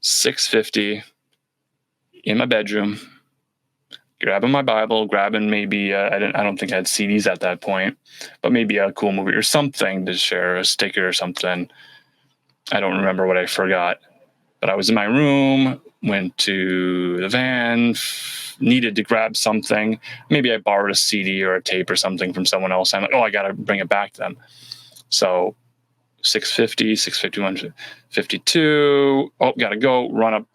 6:50 in my bedroom, grabbing my Bible, grabbing maybe I don't think I had CDs at that point, but maybe a cool movie or something to share, a sticker or something. I don't remember what I forgot, but I was in my room, went to the van, needed to grab something. Maybe I borrowed a CD or a tape or something from someone else. I'm like, oh, I got to bring it back to them. So 6:50, 6:51, 52. Oh, got to go, run up.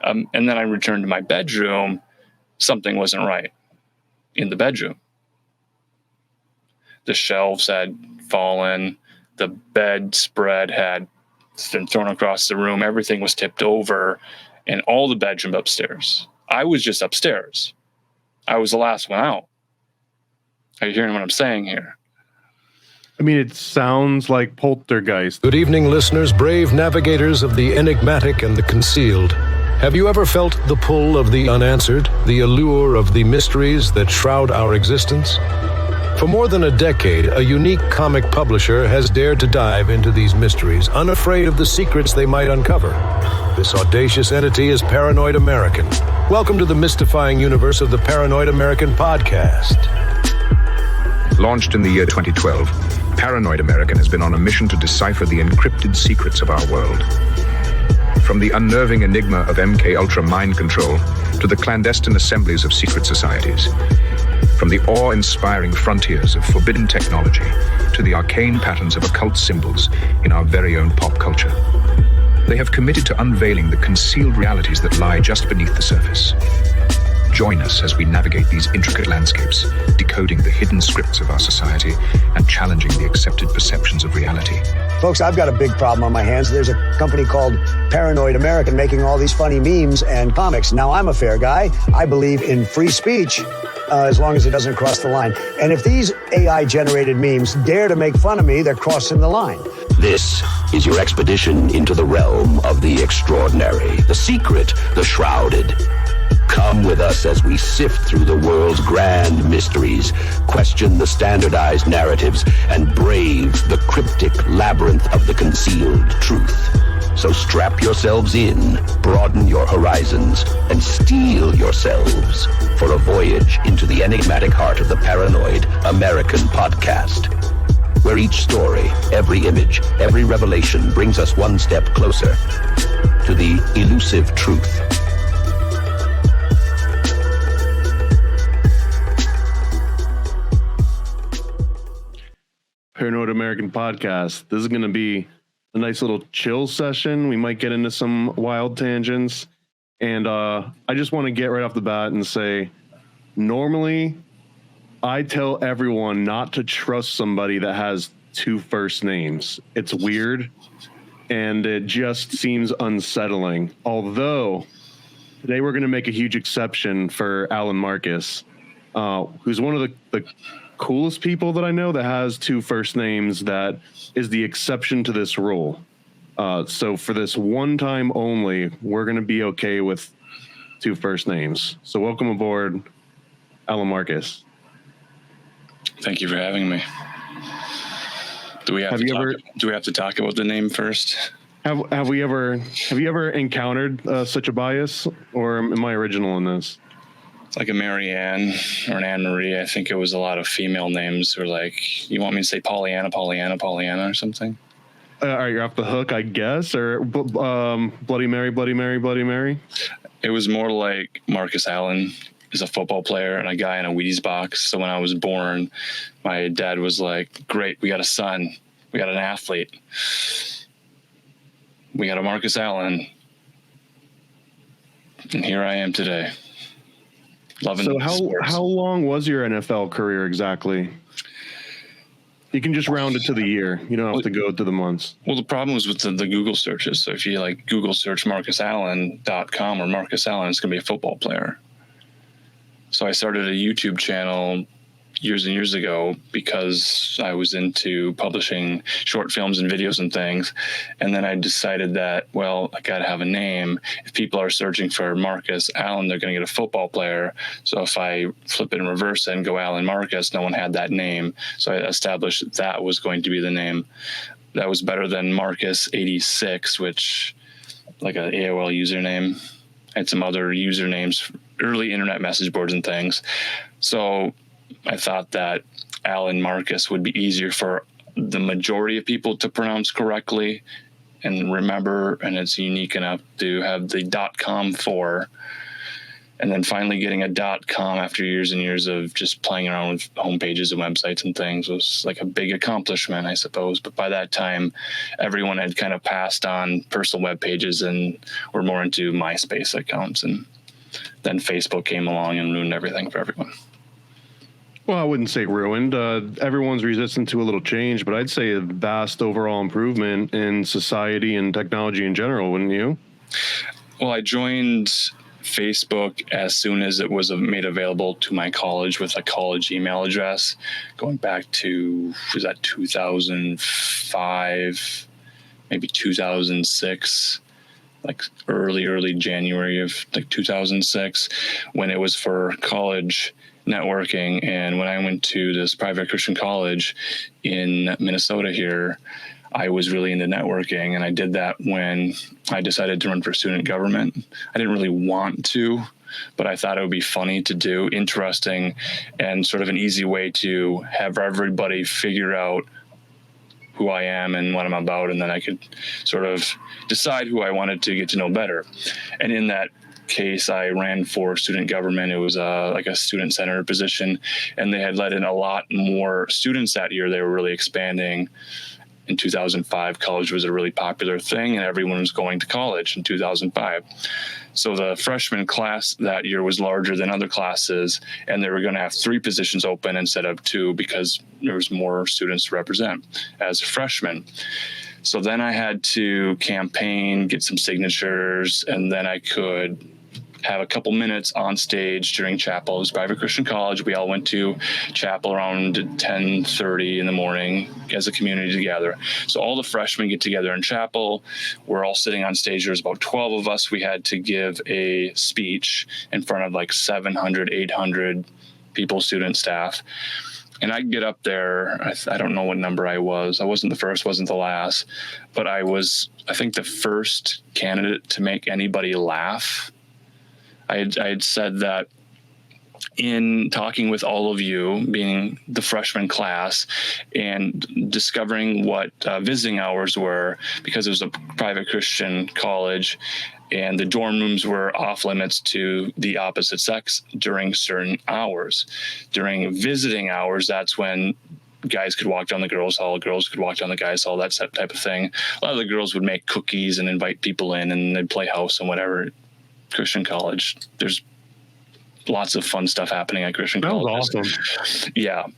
And then I returned to my bedroom. Something wasn't right in the bedroom. The shelves had fallen. The bedspread had been thrown across the room. Everything was tipped over in all the bedroom upstairs. I was just upstairs. I was the last one out. Are you hearing what I'm saying here? I mean, it sounds like Poltergeist. Good evening, listeners, brave navigators of the enigmatic and the concealed. Have you ever felt the pull of the unanswered, the allure of the mysteries that shroud our existence? For more than a decade, a unique comic publisher has dared to dive into these mysteries, unafraid of the secrets they might uncover. This audacious entity is Paranoid American. Welcome to the mystifying universe of the Paranoid American podcast. Launched in the year 2012, Paranoid American has been on a mission to decipher the encrypted secrets of our world. From the unnerving enigma of MK Ultra mind control to the clandestine assemblies of secret societies. From the awe-inspiring frontiers of forbidden technology to the arcane patterns of occult symbols in our very own pop culture. They have committed to unveiling the concealed realities that lie just beneath the surface. Join us as we navigate these intricate landscapes, decoding the hidden scripts of our society and challenging the accepted perceptions of reality. Folks, I've got a big problem on my hands. There's a company called Paranoid American making all these funny memes and comics. Now, I'm a fair guy. I believe in free speech as long as it doesn't cross the line. And if these AI-generated memes dare to make fun of me, they're crossing the line. This is your expedition into the realm of the extraordinary, the secret, the shrouded. Come with us as we sift through the world's grand mysteries, question the standardized narratives, and brave the cryptic labyrinth of the concealed truth. So strap yourselves in, broaden your horizons, and steel yourselves for a voyage into the enigmatic heart of the Paranoid American podcast, where each story, every image, every revelation brings us one step closer to the elusive truth. Paranoid American podcast. This is going to be a nice little chill session. We might get into some wild tangents. And I just want to get right off the bat and say, normally I tell everyone not to trust somebody that has two first names. It's weird and it just seems unsettling. Although today we're going to make a huge exception for Alan Marcus, who's one of the coolest people that I know that has two first names. That is the exception to this rule. So for this one time only, we're going to be okay with two first names. So welcome aboard, Alan Marcus. Thank you for having me. Do we have to talk about the name first? Have you ever encountered such a bias, or am I original in this? It's like a Marianne or an Anne Marie. I think it was a lot of female names. Or like, you want me to say Pollyanna or something? All right, you're off the hook, I guess. Or Bloody Mary. It was more like Marcus Allen is a football player and a guy in a Wheaties box. So when I was born, my dad was like, great, we got a son. We got an athlete. We got a Marcus Allen. And here I am today. So how long was your NFL career exactly? You can just round it to the year. You don't have to go to the months. Well, the problem was with the Google searches. So if you like Google search MarcusAllen.com or Marcus Allen, it's going to be a football player. So I started a YouTube channel years and years ago because I was into publishing short films and videos and things. And then I decided that, well, I got to have a name. If people are searching for Marcus Allen, they're going to get a football player. So if I flip it and reverse it and go Allen Marcus, no one had that name. So I established that was going to be the name. That was better than Marcus 86, which like an AOL username. I had some other usernames, early internet message boards and things. So I thought that Alan Marcus would be easier for the majority of people to pronounce correctly and remember, and it's unique enough to have the .com for. And then finally getting a .com after years and years of just playing around with homepages and websites and things was like a big accomplishment, I suppose. But by that time, everyone had kind of passed on personal web pages and were more into MySpace accounts. And then Facebook came along and ruined everything for everyone. Well, I wouldn't say ruined. Everyone's resistant to a little change, but I'd say a vast overall improvement in society and technology in general, wouldn't you? Well, I joined Facebook as soon as it was made available to my college with a college email address, going back to, was that 2005, maybe 2006, like early January of like 2006, when it was for college networking. And when I went to this private Christian college in Minnesota here, I was really into networking, and I did that when I decided to run for student government. I didn't really want to, but I thought it would be funny to do, interesting, and sort of an easy way to have everybody figure out who I am and what I'm about, and then I could sort of decide who I wanted to get to know better. And in that case, I ran for student government. It was like a student center position, and they had let in a lot more students that year. They were really expanding. In 2005, college was a really popular thing, and everyone was going to college in 2005. So the freshman class that year was larger than other classes, and they were going to have 3 positions open instead of 2 because there was more students to represent as a freshman. So then I had to campaign, get some signatures, and then I could have a couple minutes on stage during chapel. It was private Christian college. We all went to chapel around 10:30 in the morning as a community together. So all the freshmen get together in chapel. We're all sitting on stage. There's about 12 of us. We had to give a speech in front of like 700, 800 people, student, staff. And I get up there, I don't know what number I was. I wasn't the first, wasn't the last, but I was, I think, the first candidate to make anybody laugh. I had said that in talking with all of you, being the freshman class, and discovering what visiting hours were, because it was a private Christian college, and the dorm rooms were off limits to the opposite sex during certain hours. During visiting hours, that's when guys could walk down the girls' hall, girls could walk down the guys' hall, that type of thing. A lot of the girls would make cookies and invite people in, and they'd play house and whatever. Christian college, there's lots of fun stuff happening at Christian college. That was awesome. Yeah.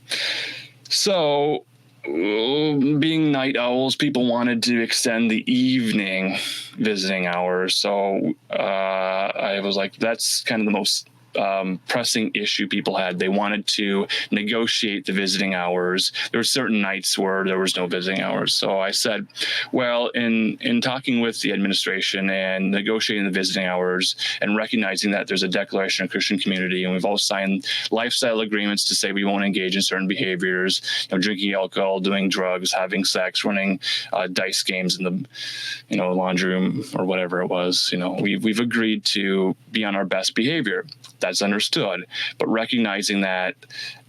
So being night owls, people wanted to extend the evening visiting hours. So I was like, that's kind of the most pressing issue people had. They wanted to negotiate the visiting hours. There were certain nights where there was no visiting hours. So I said, well, in talking with the administration and negotiating the visiting hours and recognizing that there's a declaration of Christian community, and we've all signed lifestyle agreements to say we won't engage in certain behaviors, drinking alcohol, doing drugs, having sex, running dice games in the laundry room or whatever it was. We've agreed to be on our best behavior. That's understood. But recognizing that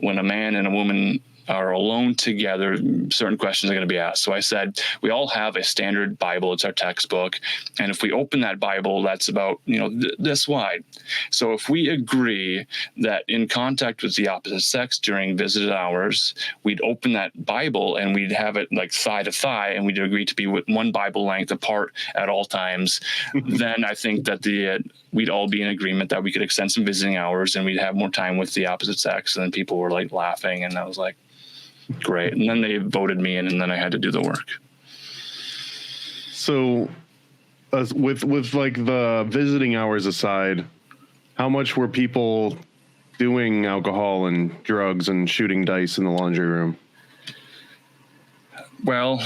when a man and a woman are alone together, certain questions are going to be asked. So I said, we all have a standard Bible. It's our textbook. And if we open that Bible, that's about, this wide. So if we agree that in contact with the opposite sex during visited hours, we'd open that Bible and we'd have it like thigh to thigh, and we'd agree to be with one Bible length apart at all times, then I think that we'd all be in agreement that we could extend some visiting hours and we'd have more time with the opposite sex. And then people were like laughing, and I was like, great. And then they voted me in, and then I had to do the work. So with like the visiting hours aside, how much were people doing alcohol and drugs and shooting dice in the laundry room? Well,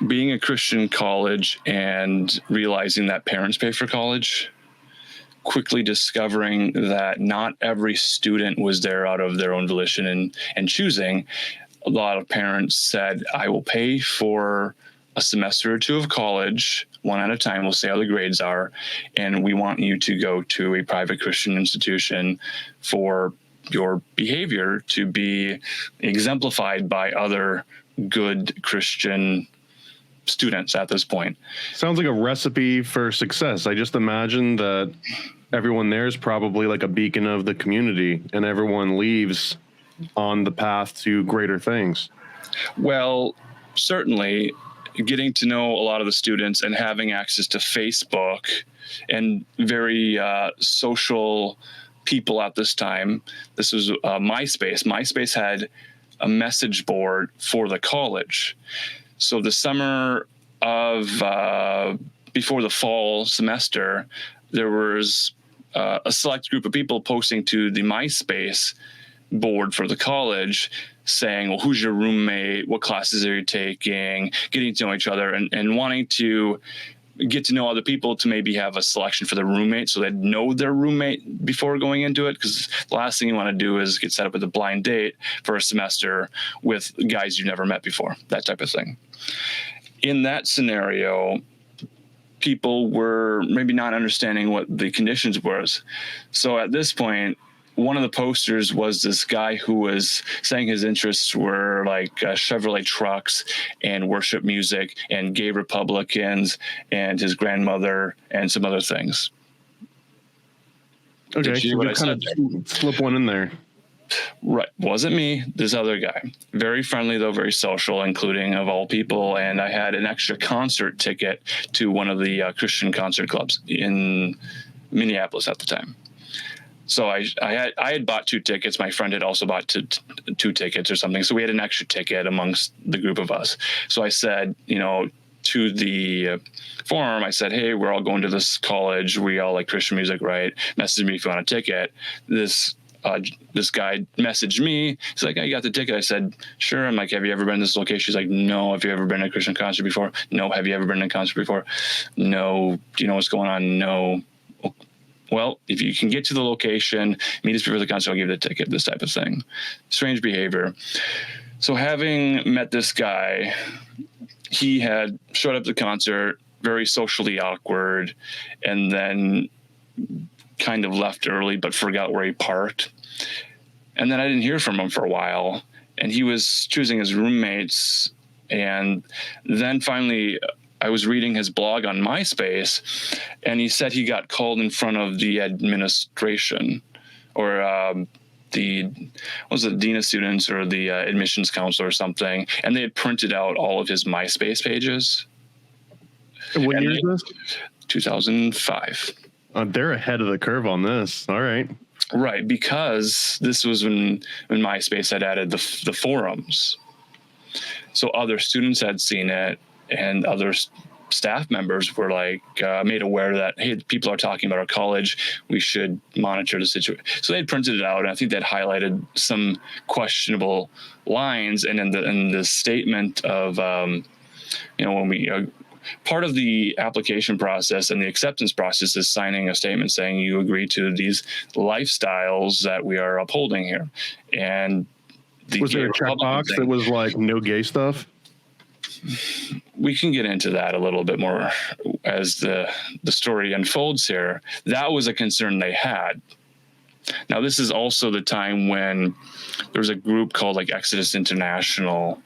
being a Christian college and realizing that parents pay for college, quickly discovering that not every student was there out of their own volition and choosing. A lot of parents said, I will pay for a semester or two of college, one at a time. We'll see how the grades are. And we want you to go to a private Christian institution for your behavior to be exemplified by other good Christian students at this point. Sounds like a recipe for success. I just imagine that everyone there is probably like a beacon of the community, and everyone leaves on the path to greater things. Well, certainly getting to know a lot of the students and having access to Facebook and very social people at this time. This was MySpace. MySpace had a message board for the college. So the summer of before the fall semester, there was a select group of people posting to the MySpace board for the college saying, well, who's your roommate? What classes are you taking? Getting to know each other and wanting to get to know other people to maybe have a selection for their roommate so they'd know their roommate before going into it. Because the last thing you want to do is get set up with a blind date for a semester with guys you never met before, that type of thing. In that scenario, people were maybe not understanding what the conditions were. So at this point, one of the posters was this guy who was saying his interests were like Chevrolet trucks and worship music and gay Republicans and his grandmother and some other things. Okay, so you kind of slip one in there. Right. Wasn't me, this other guy. Very friendly, though, very social, including of all people. And I had an extra concert ticket to one of the Christian concert clubs in Minneapolis at the time. So I had bought 2 tickets. My friend had also bought two tickets or something. So we had an extra ticket amongst the group of us. So I said, to the forum, I said, hey, we're all going to this college. We all like Christian music, right? Message me if you want a ticket. This guy messaged me. He's like, I got the ticket. I said, sure. I'm like, have you ever been to this location? He's like, no. Have you ever been to a Christian concert before? No. Have you ever been to a concert before? No. Do you know what's going on? No. Well, if you can get to the location, meet us before the concert, I'll give you the ticket, this type of thing. Strange behavior. So having met this guy, he had showed up at the concert, very socially awkward, and then kind of left early but forgot where he parked. And then I didn't hear from him for a while, and he was choosing his roommates. And then finally, I was reading his blog on MySpace, and he said he got called in front of the administration or the dean of students or the admissions counselor or something, and they had printed out all of his MySpace pages. What year is this? 2005. They're ahead of the curve on this. All right. Right, because this was when MySpace had added the forums. So other students had seen it, and other staff members were like made aware that, hey, people are talking about our college. We should monitor the situation. So they had printed it out, and I think they'd highlighted some questionable lines. And in the statement of, when we part of the application process and the acceptance process is signing a statement saying you agree to these lifestyles that we are upholding here. And was there a checkbox that was like no gay stuff? We can get into that a little bit more as the story unfolds here. That was a concern they had. Now, this is also the time when there was a group called like Exodus International,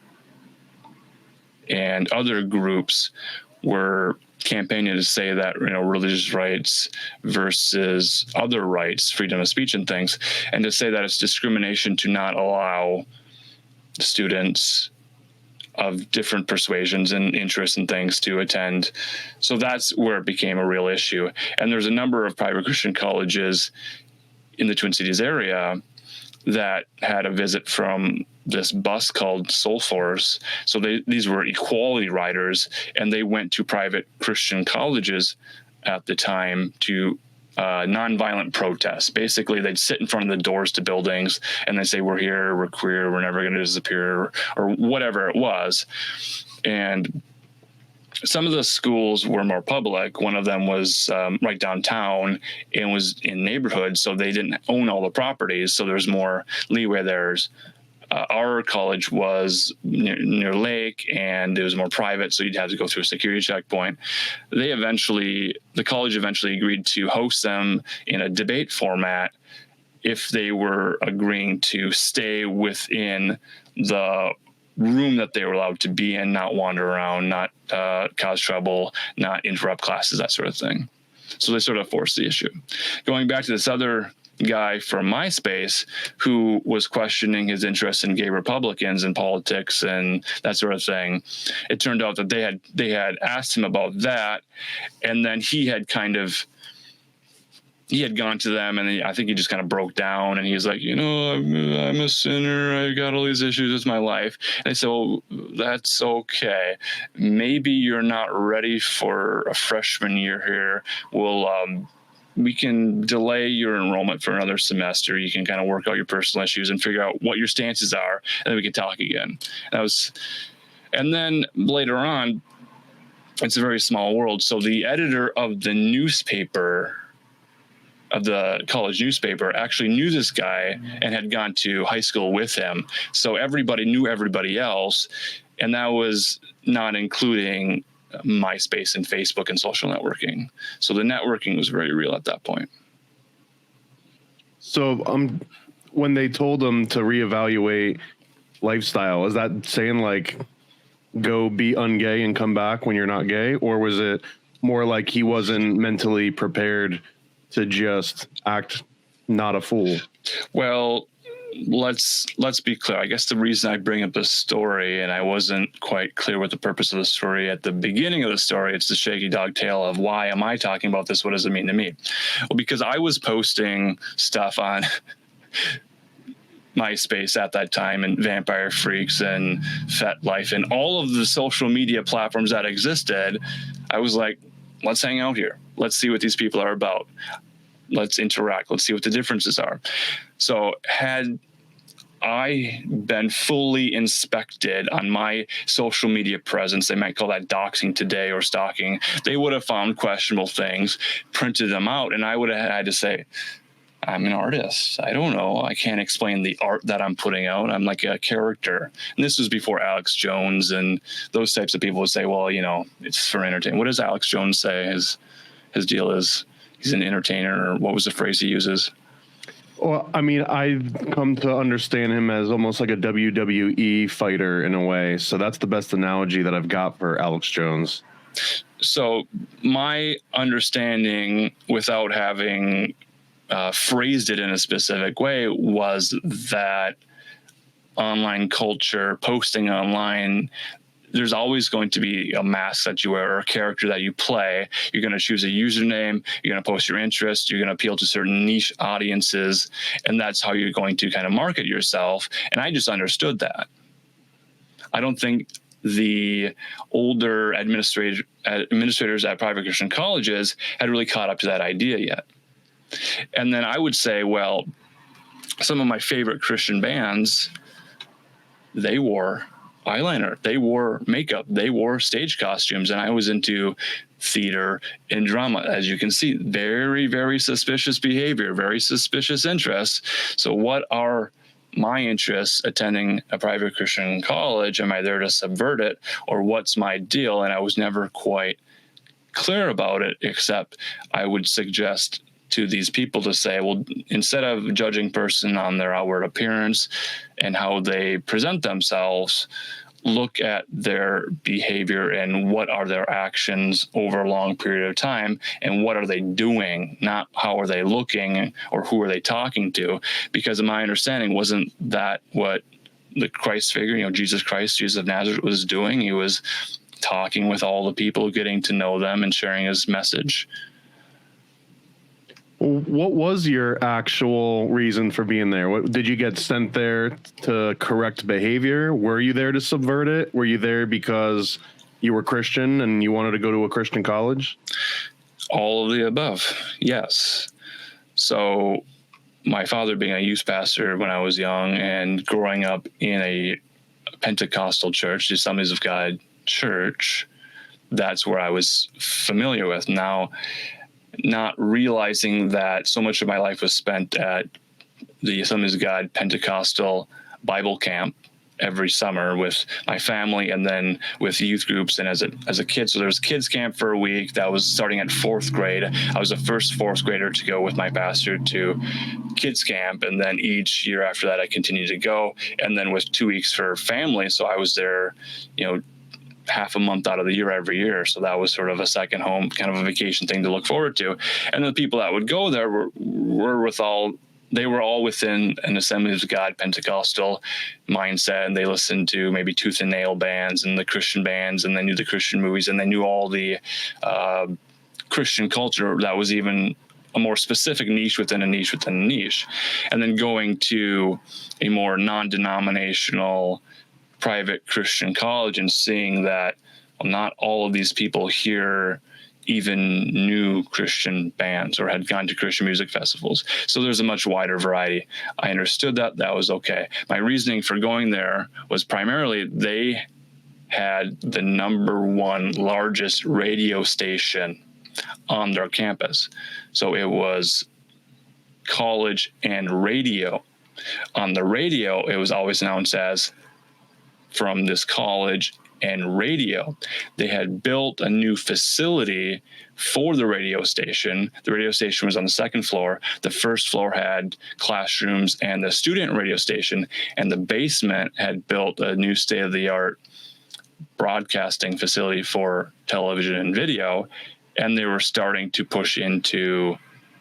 and other groups were campaigning to say that, religious rights versus other rights, freedom of speech and things, and to say that it's discrimination to not allow students of different persuasions and interests and things to attend. So that's where it became a real issue. And there's a number of private Christian colleges in the Twin Cities area that had a visit from this bus called Soul Force. So these were equality riders, and they went to private Christian colleges at the time to nonviolent protests. Basically, they'd sit in front of the doors to buildings and they'd say, we're here, we're queer, we're never going to disappear, or whatever it was. And some of the schools were more public. One of them was right downtown and was in neighborhoods, so they didn't own all the properties. So there's more leeway there. Our college was near lake, and it was more private, so you'd have to go through a security checkpoint. The college eventually agreed to host them in a debate format if they were agreeing to stay within the room that they were allowed to be in, not wander around, not cause trouble, not interrupt classes, that sort of thing. So they sort of forced the issue. Going back to this other guy from MySpace who was questioning his interest in gay Republicans and politics and that sort of thing, it turned out that they had asked him about that, and then he had gone to them, and I think he just kind of broke down, and he was like, I'm a sinner. I got all these issues with my life. And I said, well, that's okay. Maybe you're not ready for a freshman year here. We can delay your enrollment for another semester. You can kind of work out your personal issues and figure out what your stances are, and then we can talk again. And then later on, it's a very small world. So the editor of the newspaper, of the college newspaper, actually knew this guy and had gone to high school with him. So everybody knew everybody else. And that was not including MySpace and Facebook and social networking. So the networking was very real at that point. So when they told him to reevaluate lifestyle, is that saying like go be ungay and come back when you're not gay? Or was it more like he wasn't mentally prepared to just act not a fool? Well, let's be clear. I guess the reason I bring up this story, and I wasn't quite clear what the purpose of the story at the beginning of the story, it's the shaky dog tale of why am I talking about this? What does it mean to me? Well, because I was posting stuff on MySpace at that time, and Vampire Freaks and FetLife and all of the social media platforms that existed. I was like, let's hang out here. Let's see what these people are about. Let's interact. Let's see what the differences are. So had I been fully inspected on my social media presence, they might call that doxing today or stalking, they would have found questionable things, printed them out, and I would have had to say, I'm an artist. I don't know. I can't explain the art that I'm putting out. I'm like a character. And this was before Alex Jones and those types of people would say, well, it's for entertainment. What does Alex Jones say? His deal is he's an entertainer, or what was the phrase he uses? Well, I mean, I've come to understand him as almost like a WWE fighter in a way. So that's the best analogy that I've got for Alex Jones. So my understanding, without having phrased it in a specific way, was that online culture, posting online, there's always going to be a mask that you wear or a character that you play. You're going to choose a username. You're going to post your interests. You're going to appeal to certain niche audiences. And that's how you're going to kind of market yourself. And I just understood that. I don't think the older administrators at private Christian colleges had really caught up to that idea yet. And then I would say, well, some of my favorite Christian bands, they wore eyeliner, they wore makeup, they wore stage costumes, and I was into theater and drama. As you can see, very, very suspicious behavior, very suspicious interests. So what are my interests attending a private Christian college? Am I there to subvert it, or what's my deal? And I was never quite clear about it, except I would suggest to these people to say, well, instead of judging person on their outward appearance and how they present themselves, look at their behavior and what are their actions over a long period of time, and what are they doing, not how are they looking or who are they talking to. Because in my understanding, wasn't that what the Christ figure, Jesus Christ, Jesus of Nazareth, was doing? He was talking with all the people, getting to know them and sharing his message. What was your actual reason for being there? Did you get sent there to correct behavior? Were you there to subvert it? Were you there because you were Christian and you wanted to go to a Christian college? All of the above, yes. So my father being a youth pastor when I was young and growing up in a Pentecostal church, the Assemblies of God church, that's where I was familiar with. Now, not realizing that so much of my life was spent at the Assemblies of God Pentecostal Bible camp every summer with my family and then with youth groups and as a kid. So there was kids camp for a week. That was starting at 4th grade. I was the first 4th grader to go with my pastor to kids camp. And then each year after that, I continued to go. And then with 2 weeks for family. So I was there, half a month out of the year every year. So that was sort of a second home, kind of a vacation thing to look forward to. And the people that would go there they were all within an Assemblies of God Pentecostal mindset, and they listened to maybe Tooth and Nail bands and the Christian bands, and they knew the Christian movies, and they knew all the Christian culture that was even a more specific niche within a niche within a niche. And then going to a more non-denominational private Christian college and seeing that not all of these people here even knew Christian bands or had gone to Christian music festivals. So there's a much wider variety. I understood that was okay. My reasoning for going there was primarily they had the #1 largest radio station on their campus. So it was college and radio. On the radio, it was always announced as from this college and radio. They had built a new facility for the radio station. The radio station was on the 2nd floor. The 1st floor had classrooms and the student radio station, and the basement had built a new state-of-the-art broadcasting facility for television and video, and they were starting to push into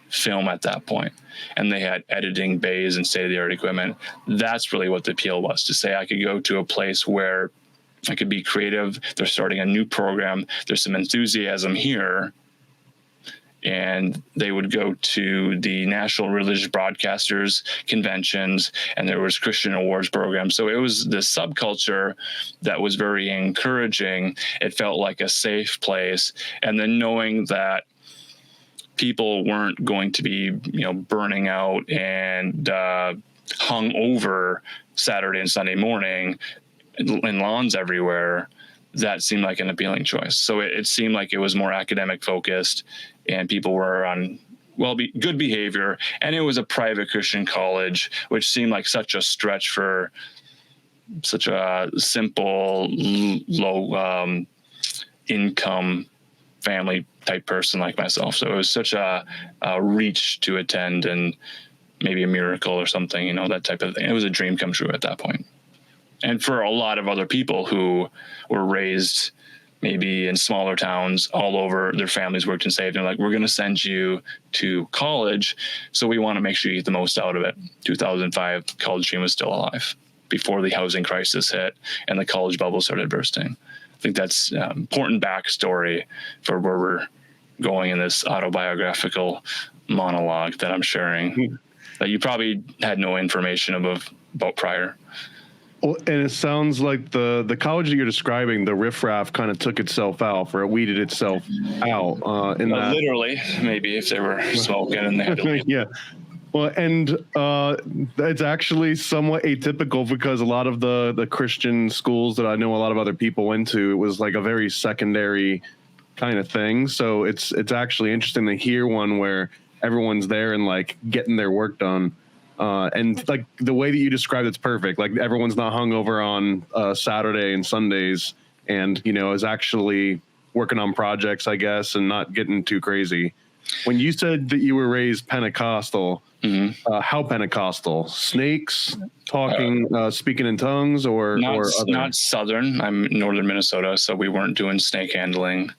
film at that point. And they had editing bays and state-of-the-art equipment. That's really what the appeal was, to say I could go to a place where I could be creative. They're starting a new program. There's some enthusiasm here. And they would go to the National Religious Broadcasters conventions, and there was Christian awards programs. So it was the subculture that was very encouraging. It felt like a safe place. And then knowing that people weren't going to be, burning out and hung over Saturday and Sunday morning in lawns everywhere, that seemed like an appealing choice. So it seemed like it was more academic focused, and people were on good behavior. And it was a private Christian college, which seemed like such a stretch for such a simple, low income family type person like myself. So it was such a reach to attend, and maybe a miracle or something, that type of thing. It was a dream come true at that point. And for a lot of other people who were raised maybe in smaller towns all over, their families worked and saved, and like, we're going to send you to college, so we want to make sure you get the most out of it. 2005, college dream was still alive before the housing crisis hit and the college bubble started bursting. I think that's important backstory for where we're going in this autobiographical monologue that I'm sharing that you probably had no information about prior. Well, and it sounds like the college that you're describing, the riffraff kind of took itself out, or it weeded itself out. Literally, maybe if they were smoking and they had to leave. Yeah. Well, and it's actually somewhat atypical, because a lot of the Christian schools that I know a lot of other people went to, it was like a very secondary kind of thing. So it's actually interesting to hear one where everyone's there and like getting their work done. And like the way that you described it's perfect. Like everyone's not hungover on Saturday and Sundays, and is actually working on projects, I guess, and not getting too crazy. When you said that you were raised Pentecostal, how Pentecostal? Snakes, talking, speaking in tongues, or not Southern. I'm Northern Minnesota, so we weren't doing snake handling.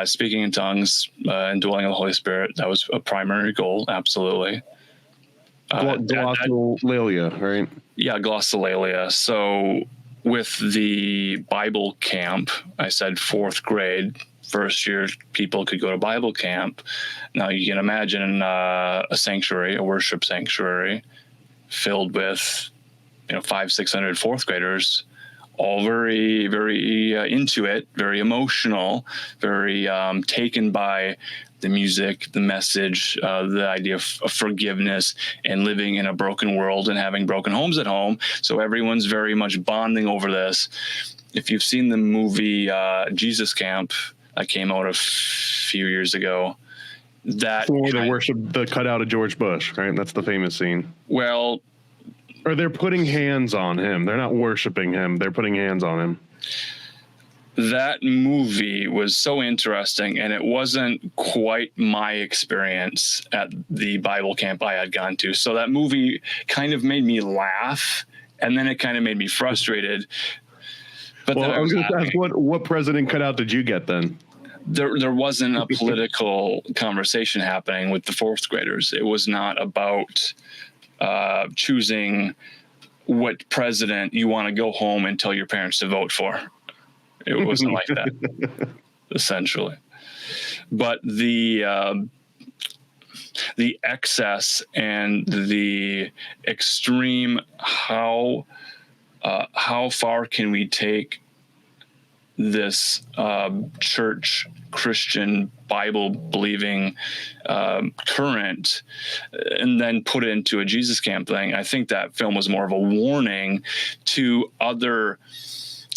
Speaking in tongues and dwelling on the Holy Spirit, that was a primary goal. Absolutely. Glossolalia, right? Yeah, glossolalia. So with the Bible camp, I said 4th grade, first year people could go to Bible camp. Now you can imagine a sanctuary, a worship sanctuary, filled with 500-600 4th graders, all very, very into it, very emotional, very taken by the music, the message, the idea of forgiveness and living in a broken world and having broken homes at home. So everyone's very much bonding over this. If you've seen the movie Jesus Camp that came out a few years ago, that the worship, the cutout of George Bush, right? That's the famous scene. Well, Or they're putting hands on him. They're not worshiping him. They're putting hands on him. That movie was so interesting, and it wasn't quite my experience at the Bible camp I had gone to. So that movie kind of made me laugh, and then it kind of made me frustrated. But well, then I was going to ask, what president cutout did you get then? There wasn't a political conversation happening with the fourth graders. It was not about choosing what president you want to go home and tell your parents to vote for. It wasn't like that, essentially. But the excess and the extreme, how far can we take this church, Christian, Bible believing current and then put it into a Jesus camp thing? I think that film was more of a warning to other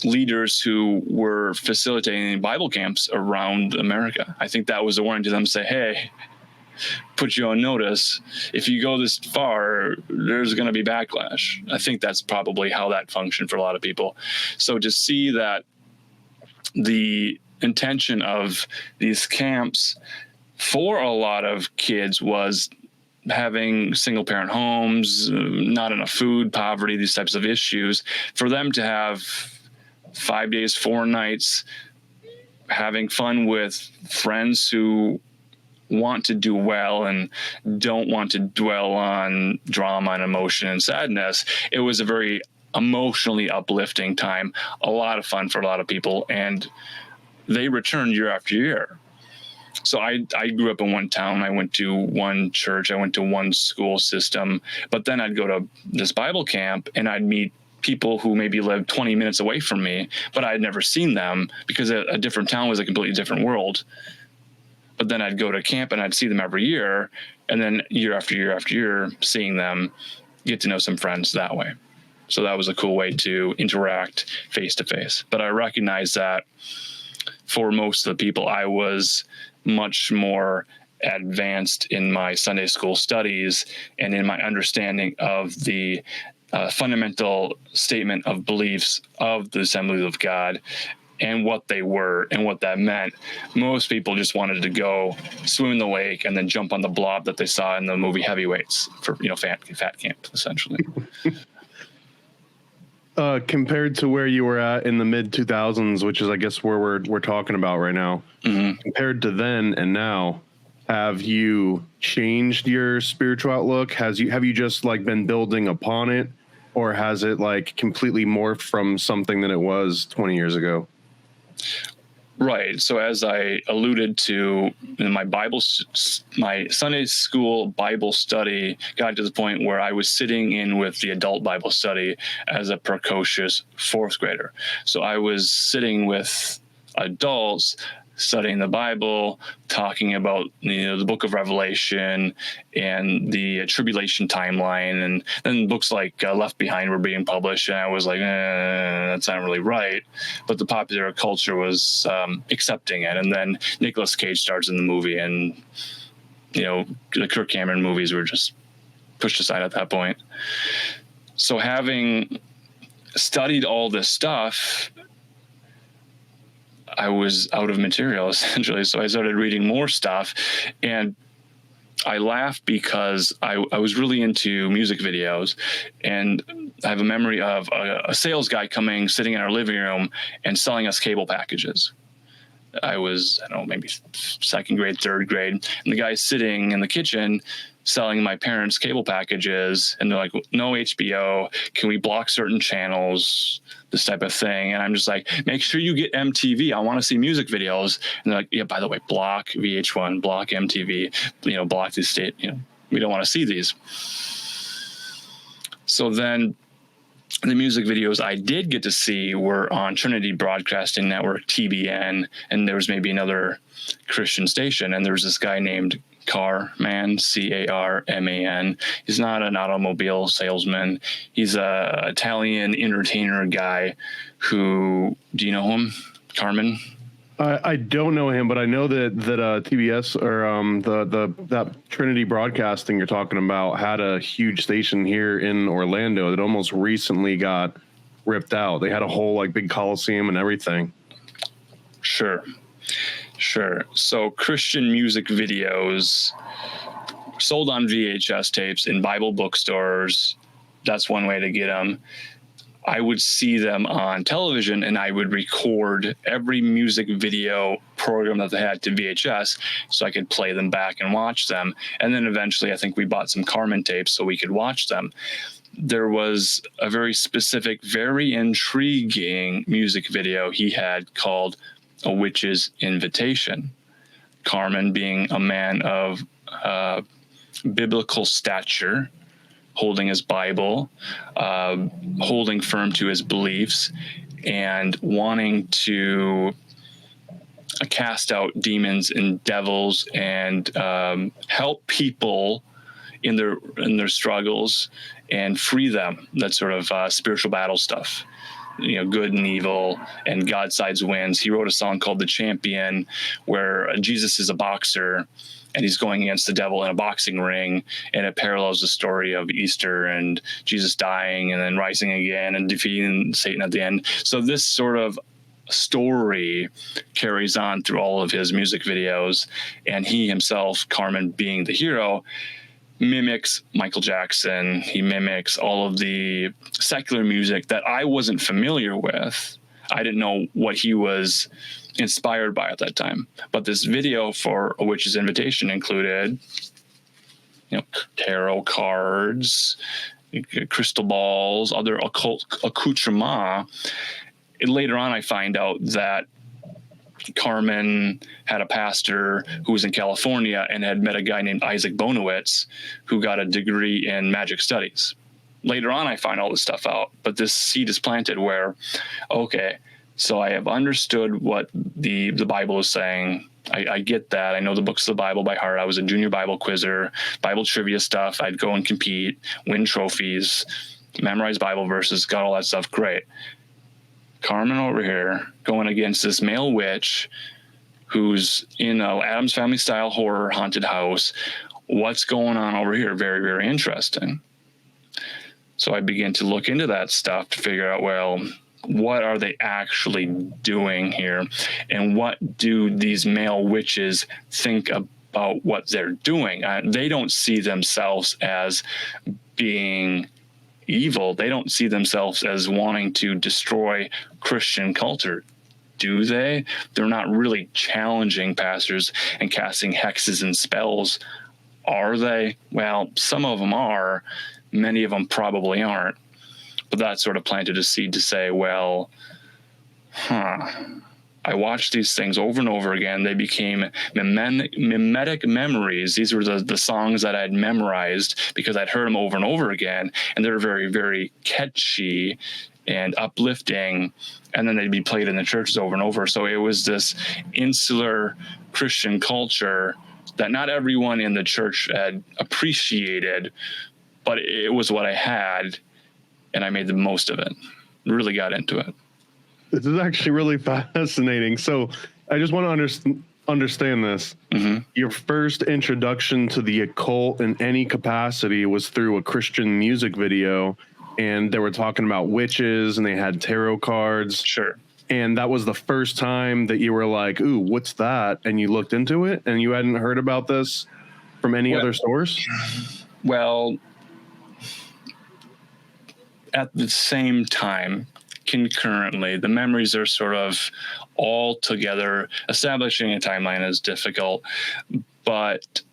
leaders who were facilitating Bible camps around America. I think that was a warning to them to say, hey, put you on notice. If you go this far, there's going to be backlash. I think that's probably how that functioned for a lot of people. So to see that the intention of these camps for a lot of kids was having single parent homes, not enough food, poverty, these types of issues, for them to have 5 days, 4 nights, having fun with friends who want to do well and don't want to dwell on drama and emotion and sadness. It was a very emotionally uplifting time, a lot of fun for a lot of people, and they returned year after year. So I grew up in one town. I went to one church. I went to one school system. But then I'd go to this Bible camp and I'd meet people who maybe lived 20 minutes away from me, but I had never seen them because a different town was a completely different world. But then I'd go to camp and I'd see them every year. And then year after year after year, seeing them, get to know some friends that way. So that was a cool way to interact face to face. But I recognize that for most of the people, I was much more advanced in my Sunday school studies and in my understanding of the fundamental statement of beliefs of the Assemblies of God and what they were and what that meant. Most people just wanted to go swim in the lake and then jump on the blob that they saw in the movie Heavyweights for, fat camp, essentially. Compared to where you were at in the mid 2000s, which is, I guess, where we're talking about right now, compared to then and now, have you changed your spiritual outlook? Have you just like been building upon it, or has it like completely morphed from something that it was 20 years ago? Right. So as I alluded to in my Sunday school Bible study got to the point where I was sitting in with the adult Bible study as a precocious fourth grader. So I was sitting with adults studying the Bible, talking about the book of Revelation and the tribulation timeline, and then books like Left Behind were being published, and I was like, that's not really right. But the popular culture was accepting it, and then Nicolas Cage stars in the movie, and the Kirk Cameron movies were just pushed aside at that point. So having studied all this stuff, I was out of material, essentially. So I started reading more stuff, and I laughed because I was really into music videos, and I have a memory of a sales guy sitting in our living room and selling us cable packages. I was, maybe second grade, third grade, and the guy's sitting in the kitchen selling my parents cable packages, and they're like, no HBO, can we block certain channels, this type of thing. And I'm just like, make sure you get MTV, I want to see music videos. And they're like, yeah, by the way, block VH1, block MTV, block the state, we don't want to see these. So then the music videos I did get to see were on Trinity Broadcasting Network, TBN, and there was maybe another Christian station, and there was this guy named Carmen, Carman. He's not an automobile salesman. He's a Italian entertainer guy who, do you know him? Carmen? I don't know him, but I know that TBS or that Trinity Broadcasting you're talking about had a huge station here in Orlando that almost recently got ripped out. They had a whole like big Coliseum and everything. Sure. So Christian music videos sold on VHS tapes in Bible bookstores. That's one way to get them. I would see them on television, and I would record every music video program that they had to VHS so I could play them back and watch them. And then eventually I think we bought some Carmen tapes so we could watch them. There was a very specific, very intriguing music video he had called A Witch's Invitation. Carmen being a man of biblical stature, holding his Bible, holding firm to his beliefs, and wanting to cast out demons and devils and help people in their struggles and free them. That sort of spiritual battle stuff. Good and evil, and God's sides wins. He wrote a song called The Champion, where Jesus is a boxer and he's going against the devil in a boxing ring, and it parallels the story of Easter and Jesus dying and then rising again and defeating Satan at the end. So this sort of story carries on through all of his music videos, and he himself, Carmen being the hero, mimics Michael Jackson. He mimics all of the secular music that I wasn't familiar with. I didn't know what he was inspired by at that time. But this video for A Witch's Invitation included, tarot cards, crystal balls, other occult accoutrements. And later on, I find out that Carmen had a pastor who was in California and had met a guy named Isaac Bonowitz who got a degree in magic studies. Later on, I find all this stuff out, but this seed is planted where, okay, so I have understood what the Bible is saying. I get that. I know the books of the Bible by heart. I was a junior Bible quizzer, Bible trivia stuff. I'd go and compete, win trophies, memorize Bible verses, got all that stuff. Great. Carmen over here going against this male witch who's in a Addams Family style horror haunted house. What's going on over here? Very, very interesting. So I begin to look into that stuff to figure out, well, what are they actually doing here? And what do these male witches think about what they're doing? They don't see themselves as being evil. They don't see themselves as wanting to destroy Christian culture, do they? They're not really challenging pastors and casting hexes and spells, are they? Well, some of them are. Many of them probably aren't. But that sort of planted a seed to say, well, I watched these things over and over again. They became mimetic memories. These were the songs that I'd memorized because I'd heard them over and over again. And they're very, very catchy and uplifting. And then they'd be played in the churches over and over. So it was this insular Christian culture that not everyone in the church had appreciated, but it was what I had. And I made the most of it. Really got into it. This is actually really fascinating. So I just want to understand this. Mm-hmm. Your first introduction to the occult in any capacity was through a Christian music video, and they were talking about witches and they had tarot cards. Sure. And that was the first time that you were like, ooh, what's that? And you looked into it and you hadn't heard about this from any other source? Well, at the same time, concurrently, the memories are sort of all together. Establishing a timeline is difficult, but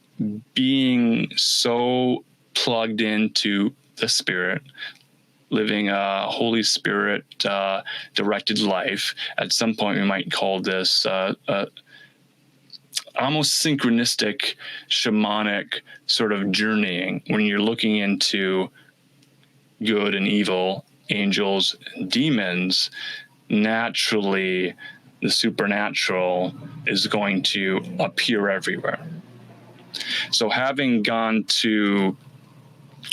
being so plugged into the Spirit, living a Holy Spirit directed life, at some point we might call this almost synchronistic, shamanic sort of journeying, when you're looking into good and evil, angels and demons. Naturally, the supernatural is going to appear everywhere. So having gone to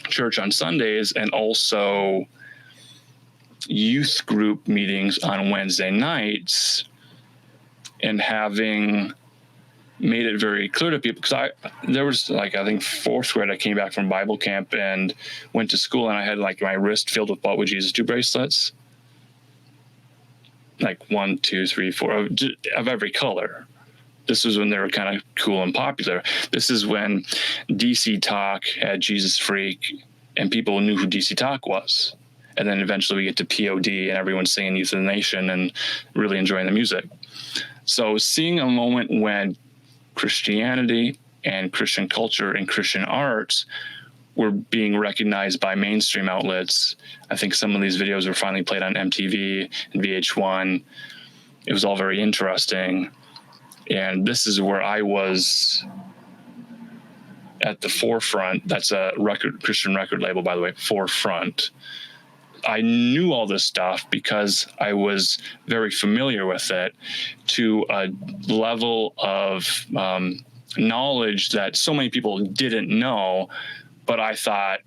church on Sundays and also youth group meetings on Wednesday nights, and having made it very clear to people, because there was like, I think 4th grade, I came back from Bible camp and went to school, and I had like my wrist filled with What Would Jesus Do bracelets, like 1, 2, 3, 4 of every color. This was when they were kind of cool and popular. This is when DC Talk had Jesus Freak, and people knew who DC Talk was. And then eventually we get to POD, and everyone's singing Youth of the Nation and really enjoying the music. So seeing a moment when Christianity and Christian culture and Christian arts were being recognized by mainstream outlets. I think some of these videos were finally played on MTV and VH1. It was all very interesting. And this is where I was at the forefront. That's a Christian record label, by the way, Forefront. I knew all this stuff because I was very familiar with it to a level of knowledge that so many people didn't know, but I thought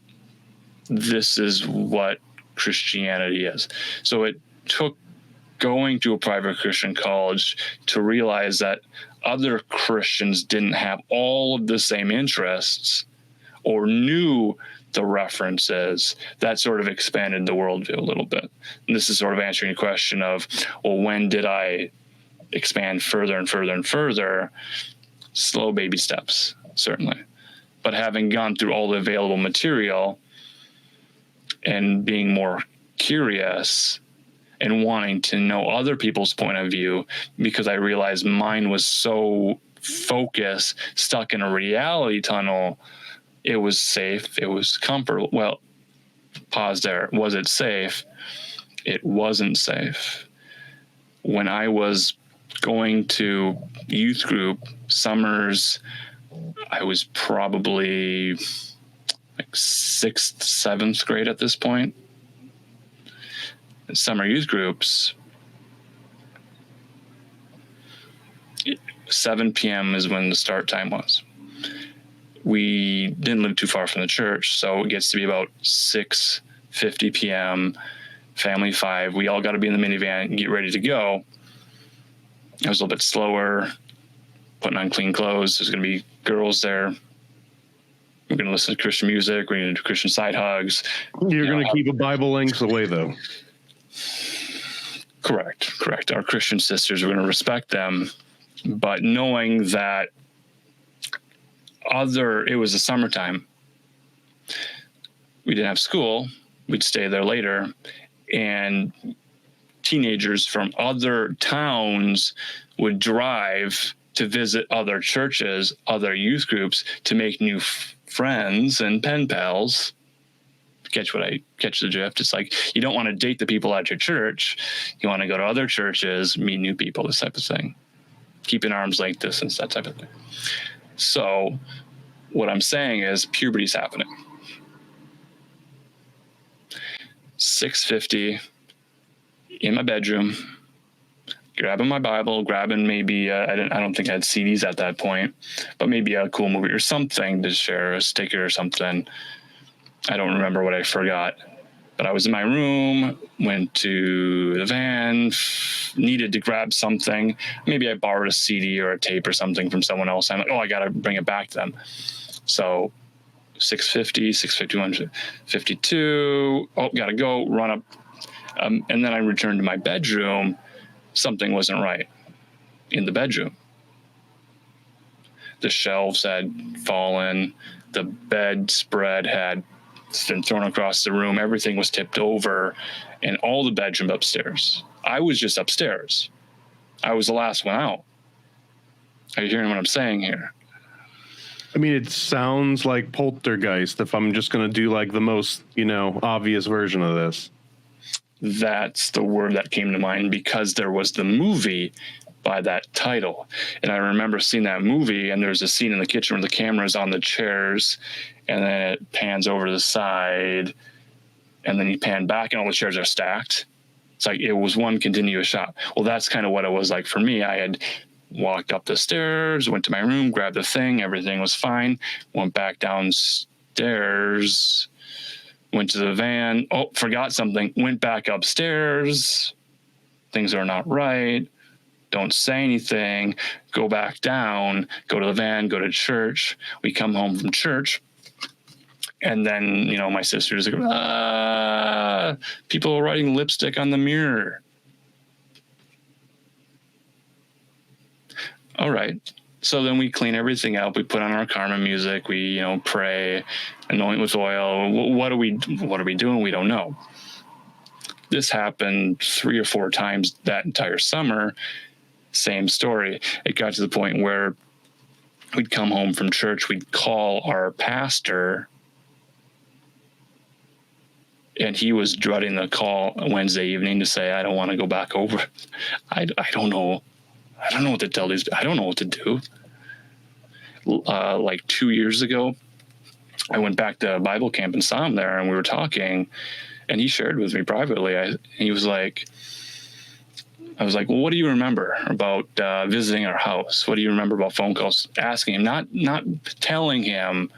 this is what Christianity is. So it took going to a private Christian college to realize that other Christians didn't have all of the same interests or knew the references. That sort of expanded the worldview a little bit. And this is sort of answering your question of, well, when did I expand further and further and further? Slow baby steps, certainly. But having gone through all the available material and being more curious and wanting to know other people's point of view, because I realized mine was so focused, stuck in a reality tunnel. It was safe. It was comfortable. Well, pause there. Was it safe? It wasn't safe. When I was going to youth group summers, I was probably like 6th, 7th grade at this point. Summer youth groups, 7 p.m. is when the start time was. We didn't live too far from the church, so it gets to be about 6:50 p.m., family 5. We all got to be in the minivan and get ready to go. I was a little bit slower, putting on clean clothes. There's going to be girls there. We're going to listen to Christian music. We're going to do Christian side hugs. You're going to keep a Bible lengths away, though. Correct. Our Christian sisters, we're going to respect them. But knowing that it was the summertime, we didn't have school, we'd stay there later, and teenagers from other towns would drive to visit other churches, other youth groups, to make new friends and pen pals. Catch the drift? It's like, you don't want to date the people at your church. You want to go to other churches, meet new people, this type of thing. Keep an arm's length distance, that type of thing. So what I'm saying is puberty's happening. 6:50 in my bedroom, grabbing my Bible, grabbing maybe, I don't think I had CDs at that point, but maybe a cool movie or something to share, a sticker or something. I don't remember what I forgot, but I was in my room, went to the van, needed to grab something. Maybe I borrowed a CD or a tape or something from someone else. I'm like, I got to bring it back to them. So 6:50, 6:51, 52. Got to go, run up. And then I returned to my bedroom. Something wasn't right in the bedroom. The shelves had fallen. The bedspread had been thrown across the room. Everything was tipped over, and all the bedroom upstairs. I was just upstairs. I was the last one out. Are you hearing what I'm saying here? I mean, it sounds like Poltergeist, if I'm just going to do like the most, obvious version of this. That's the word that came to mind because there was the movie by that title. And I remember seeing that movie, and there's a scene in the kitchen where the camera's on the chairs, and then it pans over to the side, and then you pan back, and all the chairs are stacked. It's like it was one continuous shot. Well, that's kind of what it was like for me. I had walked up the stairs, went to my room, grabbed the thing, everything was fine, went back downstairs, went to the van, forgot something, went back upstairs, things are not right, don't say anything, go back down, go to the van, go to church. We come home from church. And then, my sister's like, people are writing lipstick on the mirror. All right. So then we clean everything up. We put on our Carmen music. We, pray, anoint with oil. What are we doing? We don't know. This happened 3 or 4 times that entire summer. Same story. It got to the point where we'd come home from church. We'd call our pastor, and he was dreading the call Wednesday evening to say, I don't want to go back over. I don't know. I don't know what to tell these. I don't know what to do. Like 2 years ago, I went back to Bible camp and saw him there, and we were talking, and he shared with me privately. He was like, I was like, well, what do you remember about visiting our house? What do you remember about phone calls? Asking him, not telling him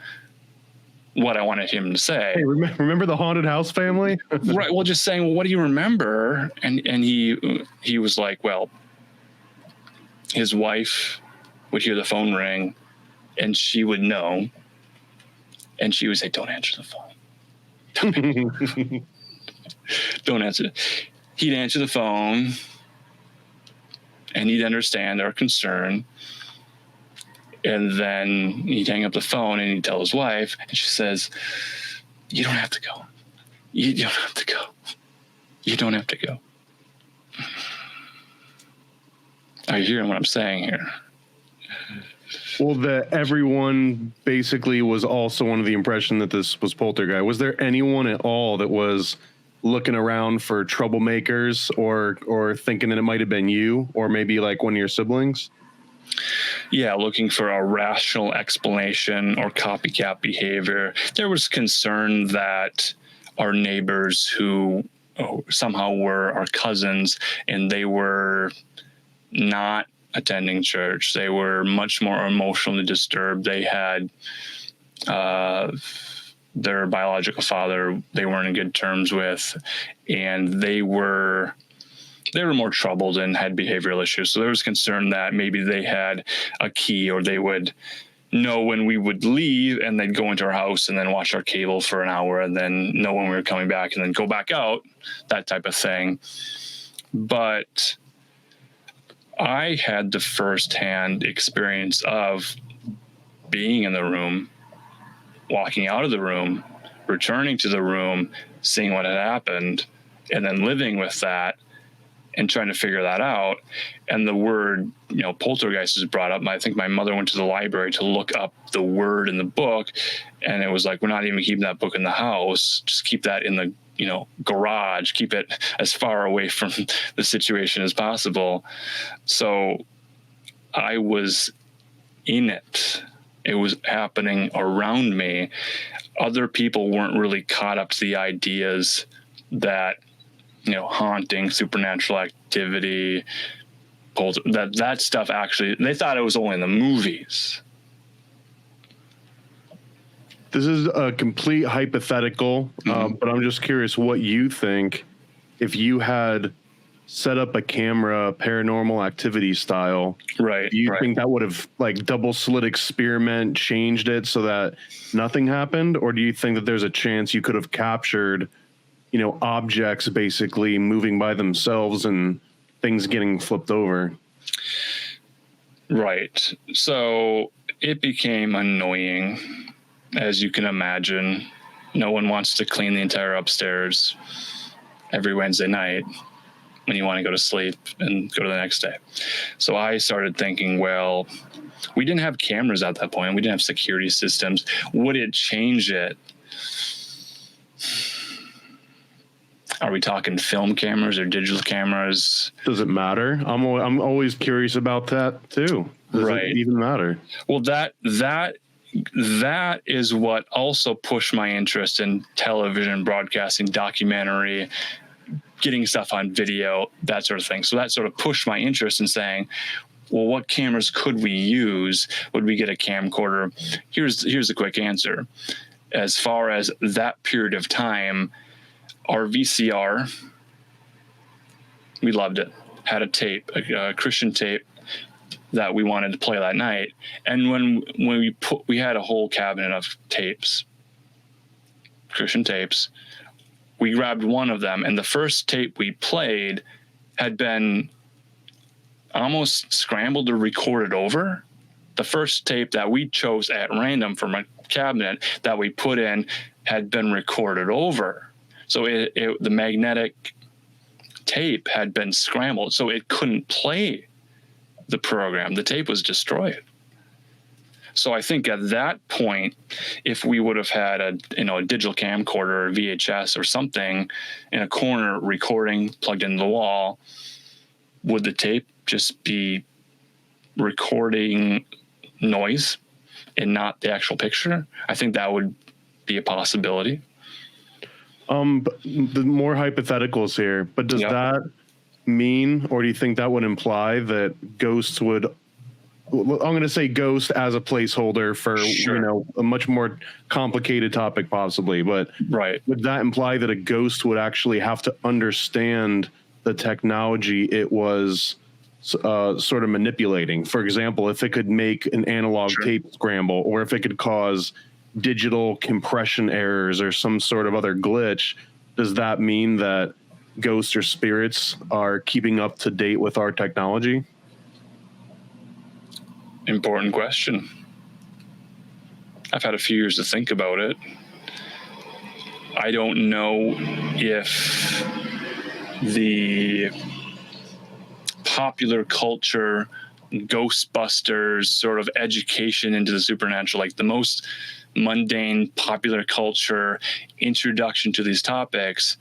what I wanted him to say. Hey, remember the haunted house family? Right. Well, just saying, well, what do you remember? And he was like, well, his wife would hear the phone ring and she would know. And she would say, don't answer the phone. Don't answer it. He'd answer the phone and he'd understand our concern. And then he'd hang up the phone and he'd tell his wife, and she says, you don't have to go. You don't have to go. You don't have to go. Are you hearing what I'm saying here? Well, that everyone basically was also under the impression that this was Poltergeist. Was there anyone at all that was looking around for troublemakers or thinking that it might have been you or maybe like one of your siblings? Yeah, looking for a rational explanation or copycat behavior. There was concern that our neighbors who somehow were our cousins and they were not attending church. They were much more emotionally disturbed. They had their biological father they weren't in good terms with, and they were more troubled and had behavioral issues. So there was concern that maybe they had a key, or they would know when we would leave and they'd go into our house and then watch our cable for an hour and then know when we were coming back and then go back out, that type of thing. But I had the firsthand experience of being in the room, walking out of the room, returning to the room, seeing what had happened, and then living with that and trying to figure that out. And the word, poltergeist is brought up. I think my mother went to the library to look up the word in the book, and it was like, we're not even keeping that book in the house. Just keep that in the garage, keep it as far away from the situation as possible. So I was in it. It was happening around me. Other people weren't really caught up to the ideas that, haunting, supernatural activity, that stuff actually, they thought it was only in the movies. This is a complete hypothetical, but I'm just curious what you think if you had set up a camera paranormal activity style. Right. Do you think that would have like double slit experiment changed it so that nothing happened? Or do you think that there's a chance you could have captured, objects basically moving by themselves and things getting flipped over? Right. So it became annoying. As you can imagine, no one wants to clean the entire upstairs every Wednesday night when you want to go to sleep and go to the next day. So I started thinking, well, we didn't have cameras at that point. We didn't have security systems. Would it change it? Are we talking film cameras or digital cameras? Does it matter? I'm always curious about that too. Does it even matter? Well, that is what also pushed my interest in television, broadcasting, documentary, getting stuff on video, that sort of thing. So that sort of pushed my interest in saying, well, what cameras could we use? Would we get a camcorder? Here's the quick answer. As far as that period of time, our VCR, we loved it. had a tape, a Christian tape that we wanted to play that night. And when we had a whole cabinet of tapes, Christian tapes, we grabbed one of them, and the first tape we played had been almost scrambled or recorded over. The first tape that we chose at random from a cabinet that we put in had been recorded over. So the magnetic tape had been scrambled, so it couldn't play the program. The tape was destroyed. So I think at that point, if we would have had a digital camcorder or VHS or something in a corner recording plugged into the wall, would the tape just be recording noise and not the actual picture? I think that would be a possibility. The more hypotheticals here, but does that mean, or do you think that would imply that ghosts would, I'm going to say ghost as a placeholder for, a much more complicated topic possibly, but would that imply that a ghost would actually have to understand the technology it was sort of manipulating? For example, if it could make an analog tape scramble, or if it could cause digital compression errors or some sort of other glitch, does that mean that ghosts or spirits are keeping up to date with our technology? Important question. I've had a few years to think about it. I don't know if the popular culture, Ghostbusters sort of education into the supernatural, like the most mundane popular culture introduction to these topics,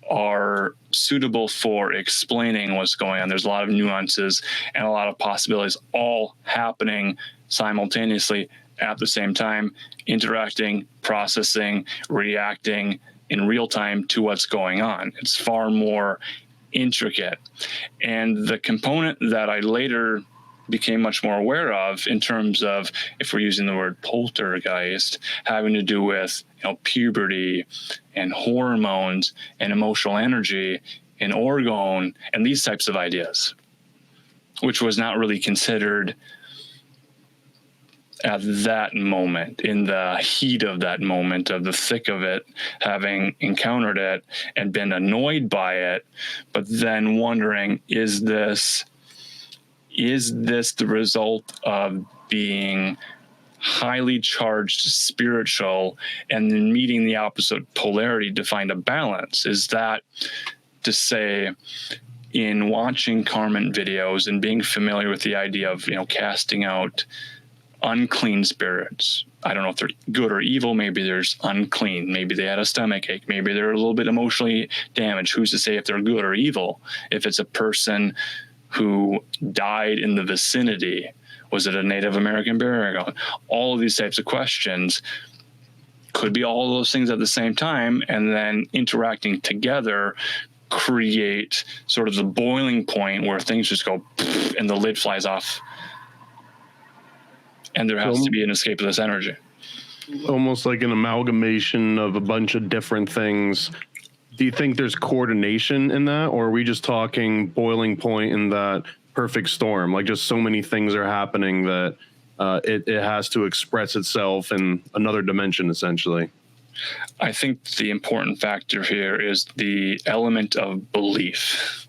are suitable for explaining what's going on. There's a lot of nuances and a lot of possibilities all happening simultaneously at the same time, interacting, processing, reacting in real time to what's going on. It's far more intricate. And the component that I later became much more aware of, in terms of, if we're using the word poltergeist, having to do with puberty and hormones and emotional energy and orgone and these types of ideas, which was not really considered at that moment, in the heat of that moment, of the thick of it, having encountered it and been annoyed by it, but then wondering, is this the result of being highly charged spiritual and then meeting the opposite polarity to find a balance? Is that to say, in watching Carmen videos and being familiar with the idea of casting out unclean spirits, I don't know if they're good or evil, maybe there's unclean, maybe they had a stomach ache, maybe they're a little bit emotionally damaged, who's to say if they're good or evil? If it's a person who died in the vicinity, was it a Native American burial ground? All of these types of questions could be all of those things at the same time, and then interacting together create sort of the boiling point where things just go and the lid flies off, and there has to be an escape of this energy. Almost like an amalgamation of a bunch of different things. Do you think there's coordination in that, or are we just talking boiling point in that perfect storm? Like, just so many things are happening that it has to express itself in another dimension, essentially. I think the important factor here is the element of belief.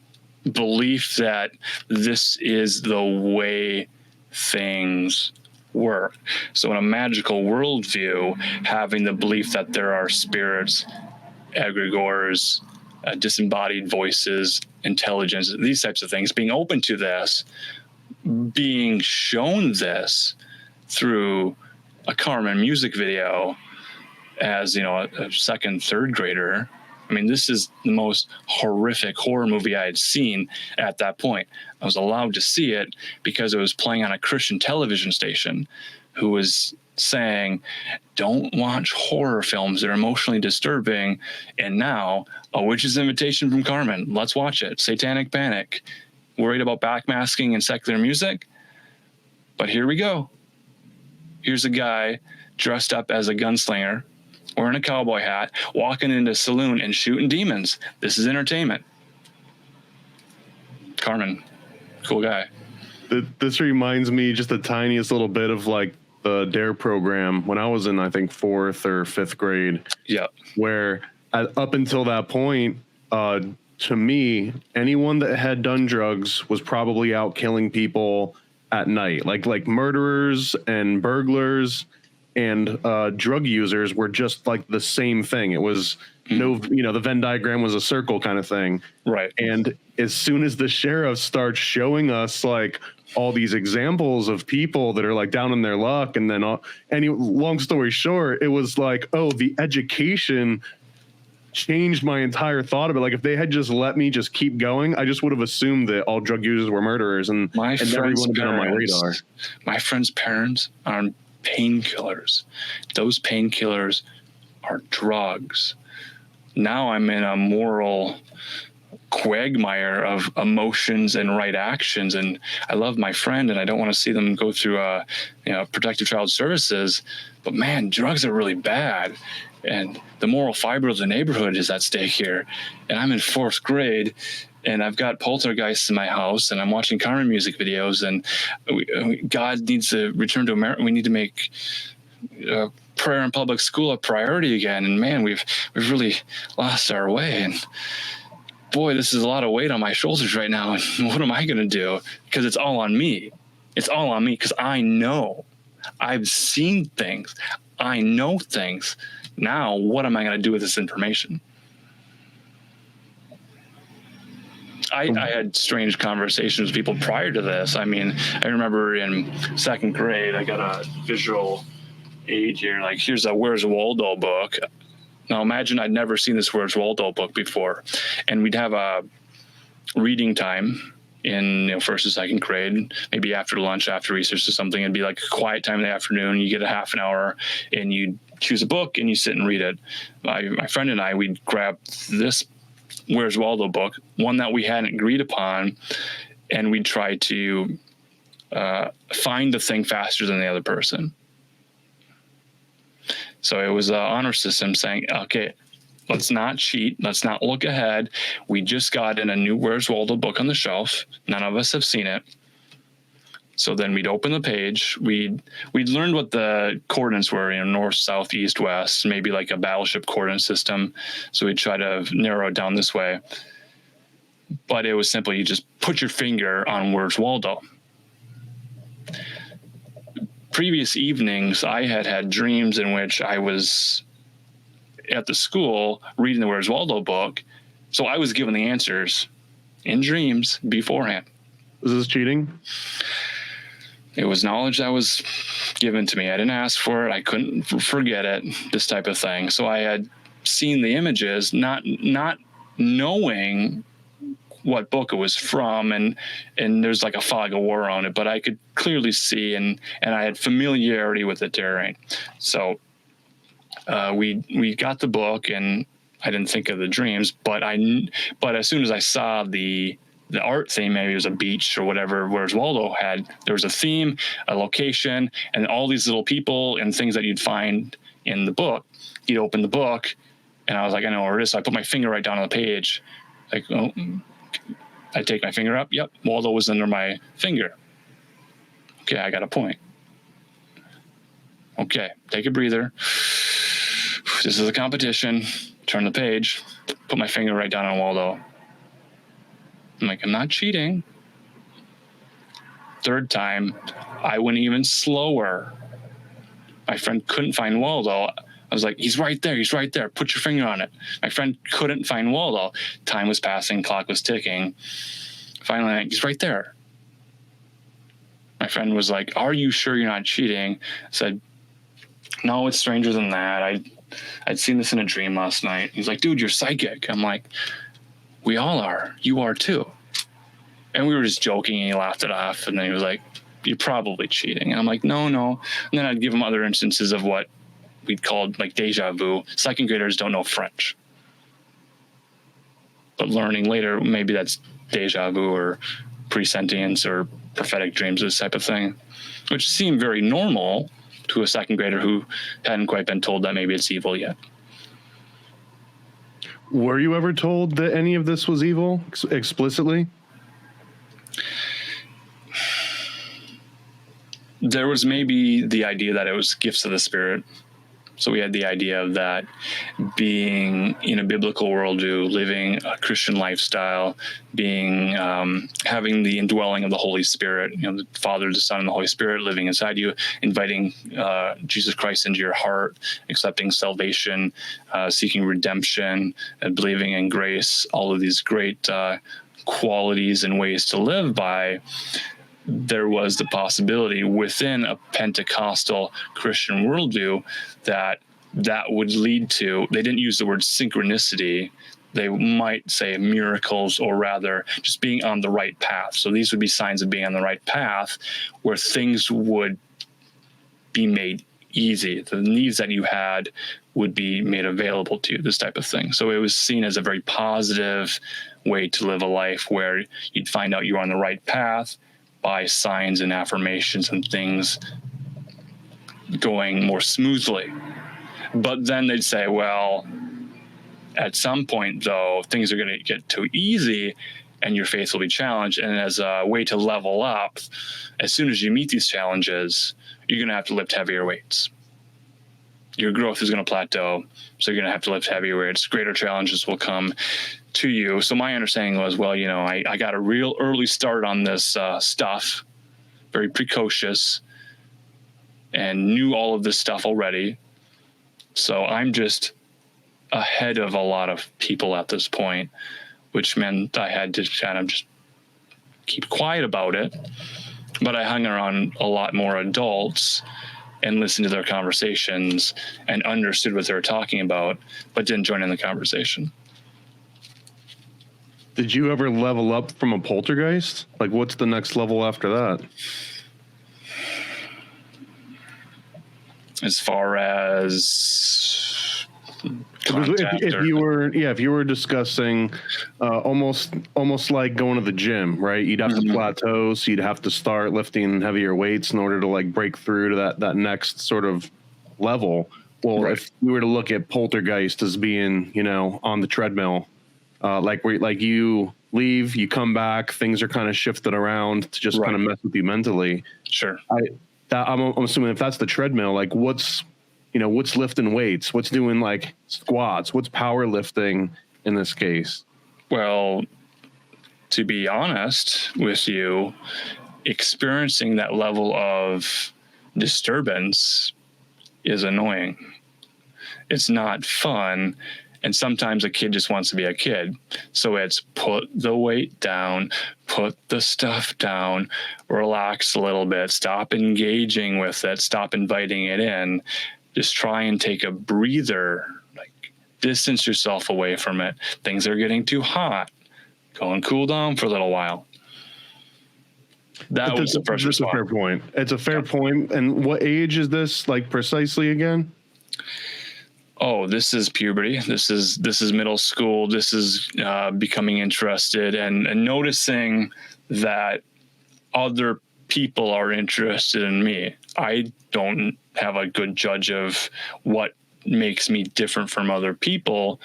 Belief that this is the way things work. So in a magical worldview, having the belief that there are spirits, egregores, disembodied voices, intelligence, these types of things, being open to this, being shown this through a Carmen music video as a second, third grader. I mean, this is the most horrific horror movie I had seen at that point. I was allowed to see it because it was playing on a Christian television station who was saying, don't watch horror films, they're emotionally disturbing. And now, A Witch's Invitation from Carmen, let's watch it. Satanic Panic, worried about backmasking and secular music? But here we go. Here's a guy dressed up as a gunslinger, wearing a cowboy hat, walking into a saloon and shooting demons. This is entertainment. Carmen, cool guy. This reminds me just the tiniest little bit of like the DARE program when I was in, I think, 4th or 5th grade. Yeah. Where up until that point, to me, anyone that had done drugs was probably out killing people at night. Like murderers and burglars and drug users were just like the same thing. It was the Venn diagram was a circle kind of thing. Right. And as soon as the sheriff starts showing us like all these examples of people that are like down in their luck, and then long story short, it was like, oh, the education changed my entire thought of it. Like if they had just let me just keep going, I just would have assumed that all drug users were murderers, and everyone would have been on my radar. My friend's parents are on painkillers. Those painkillers are drugs. Now I'm in a moral quagmire of emotions and right actions, and I love my friend and I don't want to see them go through protective child services, but man, drugs are really bad, and the moral fiber of the neighborhood is at stake here. And I'm in 4th grade and I've got Poltergeist in my house and I'm watching Carmen music videos, and God needs to return to America. We need to make prayer in public school a priority again, and man, we've really lost our way, and boy, this is a lot of weight on my shoulders right now. And what am I going to do? Because it's all on me. It's all on me because I know. I've seen things. I know things. Now, what am I going to do with this information? I had strange conversations with people prior to this. I mean, I remember in 2nd grade, I got a visual aid here. Like, here's a Where's Waldo book. Now, imagine I'd never seen this Where's Waldo book before. And we'd have a reading time in 1st and 2nd grade, maybe after lunch, after recess or something. It'd be like a quiet time in the afternoon. You get a half an hour and you choose a book and you sit and read it. My friend and I, we'd grab this Where's Waldo book, one that we hadn't agreed upon, and we'd try to find the thing faster than the other person. So it was an honor system saying, okay, let's not cheat. Let's not look ahead. We just got in a new Where's Waldo book on the shelf. None of us have seen it. So then we'd open the page. We'd learned what the coordinates were, north, south, east, west, maybe like a battleship coordinate system. So we'd try to narrow it down this way. But it was simply, you just put your finger on Where's Waldo. Previous evenings, I had dreams in which I was at the school reading the Where's Waldo book. So I was given the answers in dreams beforehand. Was this cheating? It was knowledge that was given to me. I didn't ask for it. I couldn't forget it, this type of thing. So I had seen the images, not knowing what book it was from, and there's like a fog of war on it, but I could clearly see, and I had familiarity with the terrain. So we got the book, and I didn't think of the dreams, but as soon as I saw the art theme, maybe it was a beach or whatever, Where's Waldo had, there was a theme, a location, and all these little people and things that you'd find in the book. You'd open the book, and I was like, I know where it is. So I put my finger right down on the page. Like, oh, I take my finger up. Yep, Waldo was under my finger. Okay, I got a point. Okay, take a breather. This is a competition. Turn the page. Put my finger right down on Waldo. I'm like, I'm not cheating. Third time, I went even slower. My friend couldn't find Waldo. I was like, he's right there. He's right there. Put your finger on it. My friend couldn't find Waldo. Time was passing. Clock was ticking. Finally, like, he's right there. My friend was like, are you sure you're not cheating? I said, no, it's stranger than that. I'd seen this in a dream last night. He's like, dude, you're psychic. I'm like, we all are. You are too. And we were just joking, and he laughed it off. And then he was like, you're probably cheating. And I'm like, no. And then I'd give him other instances of what we'd called like deja vu. 2nd graders don't know French. But learning later, maybe that's deja vu or presentience or prophetic dreams, this type of thing, which seemed very normal to a 2nd grader who hadn't quite been told that maybe it's evil yet. Were you ever told that any of this was evil explicitly? there was maybe the idea that it was gifts of the spirit. So we had the idea of that being in a biblical worldview, living a Christian lifestyle, being having the indwelling of the Holy Spirit, the Father, the Son, and the Holy Spirit living inside you, inviting Jesus Christ into your heart, accepting salvation, seeking redemption, and believing in grace. All of these great qualities and ways to live by. There was the possibility within a Pentecostal Christian worldview that would lead to, they didn't use the word synchronicity, they might say miracles, or rather just being on the right path. So these would be signs of being on the right path, where things would be made easy. The needs that you had would be made available to you, this type of thing. So it was seen as a very positive way to live a life, where you'd find out you're on the right path by signs and affirmations and things going more smoothly. But then they'd say, well, at some point, though, things are going to get too easy and your faith will be challenged. And as a way to level up, as soon as you meet these challenges, you're going to have to lift heavier weights. Your growth is going to plateau, so you're going to have to lift heavier weights. Greater challenges will come to you. So my understanding was, well, I got a real early start on this stuff, very precocious, and knew all of this stuff already. So I'm just ahead of a lot of people at this point, which meant I had to kind of just keep quiet about it. But I hung around a lot more adults and listened to their conversations and understood what they were talking about, but didn't join in the conversation. Did you ever level up from a poltergeist? Like, what's the next level after that? As far as if you were discussing almost like going to the gym, right? You'd have to plateau, so you'd have to start lifting heavier weights in order to like break through to that next sort of level. Well, right. If we were to look at poltergeist as being, on the treadmill, like you leave, you come back, things are kind of shifted around to just kind of mess with you mentally. Sure. I'm assuming if that's the treadmill, like what's lifting weights, what's doing like squats, what's powerlifting in this case? Well, to be honest with you, experiencing that level of disturbance is annoying. It's not fun. And sometimes a kid just wants to be a kid. So it's put the weight down, put the stuff down, relax a little bit, stop engaging with it, stop inviting it in. Just try and take a breather, like distance yourself away from it. Things are getting too hot. Go and cool down for a little while. That was the first response. It's a fair point. It's a fair point. And what age is this, like, precisely again? Oh, this is puberty. This is middle school. This is becoming interested and noticing that other people are interested in me. I don't have a good judge of what makes me different from other people,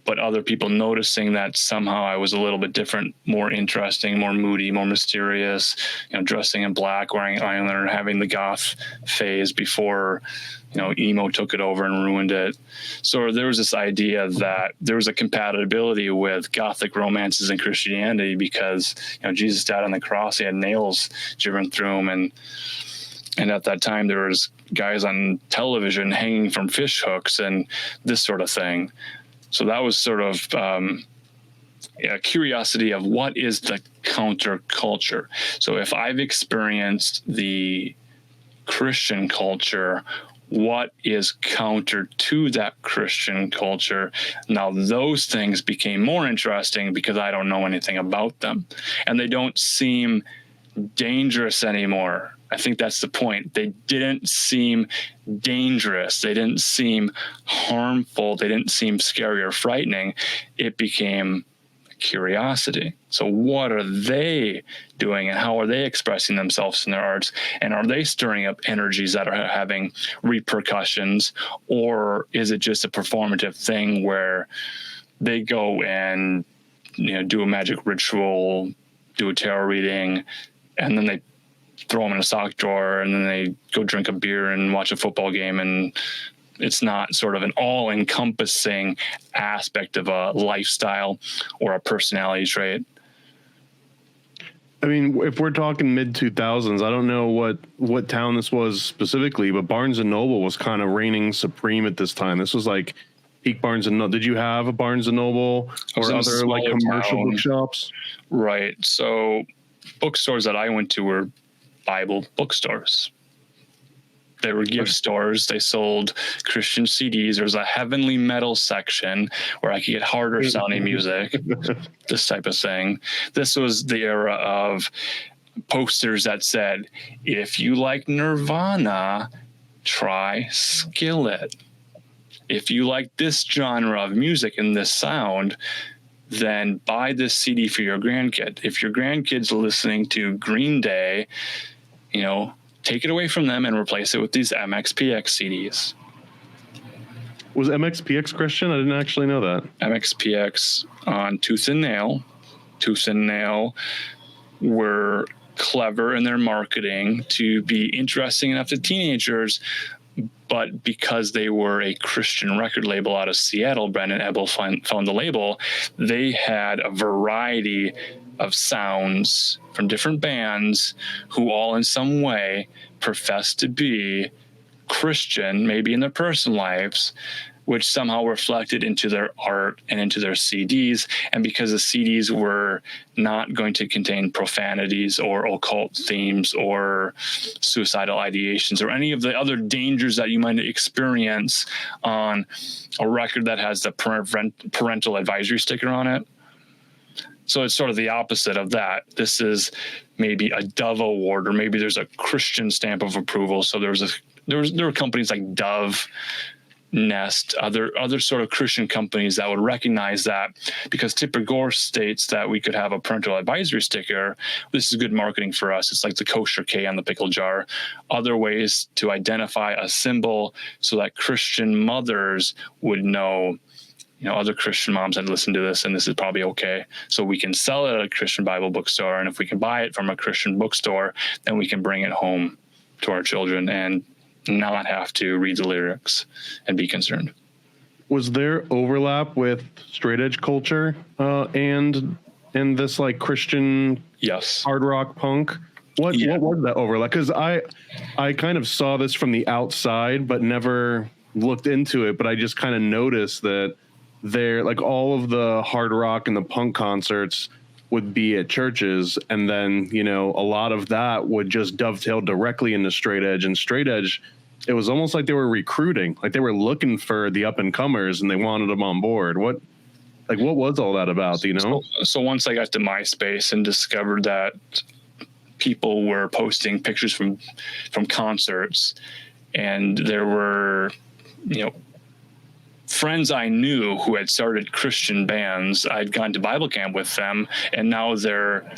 but other people noticing that somehow I was a little bit different, more interesting, more moody, more mysterious, dressing in black, wearing eyeliner, having the goth phase before, emo took it over and ruined it. So there was this idea that there was a compatibility with Gothic romances and Christianity because, Jesus died on the cross. He had nails driven through him. And at that time, there was guys on television hanging from fish hooks and this sort of thing. So that was sort of a curiosity of what is the counterculture. So if I've experienced the Christian culture, what is counter to that Christian culture? Now, those things became more interesting because I don't know anything about them. And they don't seem dangerous anymore. I think that's the point. They didn't seem dangerous. They didn't seem harmful. They didn't seem scary or frightening. It became curiosity. So what are they doing and how are they expressing themselves in their arts? And are they stirring up energies that are having repercussions? Or is it just a performative thing where they go and do a magic ritual, do a tarot reading, and then they throw them in a sock drawer and then they go drink a beer and watch a football game, and it's not sort of an all-encompassing aspect of a lifestyle or a personality trait. I mean, if we're talking mid-2000s, I don't know what town this was specifically, but Barnes & Noble was kind of reigning supreme at this time. This was like peak Barnes & Noble. Did you have a Barnes & Noble or other like commercial bookshops? Right. So bookstores that I went to were Bible bookstores. They were gift stores. They sold Christian CDs. There was a heavenly metal section where I could get harder sounding music, this type of thing. This was the era of posters that said, if you like Nirvana, try Skillet. If you like this genre of music and this sound, then buy this CD for your grandkid. If your grandkid's listening to Green Day, take it away from them and replace it with these MXPX CDs. Was MXPX Christian? I didn't actually know that. MXPX on Tooth and Nail. Tooth and Nail were clever in their marketing to be interesting enough to teenagers, but because they were a Christian record label out of Seattle, Brendan Ebel found the label, they had a variety of sounds from different bands who all in some way professed to be Christian, maybe in their personal lives, which somehow reflected into their art and into their CDs. And because the CDs were not going to contain profanities or occult themes or suicidal ideations or any of the other dangers that you might experience on a record that has the parental advisory sticker on it. So it's sort of the opposite of that. This is maybe a Dove Award, or maybe there's a Christian stamp of approval. So there were companies like Dove, Nest, other sort of Christian companies that would recognize that, because Tipper Gore states that we could have a parental advisory sticker. This is good marketing for us. It's like the kosher K on the pickle jar. Other ways to identify a symbol so that Christian mothers would know, other Christian moms had listened to this and this is probably okay. So we can sell it at a Christian Bible bookstore. And if we can buy it from a Christian bookstore, then we can bring it home to our children and not have to read the lyrics and be concerned. Was there overlap with straight edge culture and this like Christian hard rock punk? What was that overlap? Because I kind of saw this from the outside, but never looked into it. But I just kind of noticed that there, like all of the hard rock and the punk concerts would be at churches, and then a lot of that would just dovetail directly into straight edge. And straight edge, it was almost like they were recruiting, like they were looking for the up and comers and they wanted them on board. What was all that about? So once I got to MySpace and discovered that people were posting pictures from concerts, and there were friends I knew who had started Christian bands. I'd gone to Bible camp with them, and now they're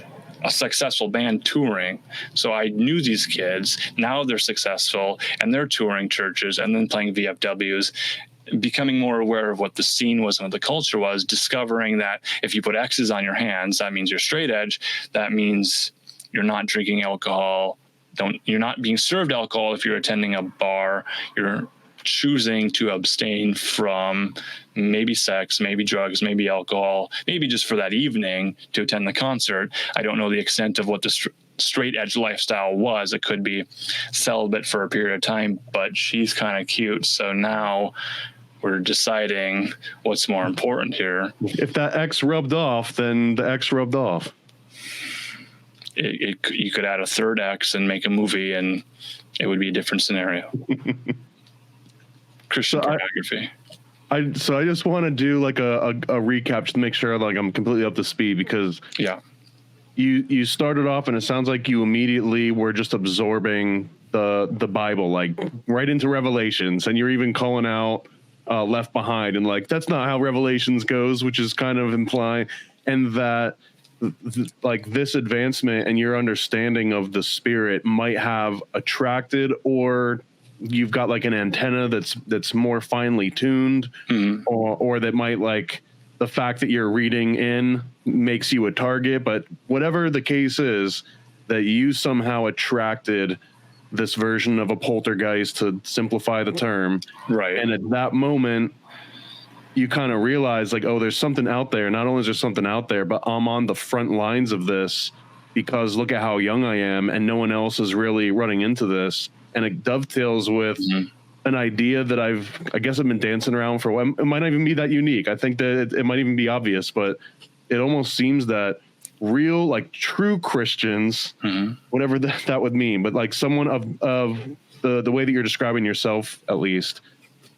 a successful band touring. So I knew these kids. Now they're successful and they're touring churches and then playing VFWs, becoming more aware of what the scene was and what the culture was, discovering that if you put X's on your hands, that means you're straight edge. That means you're not drinking alcohol. You're not being served alcohol if you're attending a bar. You're choosing to abstain from maybe sex, maybe drugs, maybe alcohol, maybe just for that evening to attend the concert. I don't know the extent of what the straight edge lifestyle was. It could be celibate for a period of time, but she's kind of cute. So now we're deciding what's more important here. If that X rubbed off, then the X rubbed off. You could add a third X and make a movie and it would be a different scenario. Christian pornography. I just want to do like a recap just to make sure like I'm completely up to speed, because you started off and it sounds like you immediately were just absorbing the Bible, like right into Revelations, and you're even calling out Left Behind and like that's not how Revelations goes, which is kind of implying, and that like this advancement and your understanding of the spirit might have attracted, or you've got like an antenna that's more finely tuned, or that might, like, the fact that you're reading in makes you a target. But whatever the case is, that you somehow attracted this version of a poltergeist, to simplify the term. Right. And at that moment, you kind of realize, like, oh, there's something out there. Not only is there something out there, but I'm on the front lines of this because look at how young I am and no one else is really running into this. And it dovetails with an idea that I guess I've been dancing around for a while. It might not even be that unique. I think that it might even be obvious, but it almost seems that real, like, true Christians, whatever that would mean, but like someone of the way that you're describing yourself, at least,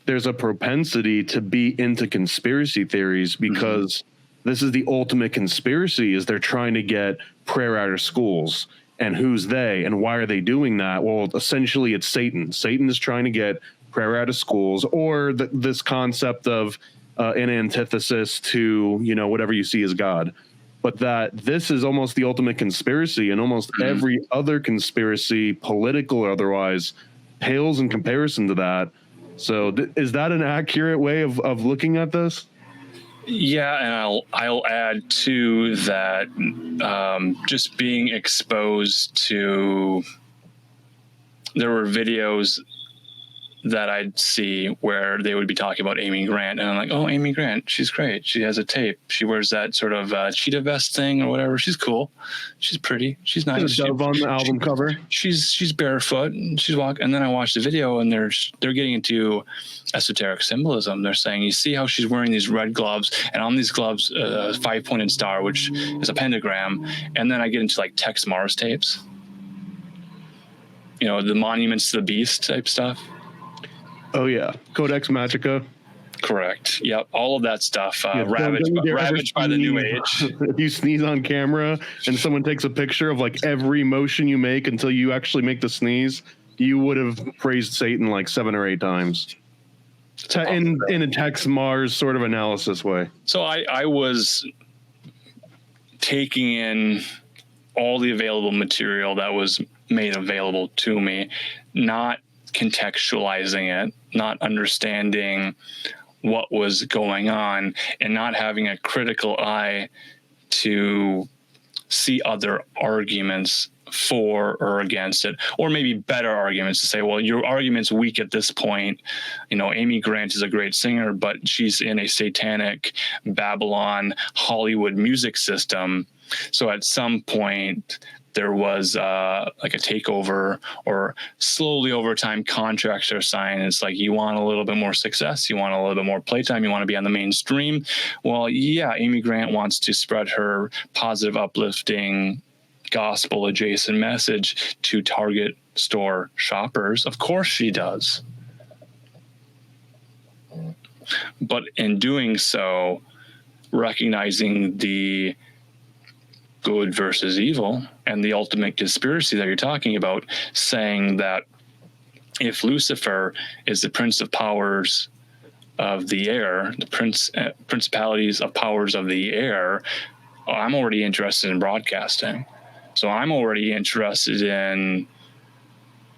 there's a propensity to be into conspiracy theories because this is the ultimate conspiracy, is they're trying to get prayer out of schools. And who's they and why are they doing that? Well, essentially it's Satan. Satan is trying to get prayer out of schools, or this concept of an antithesis to, you know, whatever you see as God. But that this is almost the ultimate conspiracy, and almost every other conspiracy, political or otherwise, pales in comparison to that. So is that an accurate way of looking at this? Yeah, and I'll add to that, just being exposed to, there were videos that I'd see where they would be talking about Amy Grant, and I'm like, oh, Amy Grant, she's great. She has a tape. She wears that sort of cheetah vest thing or whatever. She's cool. She's pretty. She's nice. There's a dove on the album cover. She's barefoot and she's walking. And then I watched the video and they're getting into esoteric symbolism. They're saying, you see how she's wearing these red gloves, and on these gloves, a 5-pointed star, which is a pentagram. And then I get into like Tex Mars tapes, you know, the Monuments to the Beast type stuff. Oh yeah, Codex Magica. Correct. Yep. All of that stuff. Ravaged by the new age. If you sneeze on camera and someone takes a picture of like every motion you make until you actually make the sneeze, you would have praised Satan like 7 or 8 times. In a Tex Mars sort of analysis way. So I was taking in all the available material that was made available to me, not contextualizing it, not understanding what was going on, and not having a critical eye to see other arguments for or against it, or maybe better arguments to say, well, your argument's weak at this point. You know, Amy Grant is a great singer, but she's in a satanic Babylon Hollywood music system. So at some point there was like a takeover, or slowly over time contracts are signed. It's like, you want a little bit more success, you want a little bit more playtime, you want to be on the mainstream. Well, yeah, Amy Grant wants to spread her positive, uplifting, gospel adjacent message to Target store shoppers. Of course she does. But in doing so, recognizing the good versus evil and the ultimate conspiracy that you're talking about, saying that if Lucifer is the prince of powers of the air, the principalities of powers of the air, I'm already interested in broadcasting. So I'm already interested in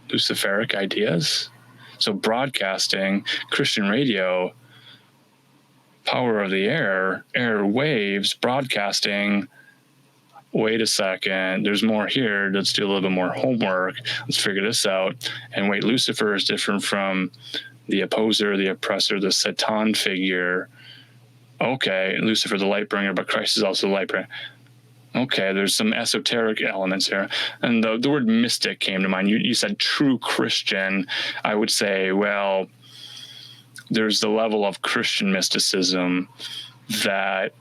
Luciferic ideas. So broadcasting, Christian radio, power of the air, air waves, broadcasting. Wait a second, there's more here. Let's do a little bit more homework. Let's figure this out. And wait, Lucifer is different from the opposer, the oppressor, the Satan figure. Okay, Lucifer, the light bringer, but Christ is also the light bringer. Okay, there's some esoteric elements here. And the word mystic came to mind. You said true Christian. I would say, well, there's the level of Christian mysticism that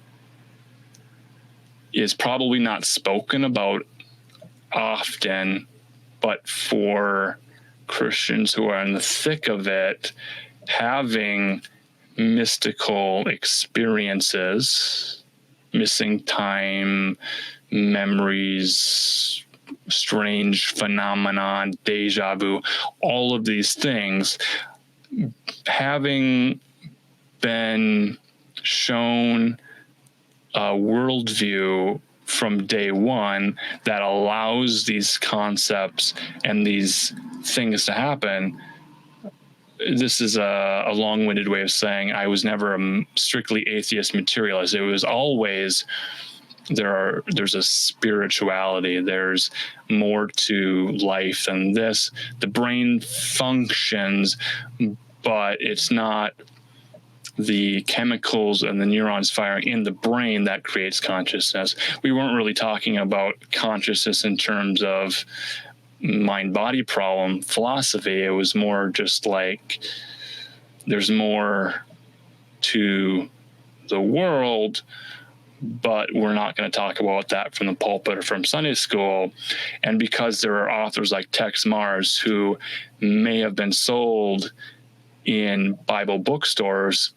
is probably not spoken about often, but for Christians who are in the thick of it, having mystical experiences, missing time, memories, strange phenomenon, deja vu, all of these things, having been shown a worldview from day one that allows these concepts and these things to happen. This is a long-winded way of saying I was never a strictly atheist materialist. It was always there's a spirituality, there's more to life than this. The brain functions, but it's not the chemicals and the neurons firing in the brain that creates consciousness. We weren't really talking about consciousness in terms of mind-body problem philosophy. It was more just like there's more to the world, but we're not going to talk about that from the pulpit or from Sunday school. And because there are authors like Tex Mars who may have been sold in Bible bookstores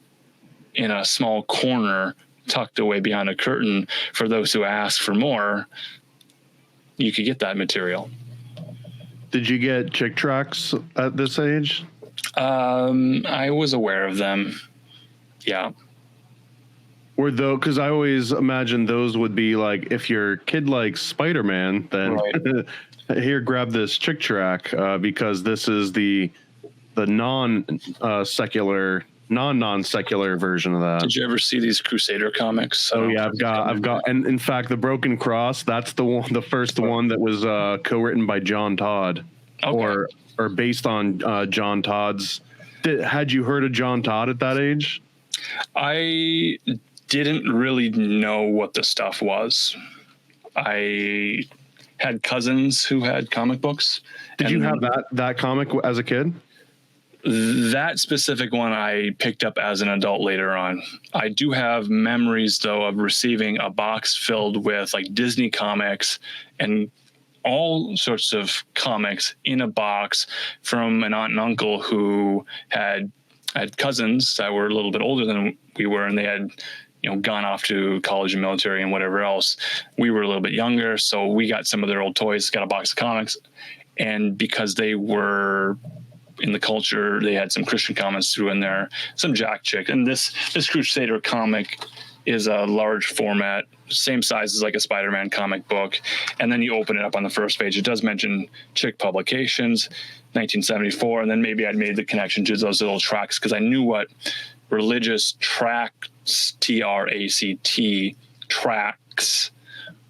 in a small corner tucked away behind a curtain for those who ask for more, you could get that material. Did you get chick tracts at this age? I was aware of them. Yeah. Because I always imagined those would be like, if your kid likes Spider-Man, then here, grab this chick tract, because this is the non-secular version of that. Did you ever see these Crusader comics? Oh yeah, I've got, and in fact, the Broken Cross, that's the first one that was co-written by John Todd, or based on John Todd's. Had you heard of John Todd at that age? I didn't really know what the stuff was. I had cousins who had comic books. Did you have that comic as a kid? That specific one I picked up as an adult later on. I do have memories, though, of receiving a box filled with like Disney comics and all sorts of comics in a box from an aunt and uncle who had cousins that were a little bit older than we were, and they had gone off to college and military and whatever else. We were a little bit younger, so we got some of their old toys, got a box of comics, and because they were in the culture, they had some Christian comics through in there, some Jack Chick, and this Crusader comic is a large format, same size as like a Spider-Man comic book, and then you open it up on the first page. It does mention Chick Publications, 1974, and then maybe I'd made the connection to those little tracts because I knew what religious tracts, T-R-A-C-T, tracts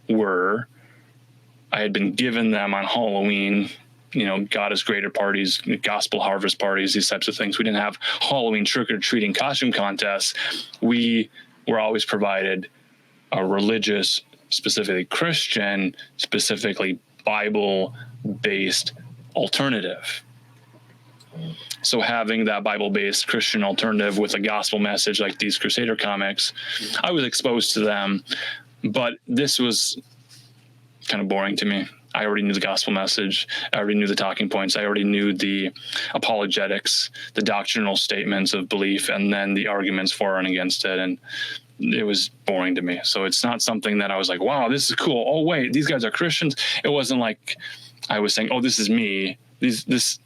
were. I had been given them on Halloween, God is Greater parties, gospel harvest parties, these types of things. We didn't have Halloween trick-or-treating costume contests. We were always provided a religious, specifically Christian, specifically Bible-based alternative. So having that Bible-based Christian alternative with a gospel message like these Crusader comics, I was exposed to them, but this was kind of boring to me. I already knew the gospel message. I already knew the talking points. I already knew the apologetics, the doctrinal statements of belief, and then the arguments for and against it. And it was boring to me. So it's not something that I was like, wow, this is cool. Oh, wait, these guys are Christians. It wasn't like I was saying, oh, this is me. This is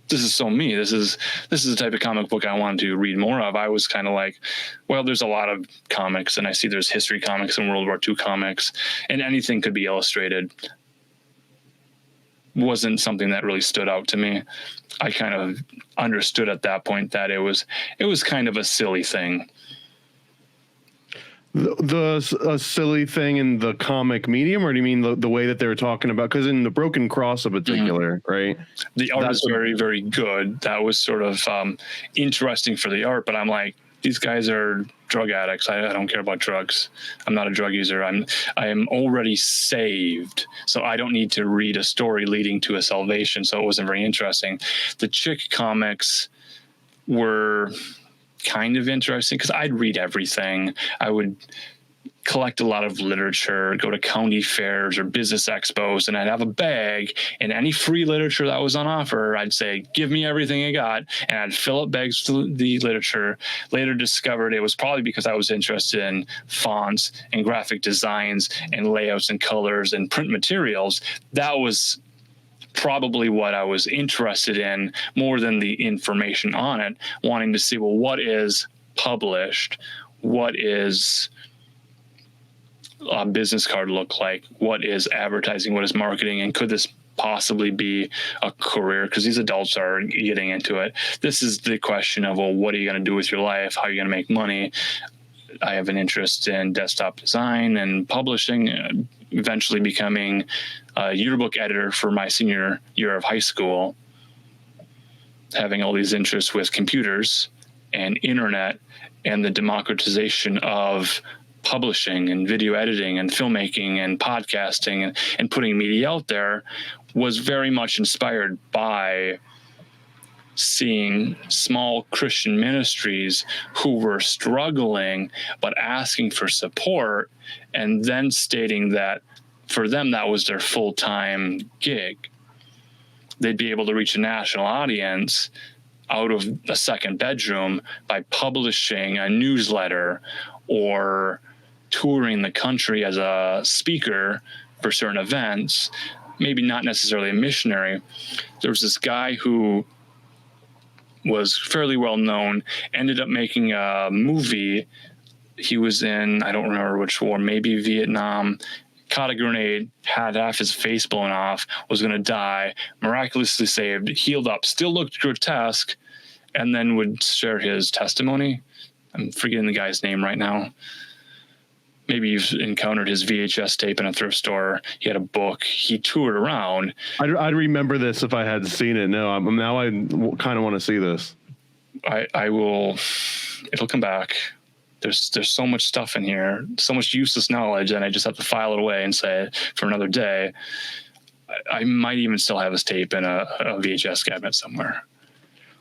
so me. This is the type of comic book I wanted to read more of. I was kind of like, well, there's a lot of comics, and I see there's history comics and World War II comics, and anything could be illustrated. Wasn't something that really stood out to me. I kind of understood at that point that it was kind of a silly thing. A silly thing in the comic medium, or do you mean the way that they were talking about? Because in the Broken Cross in particular, right? The art is very, very good. That was sort of interesting for the art, but I'm like, these guys are drug addicts. I don't care about drugs. I'm not a drug user. I am already saved, so I don't need to read a story leading to a salvation. So it wasn't very interesting. The Chick comics were kind of interesting because I'd read everything. I would collect a lot of literature, go to county fairs or business expos, and I'd have a bag, and any free literature that was on offer, I'd say, give me everything I got, and I'd fill up bags with the literature. Later discovered it was probably because I was interested in fonts and graphic designs and layouts and colors and print materials. That was probably what I was interested in more than the information on it, wanting to see, well, what is published? What is a business card look like? What is advertising? What is marketing? And could this possibly be a career? Because these adults are getting into it. This is the question of, well, what are you going to do with your life? How are you going to make money? I have an interest in desktop design and publishing, eventually becoming a yearbook editor for my senior year of high school, having all these interests with computers and internet and the democratization of publishing and video editing and filmmaking and podcasting and putting media out there was very much inspired by seeing small Christian ministries who were struggling but asking for support, and then stating that for them that was their full-time gig. They'd be able to reach a national audience out of a second bedroom by publishing a newsletter or touring the country as a speaker for certain events, maybe not necessarily a missionary. There was this guy who was fairly well known, ended up making a movie. He was in, I don't remember which war, maybe Vietnam, caught a grenade, had half his face blown off, was going to die, miraculously saved, healed up, still looked grotesque, and then would share his testimony. I'm forgetting the guy's name right now. Maybe you've encountered his VHS tape in a thrift store. He had a book. He toured around. I'd remember this if I had seen it. No, now I kind of want to see this. I will. It'll come back. There's so much stuff in here, so much useless knowledge, and I just have to file it away and say it for another day. I might even still have his tape in a VHS cabinet somewhere.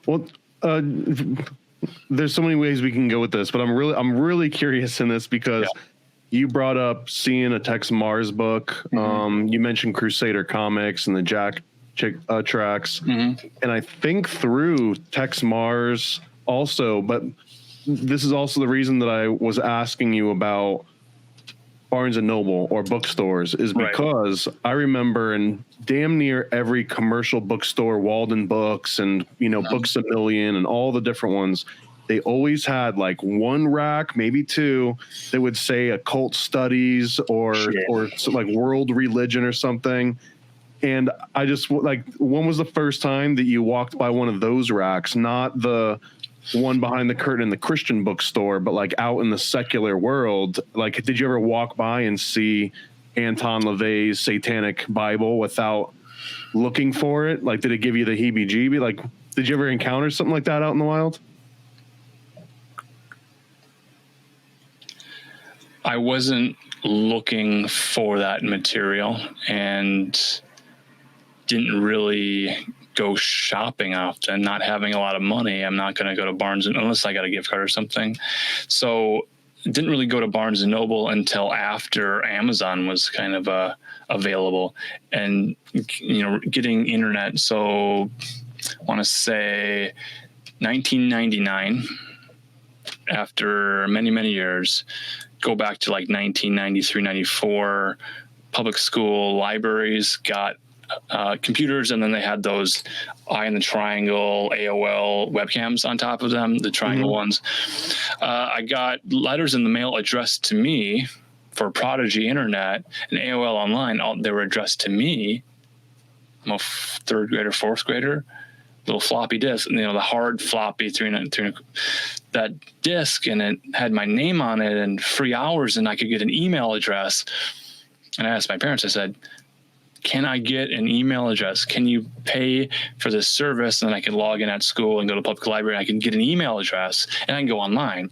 Well, there's so many ways we can go with this, but I'm really curious in this because you brought up seeing a Tex Mars book. You mentioned Crusader Comics and the Tracts, and I think through Tex Mars also, but this is also the reason that I was asking you about Barnes and Noble or bookstores is because I remember in damn near every commercial bookstore, Walden Books and, Books A Million and all the different ones, they always had like one rack, maybe two, that would say occult studies or like world religion or something. And I just like, when was the first time that you walked by one of those racks? Not the one behind the curtain in the Christian bookstore, but like out in the secular world. Like, did you ever walk by and see Anton LaVey's Satanic Bible without looking for it? Like, did it give you the heebie-jeebie? Like, did you ever encounter something like that out in the wild? I wasn't looking for that material and didn't really go shopping often. Not having a lot of money, I'm not going to go to Barnes unless I got a gift card or something. So didn't really go to Barnes and Noble until after Amazon was kind of available and getting internet. So I want to say 1999, after many years, go back to like 1993, 94, public school libraries got computers, and then they had those eye in the triangle AOL webcams on top of them, the triangle ones. I got letters in the mail addressed to me for Prodigy Internet and AOL Online. They were addressed to me. I'm a third grader, fourth grader. Little floppy disk, the hard floppy 300 that disk, and it had my name on it and free hours, and I could get an email address. And I asked my parents, I said, can I get an email address? Can you pay for this service? And then I can log in at school and go to public library. And I can get an email address and I can go online.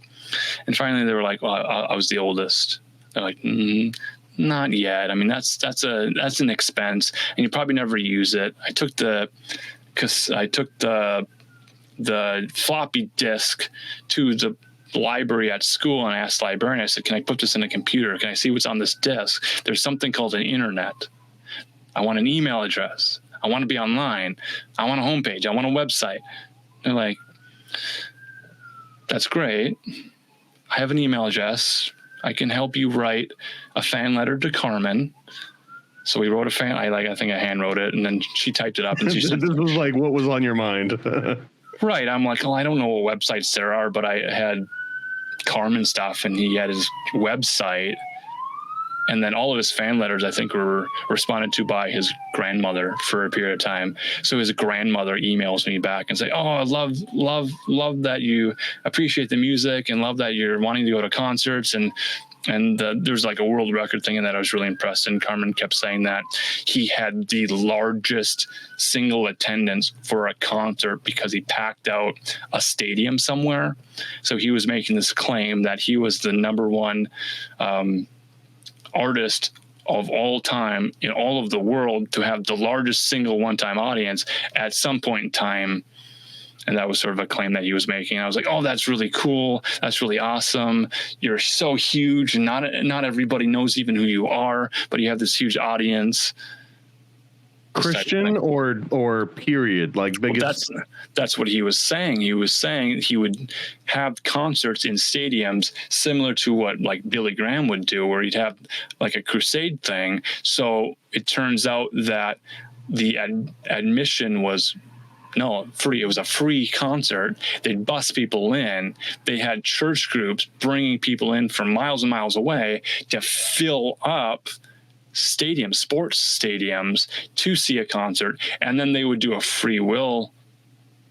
And finally they were like, well, I was the oldest. They're like, not yet. I mean, that's an expense and you probably never use it. I took the floppy disk to the library at school and I asked the librarian, I said, can I put this in a computer? Can I see what's on this disk? There's something called an internet. I want an email address. I want to be online. I want a homepage. I want a website. They're like, that's great. I have an email address. I can help you write a fan letter to Carmen. So we wrote a fan. I think I hand wrote it, and then she typed it up. And she said, "This was like what was on your mind." Right. I'm like, I don't know what websites there are, but I had Carmen stuff, and he had his website. And then all of his fan letters, I think, were responded to by his grandmother for a period of time. So his grandmother emails me back and say, "Oh, I love that you appreciate the music and love that you're wanting to go to concerts." And there's like a world record thing in that I was really impressed. And Carmen kept saying that he had the largest single attendance for a concert because he packed out a stadium somewhere. So he was making this claim that he was the number one artist of all time in all of the world to have the largest single one-time audience at some point in time. And that was sort of a claim that he was making. I was like, "Oh, that's really cool. That's really awesome. You're so huge, and not everybody knows even who you are, but you have this huge audience." Christian or period, like biggest. Well, that's what he was saying. He was saying he would have concerts in stadiums similar to what like Billy Graham would do, where he'd have like a crusade thing. So it turns out that the admission was free. It was a free concert. They'd bus people in. They had church groups bringing people in from miles and miles away to fill up sports stadiums to see a concert. And then they would do a free will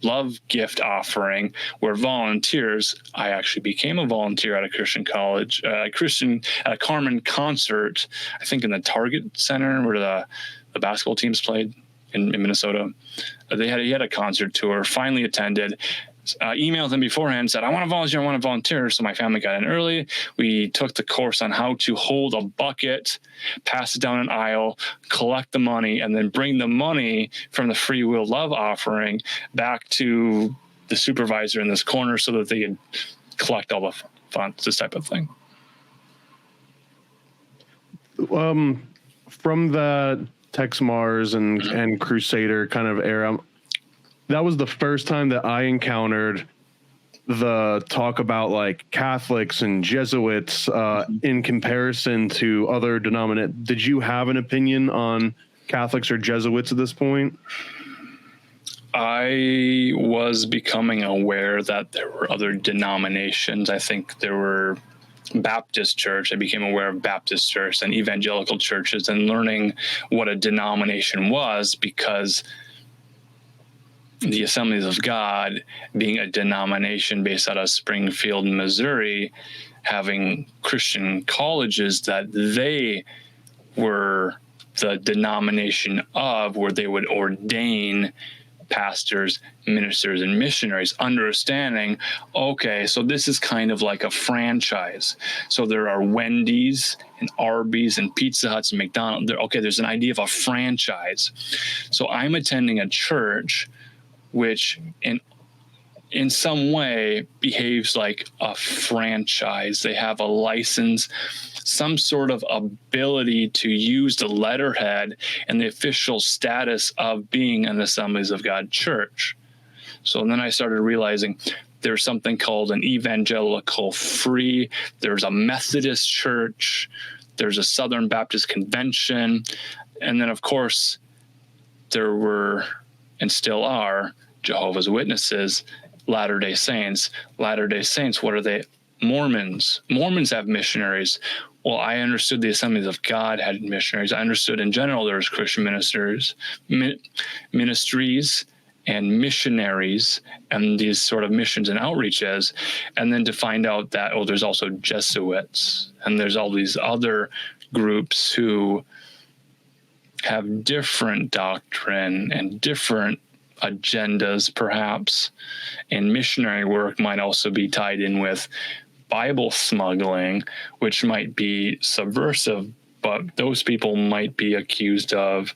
love gift offering where volunteers, I actually became a volunteer at a Christian college, at a Carmen concert, I think in the Target Center where the basketball teams played in Minnesota. He had a concert tour, finally attended, emailed him beforehand, said, I want to volunteer. So my family got in early. We took the course on how to hold a bucket, pass it down an aisle, collect the money, and then bring the money from the free will love offering back to the supervisor in this corner so that they could collect all the funds, this type of thing. From the Tex Mars and Crusader kind of era, that was the first time that I encountered the talk about like Catholics and Jesuits in comparison to other denominations. Did you have an opinion on Catholics or Jesuits at this point? I was becoming aware that there were other denominations. I think there were Baptist church. I became aware of Baptist church and evangelical churches and learning what a denomination was, because the Assemblies of God, being a denomination based out of Springfield, Missouri, having Christian colleges that they were the denomination of, where they would ordain pastors, ministers, and missionaries, understanding, okay, so this is kind of like a franchise. So there are Wendy's and Arby's and Pizza Huts and McDonald's. There's an idea of a franchise. So I'm attending a church which in some way behaves like a franchise. They have a license, some sort of ability to use the letterhead and the official status of being an Assemblies of God church. So then I started realizing there's something called an evangelical free, there's a Methodist church, there's a Southern Baptist Convention, and then of course there were and still are Jehovah's Witnesses, Latter-day Saints. Latter-day Saints, what are they? Mormons. Mormons have missionaries. Well, I understood the Assemblies of God had missionaries. I understood in general there was Christian ministries and missionaries and these sort of missions and outreaches. And then to find out that, there's also Jesuits and there's all these other groups who have different doctrine and different agendas, perhaps, and missionary work might also be tied in with Bible smuggling, which might be subversive, but those people might be accused of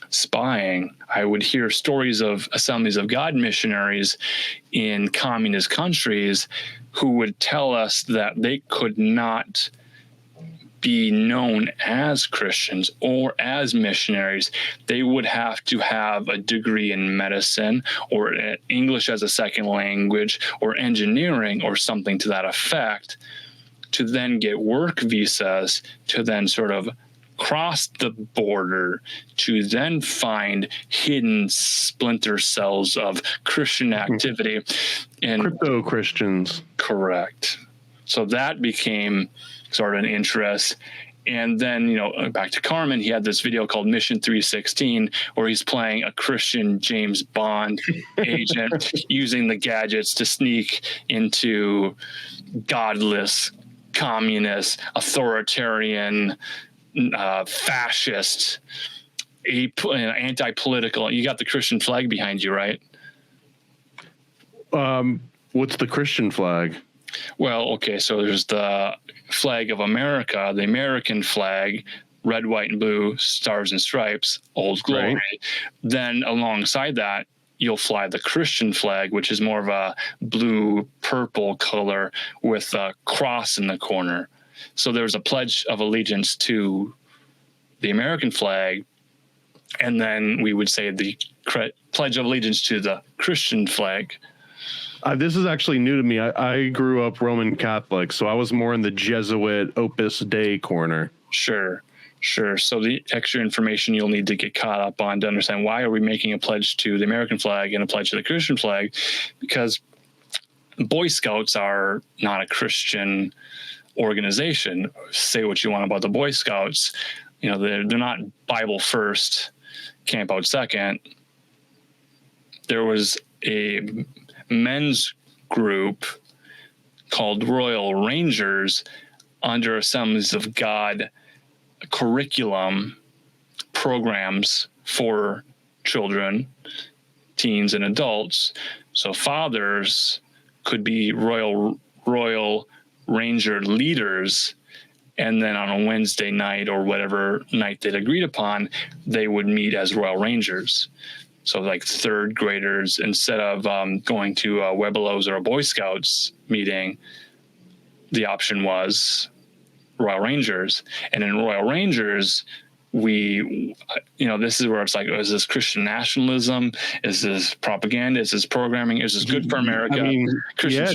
spying. I would hear stories of Assemblies of God missionaries in communist countries who would tell us that they could not be known as Christians or as missionaries. They would have to have a degree in medicine or English as a second language or engineering or something to that effect to then get work visas to then sort of cross the border to then find hidden splinter cells of Christian activity. And crypto Christians. Correct. So that became sort of an interest. And then, you know, back to Carmen, he had this video called Mission 316, where he's playing a Christian James Bond agent using the gadgets to sneak into godless, communist, authoritarian, fascist, anti-political. You got the Christian flag behind you, right? What's the Christian flag? Well, okay, so there's the flag of America, the American flag, red, white, and blue, stars and stripes, Old Glory. Right. Then alongside that, you'll fly the Christian flag, which is more of a blue, purple color with a cross in the corner. So there's a pledge of allegiance to the American flag, and then we would say the pledge of allegiance to the Christian flag. This is actually new to me. I grew up Roman Catholic, so I was more in the Jesuit Opus Dei corner. Sure. So the extra information you'll need to get caught up on to understand why are we making a pledge to the American flag and a pledge to the Christian flag, because Boy Scouts are not a Christian organization. Say what you want about the Boy Scouts. You know, they're not Bible first, camp out second. There was a men's group called Royal Rangers under Assemblies of God curriculum programs for children, teens, and adults. So fathers could be Royal Ranger leaders, and then on a Wednesday night or whatever night they'd agreed upon, they would meet as Royal Rangers. So like third graders, instead of going to a Webelos or a Boy Scouts meeting, the option was Royal Rangers. And in Royal Rangers, we, you know, this is where it's like, is this Christian nationalism? Is this propaganda? Is this programming? Is this good for America? I mean, Christian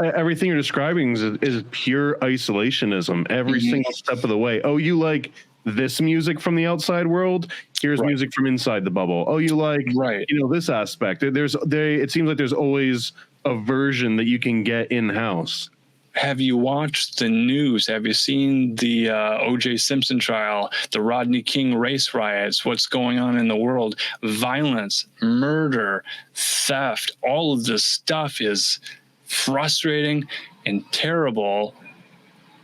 everything you're describing is pure isolationism every single step of the way. Oh, you like this music from the outside world? Here's music from inside the bubble. Oh, you like, you know, this aspect. It seems like there's always a version that you can get in-house. Have you watched the news? Have you seen the O.J. Simpson trial, the Rodney King race riots, what's going on in the world? Violence, murder, theft, all of this stuff is frustrating and terrible.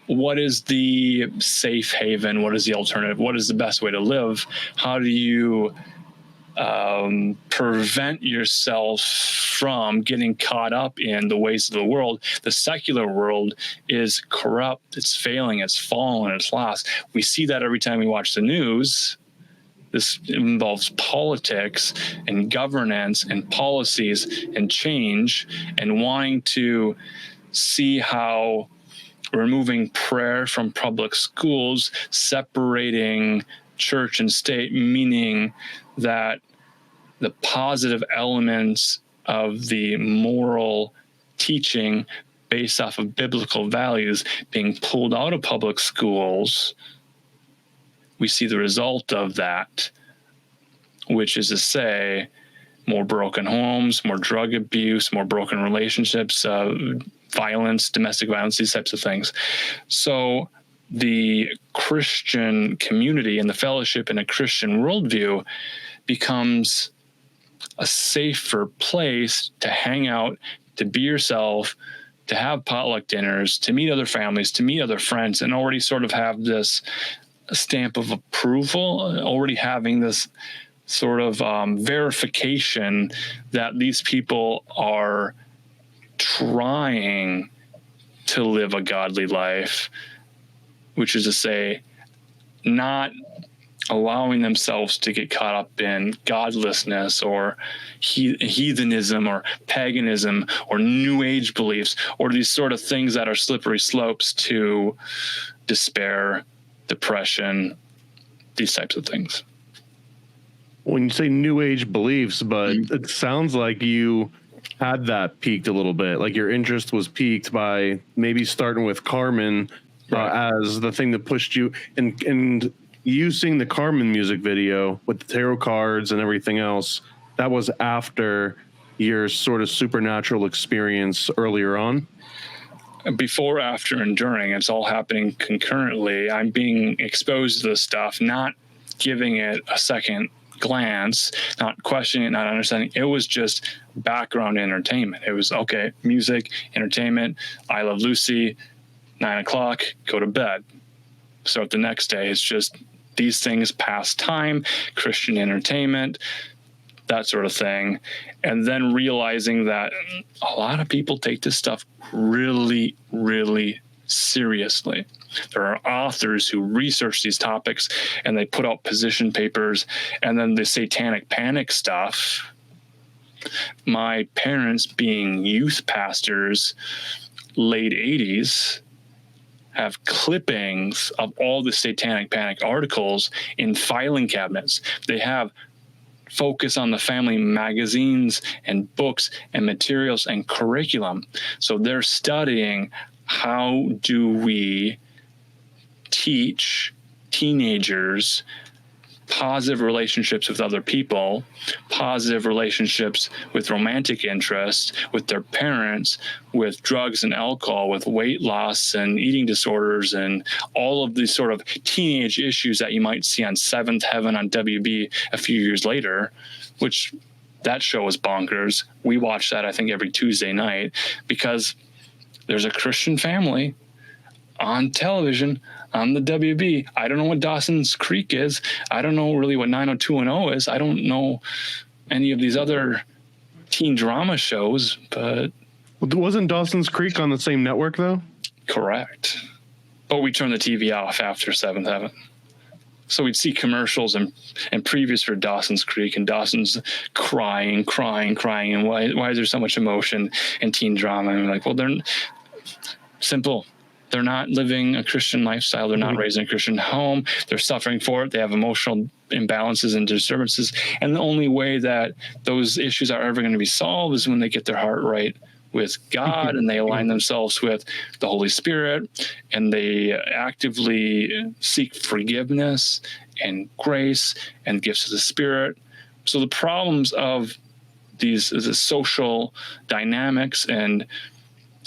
What is the safe haven? What is the alternative? What is the best way to live? How do you prevent yourself from getting caught up in the ways of the world? The secular world is corrupt. It's failing. It's fallen. It's lost. We see that every time we watch the news. This involves politics and governance and policies and change, and wanting to see how removing prayer from public schools, separating church and state, meaning that the positive elements of the moral teaching based off of biblical values being pulled out of public schools. We see the result of that, which is to say, more broken homes, more drug abuse, more broken relationships, violence, domestic violence, these types of things. So the Christian community and the fellowship in a Christian worldview becomes a safer place to hang out, to be yourself, to have potluck dinners, to meet other families, to meet other friends, and already sort of have this stamp of approval, already having this sort of verification that these people are trying to live a godly life, which is to say, not allowing themselves to get caught up in godlessness or heathenism or paganism or new age beliefs or these sort of things that are slippery slopes to despair, depression, these types of things. When you say new age beliefs, but it sounds like you had that peaked a little bit, like your interest was peaked by maybe starting with Carmen as the thing that pushed you, and you seeing the Carmen music video with the tarot cards and everything else, that was after your sort of supernatural experience earlier on? before, after, and during. It's all happening concurrently. I'm being exposed to this stuff, not giving it a second glance, not questioning it, not understanding. It was just background entertainment. It was, okay, music, entertainment, I Love Lucy, 9 o'clock, go to bed. So the next day, it's just these things, pass time, Christian entertainment, that sort of thing. And then realizing that a lot of people take this stuff really, really seriously. There are authors who research these topics and they put out position papers. And then the Satanic Panic stuff, my parents being youth pastors, late 80s, have clippings of all the Satanic Panic articles in filing cabinets. They have focus on the family magazines and books and materials and curriculum. So they're studying, how do we teach teenagers positive relationships with other people, positive relationships with romantic interests, with their parents, with drugs and alcohol, with weight loss and eating disorders, and all of these sort of teenage issues that you might see on Seventh Heaven on WB a few years later, which that show is bonkers. We watch that, I think, every Tuesday night because there's a Christian family on television on the WB. I don't know what Dawson's Creek is. I don't know really what 90210 is. I don't know any of these other teen drama shows, but... Wasn't Dawson's Creek on the same network, though? Correct. But we turned the TV off after Seventh Heaven. So we'd see commercials and previews for Dawson's Creek, and Dawson's crying, and why is there so much emotion in teen drama? And we're like, well, they're simple. They're not living a Christian lifestyle. They're not raised in a Christian home. They're suffering for it. They have emotional imbalances and disturbances. And the only way that those issues are ever going to be solved is when they get their heart right with God and they align themselves with the Holy Spirit and they actively seek forgiveness and grace and gifts of the Spirit. So the problems of these social dynamics and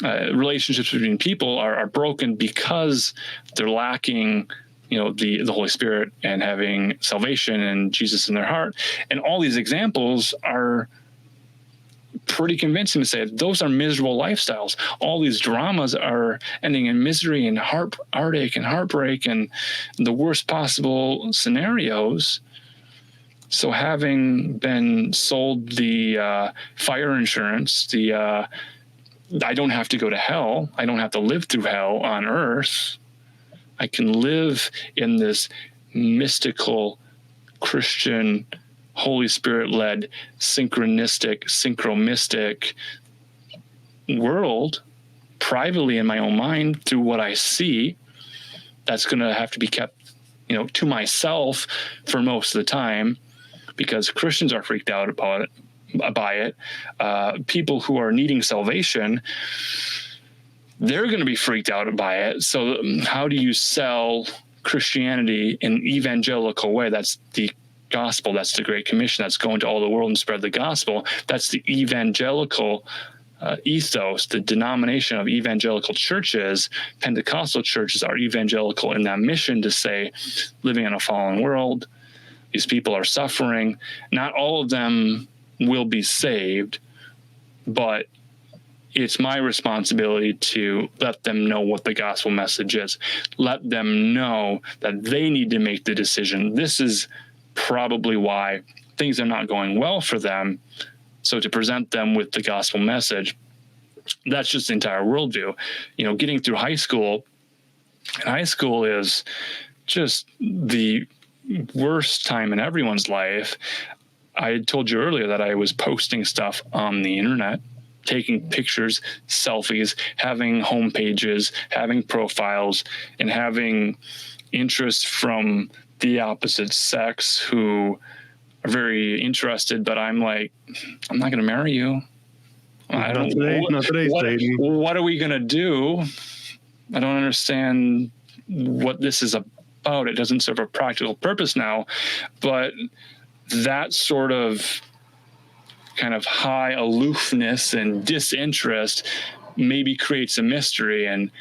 relationships between people are broken because they're lacking, the Holy Spirit and having salvation and Jesus in their heart. And all these examples are pretty convincing to say those are miserable lifestyles. All these dramas are ending in misery and heartache and heartbreak and the worst possible scenarios. So having been sold the fire insurance, I don't have to go to hell. I don't have to live through hell on earth. I can live in this mystical Christian, Holy Spirit-led, synchromistic world privately in my own mind through what I see. That's going to have to be kept, to myself for most of the time because Christians are freaked out by it. People who are needing salvation, they're going to be freaked out by it. So how do you sell Christianity in an evangelical way? That's the gospel. That's the Great Commission. That's going to all the world and spread the gospel. That's the evangelical ethos, the denomination of evangelical churches. Pentecostal churches are evangelical in that mission to say, living in a fallen world, these people are suffering. Not all of them will be saved, but it's my responsibility to let them know what the gospel message is. Let them know that they need to make the decision. This is probably why things are not going well for them. So to present them with the gospel message, that's just the entire worldview. Getting through high school, and high school is just the worst time in everyone's life. I had told you earlier that I was posting stuff on the internet, taking pictures, selfies, having home pages, having profiles, and having interest from the opposite sex who are very interested, but I'm like, I'm not going to marry you. Not today, Satan. What are we going to do? I don't understand what this is about. It doesn't serve a practical purpose now, but that sort of kind of high aloofness and disinterest maybe creates a mystery and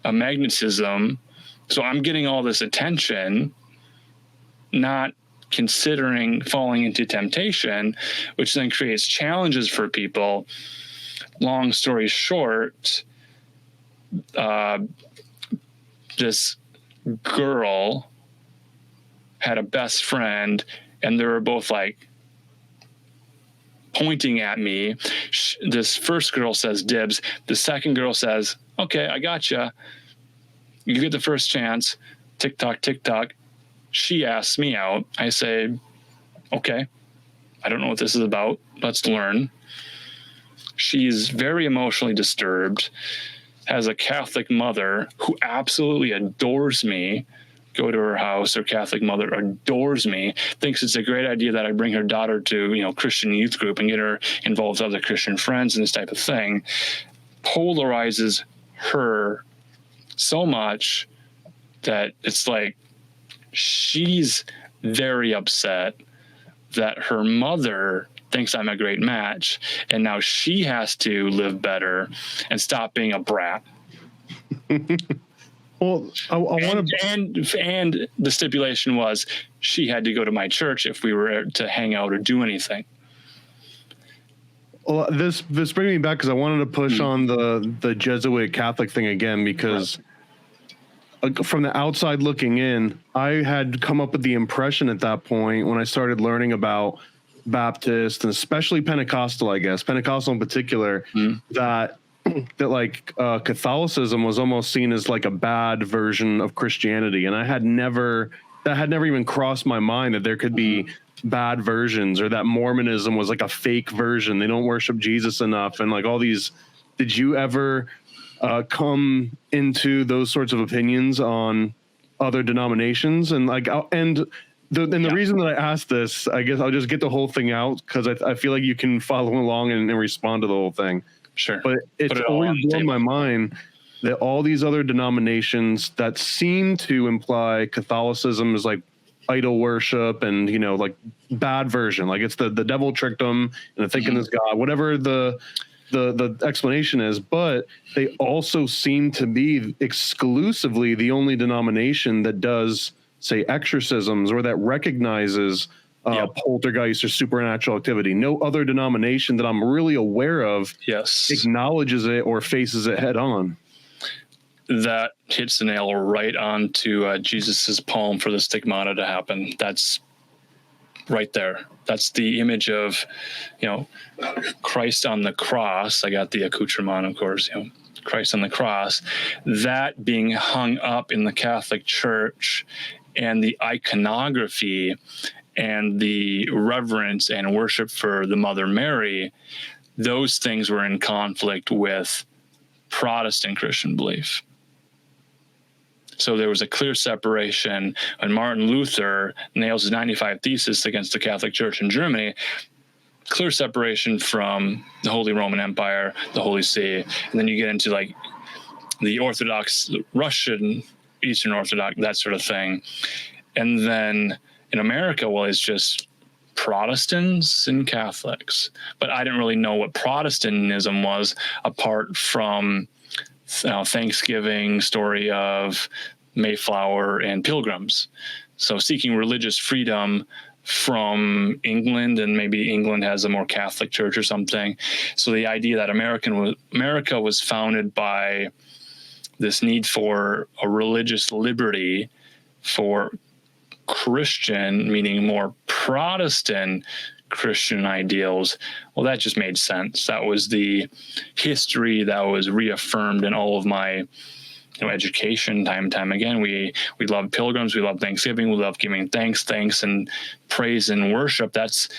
a magnetism. So I'm getting all this attention, not considering falling into temptation, which then creates challenges for people. Long story short, this girl had a best friend, and they were both like pointing at me. This first girl says dibs. The second girl says, okay, I gotcha. You get the first chance. Tick tock, tick tock. She asks me out. I say, okay, I don't know what this is about. Let's learn. She's very emotionally disturbed, has a Catholic mother who absolutely adores me. Go to her house. Her Catholic mother adores me, thinks it's a great idea that I bring her daughter to, Christian youth group and get her involved with other Christian friends and this type of thing. Polarizes her so much that it's like she's very upset that her mother thinks I'm a great match, and now she has to live better and stop being a brat. Well, I want to, and the stipulation was she had to go to my church if we were to hang out or do anything. Well, this brings me back because I wanted to push on the Jesuit Catholic thing again, because from the outside looking in, I had come up with the impression at that point when I started learning about Baptist and especially Pentecostal, I guess Pentecostal in particular, that Catholicism was almost seen as like a bad version of Christianity, and that had never even crossed my mind that there could be bad versions, or that Mormonism was like a fake version. They don't worship Jesus enough, and like all these. Did you ever come into those sorts of opinions on other denominations? And the reason that I asked this, I guess I'll just get the whole thing out because I feel like you can follow along and respond to the whole thing. Sure. But it's always blown my mind that all these other denominations that seem to imply Catholicism is like idol worship and, like bad version, like it's the devil tricked them into thinking this God, whatever the explanation is, but they also seem to be exclusively the only denomination that does, say, exorcisms or that recognizes poltergeist or supernatural activity. No other denomination that I'm really aware of acknowledges it or faces it head on. That hits the nail right onto Jesus's palm for the stigmata to happen. That's right there. That's the image of, Christ on the cross. I got the accoutrement, of course, Christ on the cross. That being hung up in the Catholic Church, and the iconography and the reverence and worship for the Mother Mary, those things were in conflict with Protestant Christian belief. So there was a clear separation. When Martin Luther nails his 95 Thesis against the Catholic Church in Germany, clear separation from the Holy Roman Empire, the Holy See. And then you get into like the Orthodox Russian, Eastern Orthodox, that sort of thing. And then in America, well, it's just Protestants and Catholics. But I didn't really know what Protestantism was apart from Thanksgiving story of Mayflower and Pilgrims. So seeking religious freedom from England, and maybe England has a more Catholic church or something. So the idea that America was founded by this need for a religious liberty for Christian, meaning more Protestant Christian ideals, well, that just made sense. That was the history that was reaffirmed in all of my education time and time again. We love pilgrims, we love Thanksgiving, we love giving thanks and praise and worship. That's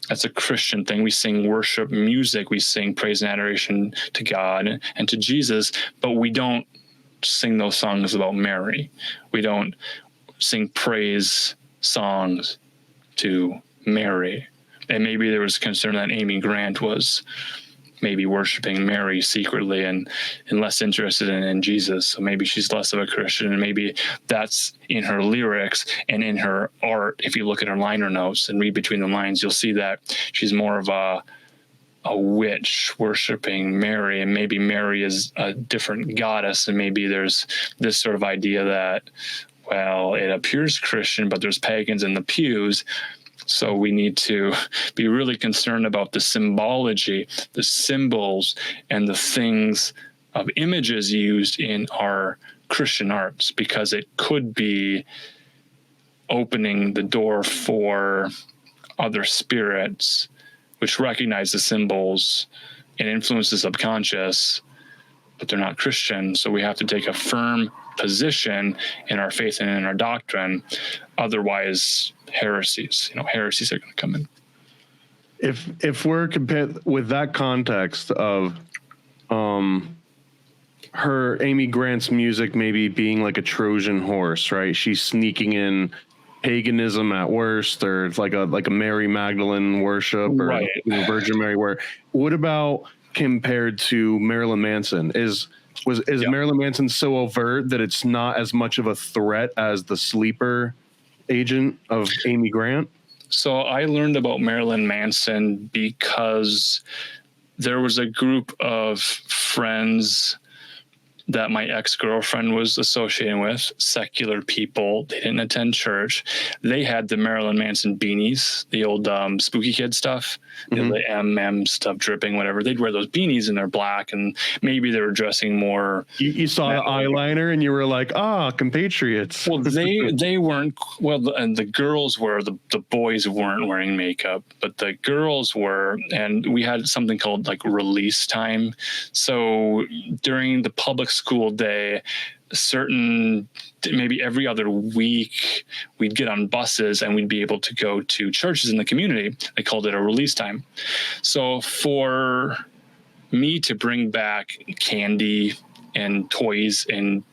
a Christian thing. We sing worship music, we sing praise and adoration to God and to Jesus, but we don't sing those songs about Mary. We don't sing praise songs to Mary. And maybe there was concern that Amy Grant was maybe worshiping Mary secretly and less interested in Jesus. So maybe she's less of a Christian, and maybe that's in her lyrics and in her art. If you look at her liner notes and read between the lines, you'll see that she's more of a a witch worshiping Mary, and maybe Mary is a different goddess, and maybe there's this sort of idea that, well, it appears Christian, but there's pagans in the pews. So we need to be really concerned about the symbology, the symbols, and the things of images used in our Christian arts, because it could be opening the door for other spirits which recognize the symbols and influence the subconscious, but they're not Christian. So we have to take a firm position in our faith and in our doctrine. Otherwise, heresies are going to come in. If we're compared with that context of her, Amy Grant's music maybe being like a Trojan horse, right? She's sneaking in paganism at worst, or it's like a Mary Magdalene worship, or right. Virgin Mary. What about compared to Marilyn Manson? Is Marilyn Manson so overt that it's not as much of a threat as the sleeper agent of Amy Grant? So I learned about Marilyn Manson because there was a group of friends that my ex-girlfriend was associating with, secular people. They didn't attend church. They had the Marilyn Manson beanies, the old spooky kid stuff, the MM stuff dripping, whatever. They'd wear those beanies and they're black, and maybe they were dressing more. You saw the eyeliner and you were like, compatriots. Well, they weren't. Well, and the girls were. The boys weren't wearing makeup, but the girls were. And we had something called like release time. So during the public school day, maybe every other week, we'd get on buses and we'd be able to go to churches in the community. They called it a release time. So for me to bring back candy and toys and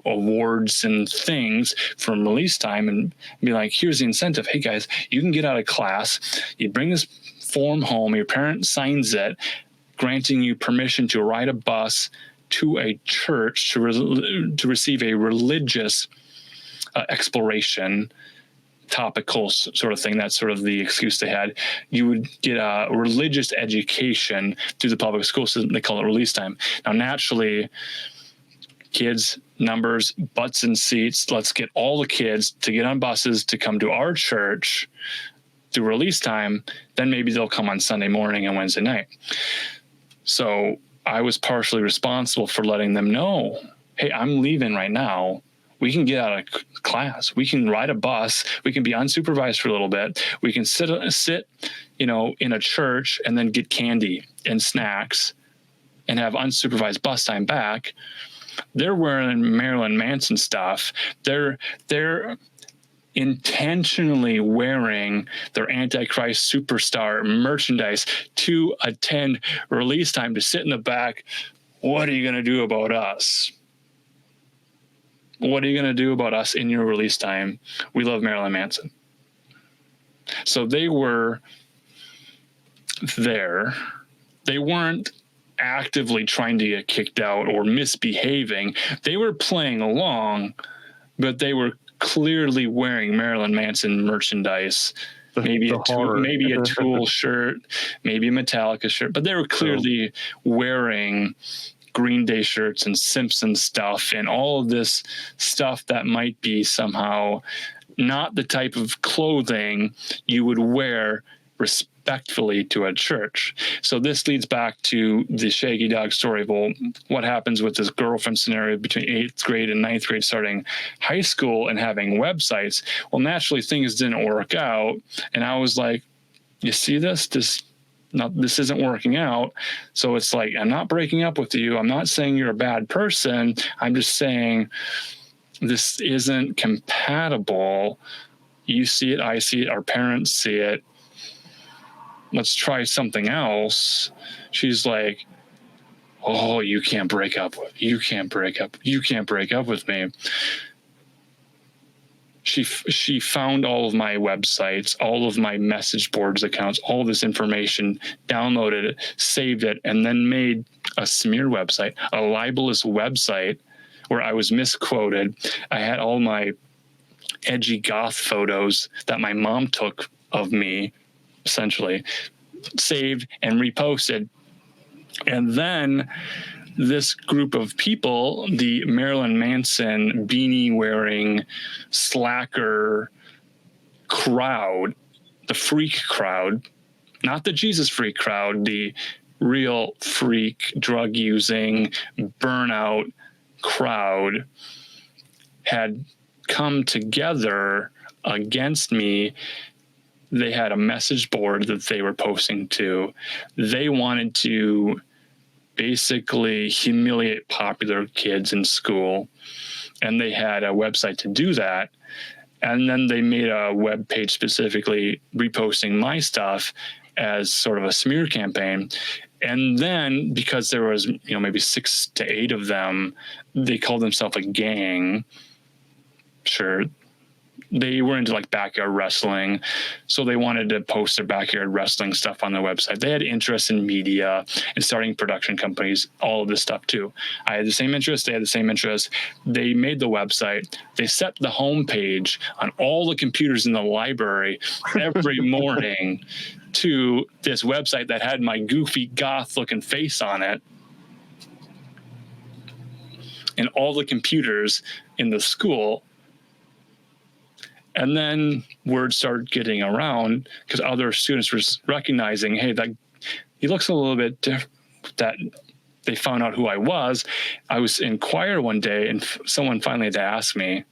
awards and things from release time and be like, here's the incentive. Hey guys, you can get out of class. You bring this form home. Your parent signs it, granting you permission to ride a bus to a church to receive a religious exploration, topical sort of thing. That's sort of the excuse they had. You would get a religious education through the public school system. They call it release time. Now, naturally, kids, numbers, butts and seats. Let's get all the kids to get on buses to come to our church through release time. Then maybe they'll come on Sunday morning and Wednesday night. So I was partially responsible for letting them know, hey, I'm leaving right now. We can get out of class. We can ride a bus. We can be unsupervised for a little bit. We can sit, in a church and then get candy and snacks and have unsupervised bus time back. They're wearing Marilyn Manson stuff. They're intentionally wearing their Antichrist superstar merchandise to attend release time, to sit in the back. What are you going to do about us? What are you going to do about us in your release time? We love Marilyn Manson. So they were there. They weren't actively trying to get kicked out or misbehaving. They were playing along, but they were clearly wearing Marilyn Manson merchandise, maybe a Tool shirt, maybe a Metallica shirt, but they were clearly wearing Green Day shirts and Simpsons stuff and all of this stuff that might be somehow not the type of clothing you would wear respectfully to a church. So this leads back to the Shaggy Dog story of, well, what happens with this girlfriend scenario between 8th grade and 9th grade starting high school and having websites? Well, naturally things didn't work out. And I was like, you see this isn't working out. So it's like, I'm not breaking up with you. I'm not saying you're a bad person. I'm just saying this isn't compatible. You see it, I see it, our parents see it. Let's try something else. She's like, oh, you can't break up with me. She found all of my websites, all of my message boards accounts, all this information, downloaded it, saved it, and then made a smear website, a libelous website where I was misquoted. I had all my edgy goth photos that my mom took of me, essentially saved and reposted. And then this group of people, the Marilyn Manson beanie wearing slacker crowd, the freak crowd, not the Jesus freak crowd, the real freak drug using burnout crowd, had come together against me. They had a message board that they were posting to. They wanted to basically humiliate popular kids in school, and they had a website to do that. And then they made a web page specifically reposting my stuff as sort of a smear campaign. And then, because there was, maybe 6 to 8 of them, they called themselves a gang. Sure. They were into like backyard wrestling. So they wanted to post their backyard wrestling stuff on their website. They had interest in media and starting production companies, all of this stuff too. I had the same interest. They had the same interest. They made the website. They set the homepage on all the computers in the library every morning to this website that had my goofy goth looking face on it. And all the computers in the school. And then word started getting around because other students were recognizing, hey, that he looks a little bit different. That they found out who I was. I was in choir one day, and someone finally had to ask me,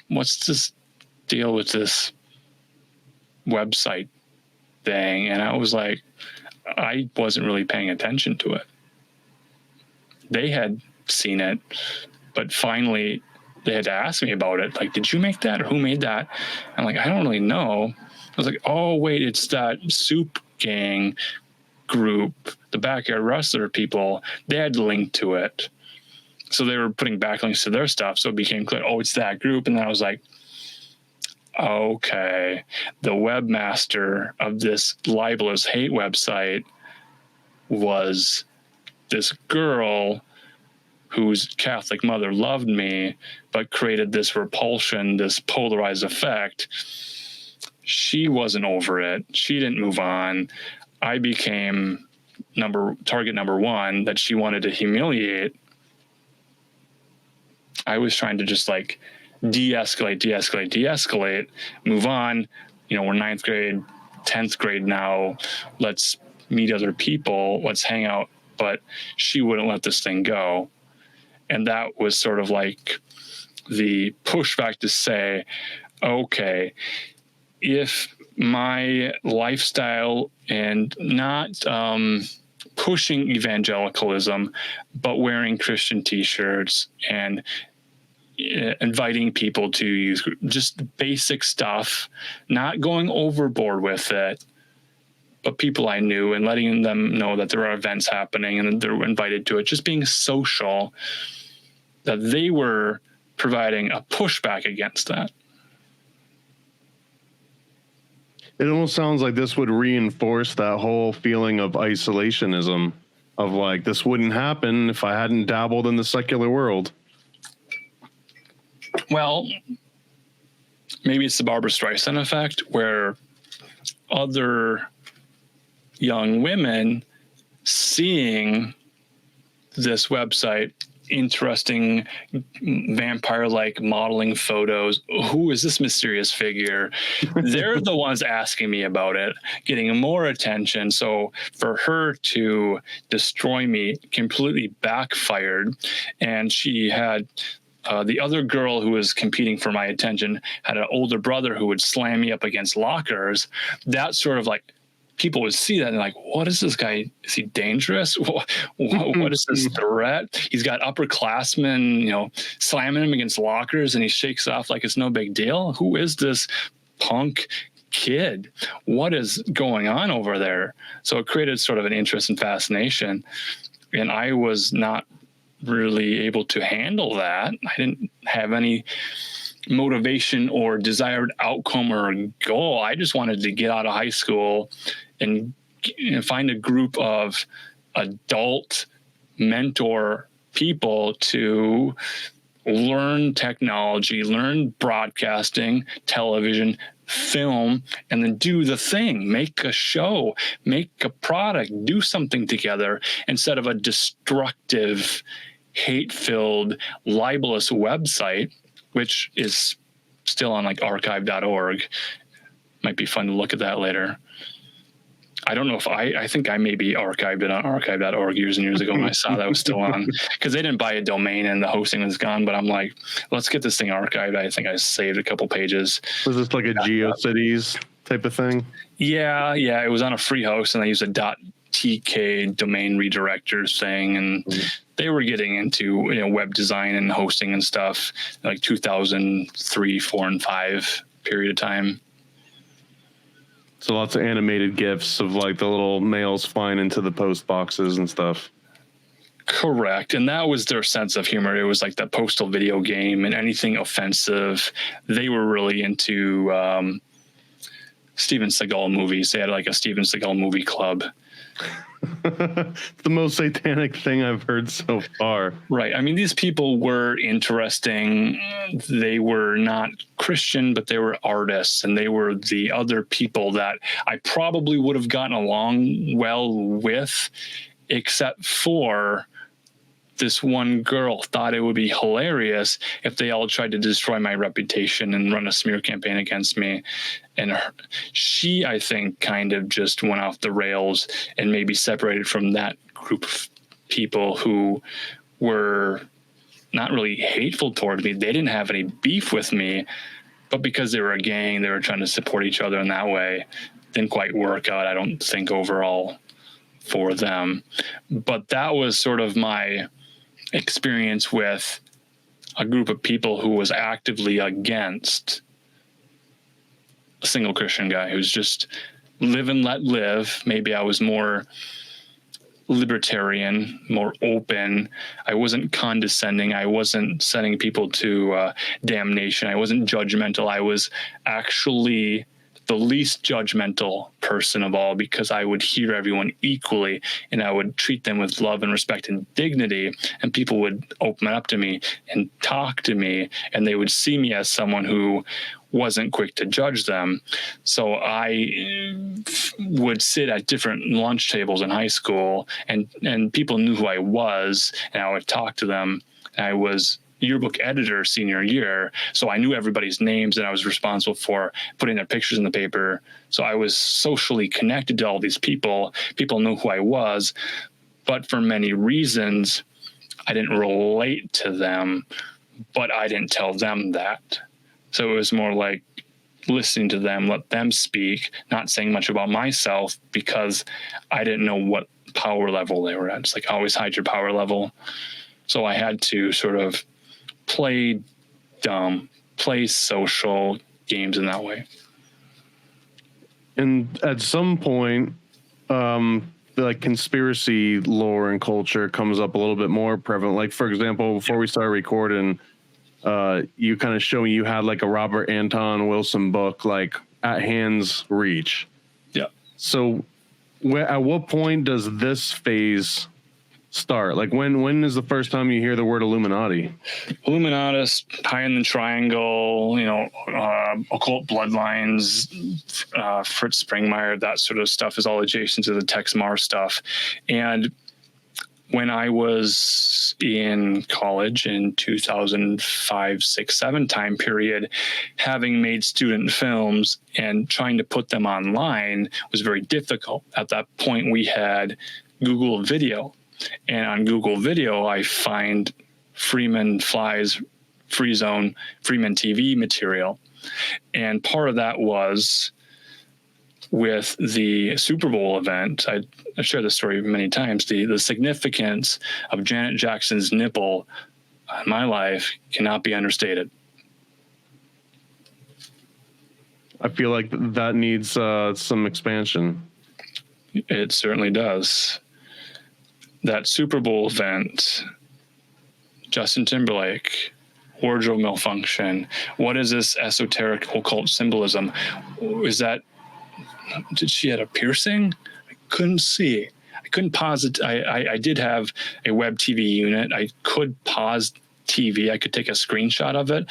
what's this deal with this website thing? And I was like, I wasn't really paying attention to it. They had seen it, but finally they had to ask me about it. Like, did you make that, or who made that? I'm like, I don't really know. I was like, oh, wait, it's that Soup Gang group, the backyard wrestler people. They had linked to it. So they were putting backlinks to their stuff. So it became clear, oh, it's that group. And then I was like, okay, the webmaster of this libelous hate website was this girl whose Catholic mother loved me, but created this repulsion, this polarized effect. She wasn't over it. She didn't move on. I became target number one that she wanted to humiliate. I was trying to just like de-escalate, move on. We're 9th grade, 10th grade now. Let's meet other people. Let's hang out. But she wouldn't let this thing go. And that was sort of like the pushback to say, okay, if my lifestyle and not pushing evangelicalism, but wearing Christian t-shirts and inviting people to use just basic stuff, not going overboard with it, but people I knew and letting them know that there are events happening and that they're invited to it, just being social, that they were providing a pushback against that. It almost sounds like this would reinforce that whole feeling of isolationism, of like, this wouldn't happen if I hadn't dabbled in the secular world. Well, maybe it's the Barbara Streisand effect, where other young women seeing this website, interesting vampire-like modeling photos. Who is this mysterious figure? They're the ones asking me about it, getting more attention. So for her to destroy me completely backfired. And she had the other girl who was competing for my attention had an older brother who would slam me up against lockers. That sort of like, people would see that and like, what is this guy? Is he dangerous? What is this threat? He's got upperclassmen, slamming him against lockers, and he shakes it off like it's no big deal. Who is this punk kid? What is going on over there? So it created sort of an interest and fascination. And I was not really able to handle that. I didn't have any motivation or desired outcome or goal. I just wanted to get out of high school and find a group of adult mentor people to learn technology, learn broadcasting, television, film, and then do the thing, make a show, make a product, do something together instead of a destructive, hate-filled, libelous website, which is still on like archive.org. Might be fun to look at that later. I don't know if I think I maybe archived it on archive.org years and years ago when I saw that was still on, because they didn't buy a domain and the hosting was gone. But I'm like, let's get this thing archived. I think I saved a couple pages. Was this like a GeoCities type of thing? Yeah. It was on a free host, and I used a .tk domain redirector thing, and they were getting into web design and hosting and stuff like 2003, 4, and 5 period of time. So lots of animated GIFs of like the little mails flying into the post boxes and stuff. Correct. And that was their sense of humor. It was like the postal video game and anything offensive. They were really into Steven Seagal movies. They had like a Steven Seagal movie club. The most satanic thing I've heard so far. Right. I mean, these people were interesting. They were not Christian, but they were artists, and they were the other people that I probably would have gotten along well with, except for this one girl thought it would be hilarious if they all tried to destroy my reputation and run a smear campaign against me. And she, I think, kind of just went off the rails and maybe separated from that group of people who were not really hateful toward me. They didn't have any beef with me, but because they were a gang, they were trying to support each other in that way. Didn't quite work out, I don't think, overall for them. But that was sort of my experience with a group of people who was actively against a single Christian guy who's just live and let live. Maybe I was more libertarian, more open. I wasn't condescending. I wasn't sending people to damnation. I wasn't judgmental. I was actually the least judgmental person of all, because I would hear everyone equally and I would treat them with love and respect and dignity, and people would open up to me and talk to me, and they would see me as someone who wasn't quick to judge them. So I would sit at different lunch tables in high school, and people knew who I was, and I would talk to them. I was yearbook editor senior year, so I knew everybody's names, and I was responsible for putting their pictures in the paper. So I was socially connected to all these people. People knew who I was, but for many reasons, I didn't relate to them, but I didn't tell them that. So it was more like listening to them, let them speak, not saying much about myself, because I didn't know what power level they were at. It's like, always hide your power level. So I had to sort of play dumb, play social games in that way. And at some point, like conspiracy lore and culture comes up a little bit more prevalent. Like, for example, before we started recording, you kind of showed me you had like a Robert Anton Wilson book, like at hand's reach. Yeah. So at what point does this phase start? Like when is the first time you hear the word Illuminati? Illuminatus, High in the Triangle, occult bloodlines, Fritz Springmeier, that sort of stuff is all adjacent to the Tex Mars stuff. And when I was in college in 2005, 6, 7 time period, having made student films and trying to put them online was very difficult. At that point, we had Google Video. And on Google Video, I find Freeman Flies, Free Zone, Freeman TV material. And part of that was with the Super Bowl event. I've shared this story many times. The significance of Janet Jackson's nipple in my life cannot be understated. I feel like that needs some expansion. It certainly does. That Super Bowl event, Justin Timberlake, wardrobe malfunction. What is this esoteric occult symbolism? Did she have a piercing? I couldn't see. I couldn't pause it. I did have a web TV unit. I could pause TV. I could take a screenshot of it.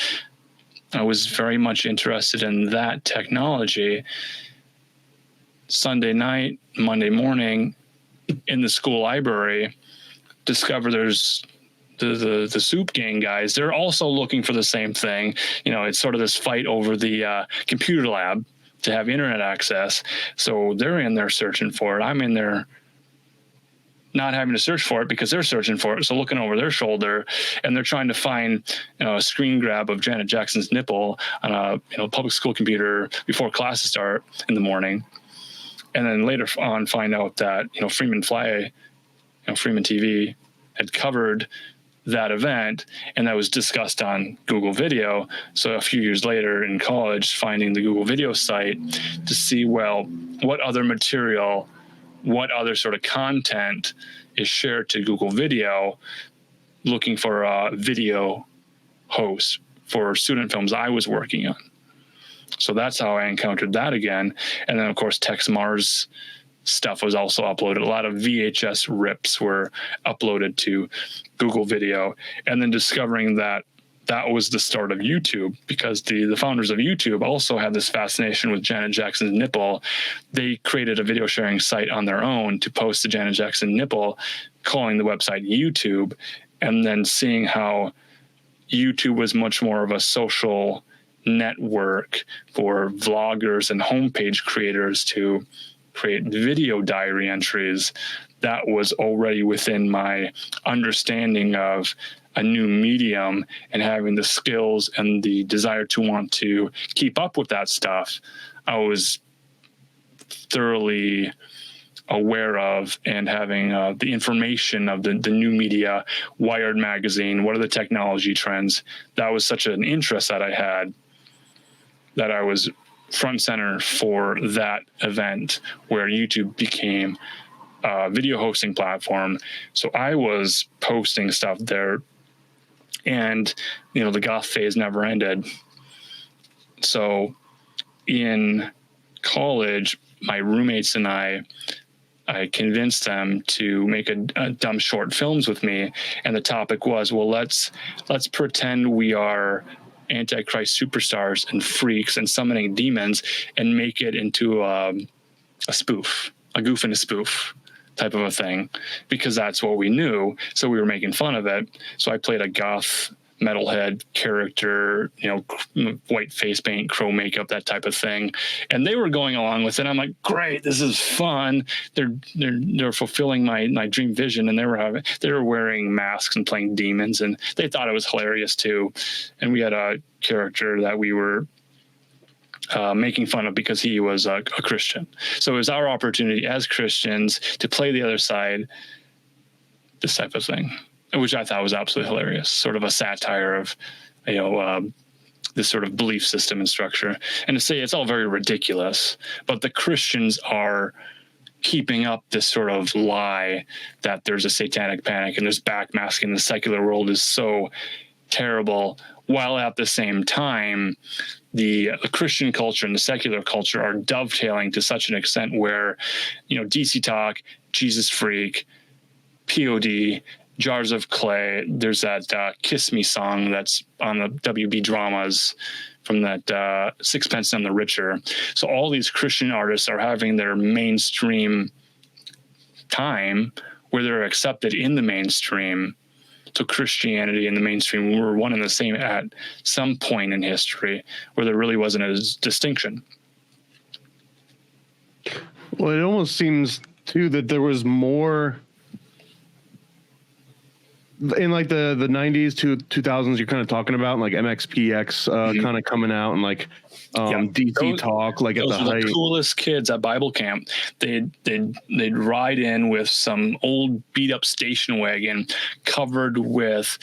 I was very much interested in that technology. Sunday night, Monday morning, in the school library, discover there's the soup gang guys. They're also looking for the same thing. You know, it's sort of this fight over the computer lab to have internet access. So they're in there searching for it. I'm in there not having to search for it because they're searching for it. So looking over their shoulder, and they're trying to find, you know, a screen grab of Janet Jackson's nipple on a public school computer before classes start in the morning. And then later on find out that, Freeman TV had covered that event, and that was discussed on Google Video. So a few years later in college, finding the Google Video site to see, well, what other material, what other sort of content is shared to Google Video, looking for a video host for student films I was working on. So that's how I encountered that again. And then, of course, Tex Mars stuff was also uploaded. A lot of VHS rips were uploaded to Google Video. And then discovering that that was the start of YouTube, because the founders of YouTube also had this fascination with Janet Jackson's nipple. They created a video sharing site on their own to post the Janet Jackson nipple, calling the website YouTube, and then seeing how YouTube was much more of a social network for vloggers and homepage creators to create video diary entries. That was already within my understanding of a new medium, and having the skills and the desire to want to keep up with that stuff, I was thoroughly aware of, and having the information of the new media, Wired magazine, what are the technology trends. That was such an interest that I had, that I was front center for that event where YouTube became a video hosting platform. So I was posting stuff there, and the goth phase never ended. So in college, my roommates and I convinced them to make a dumb short films with me, and the topic was, well, let's pretend we are Antichrist superstars and freaks and summoning demons, and make it into a spoof, a goof and a spoof type of a thing, because that's what we knew. So we were making fun of it. So I played a goth metalhead character, white face paint, crow makeup, that type of thing. And they were going along with it. I'm like, great, this is fun. They're fulfilling my dream vision, and they were wearing masks and playing demons, and they thought it was hilarious too. And we had a character that we were making fun of because he was a Christian. So it was our opportunity as Christians to play the other side, this type of thing, which I thought was absolutely hilarious. Sort of a satire of, this sort of belief system and structure. And to say it's all very ridiculous, but the Christians are keeping up this sort of lie that there's a satanic panic and there's backmasking. The secular world is so terrible, while at the same time, the Christian culture and the secular culture are dovetailing to such an extent where, DC Talk, Jesus Freak, POD, Jars of Clay, there's that Kiss Me song that's on the WB dramas from that Sixpence None the Richer. So all these Christian artists are having their mainstream time where they're accepted in the mainstream. So Christianity and the mainstream were one and the same at some point in history, where there really wasn't a distinction. Well, it almost seems too that there was more in like the 90s to 2000s. You're kind of talking about like MXPX kind of coming out, and like DC Talk, like at the height. The coolest kids at Bible camp. They'd ride in with some old beat up station wagon covered with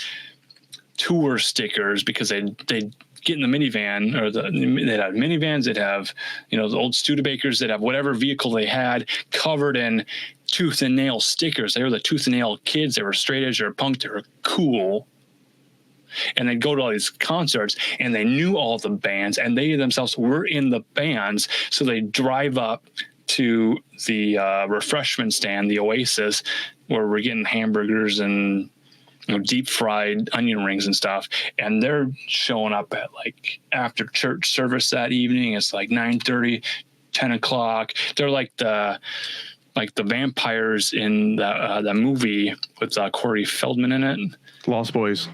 tour stickers, because they'd get in the minivan, or they'd have minivans, they'd have the old Studebakers, they'd have whatever vehicle they had covered in tooth and nail stickers. They were the tooth and nail kids. They were straight edge or punk. They were cool. And they'd go to all these concerts, and they knew all the bands, and they themselves were in the bands. So they'd drive up to the refreshment stand, the Oasis, where we're getting hamburgers and deep fried onion rings and stuff. And they're showing up at like after church service that evening. It's like 9:30, 10 o'clock. They're like the vampires in the movie with Corey Feldman in it. Lost Boys.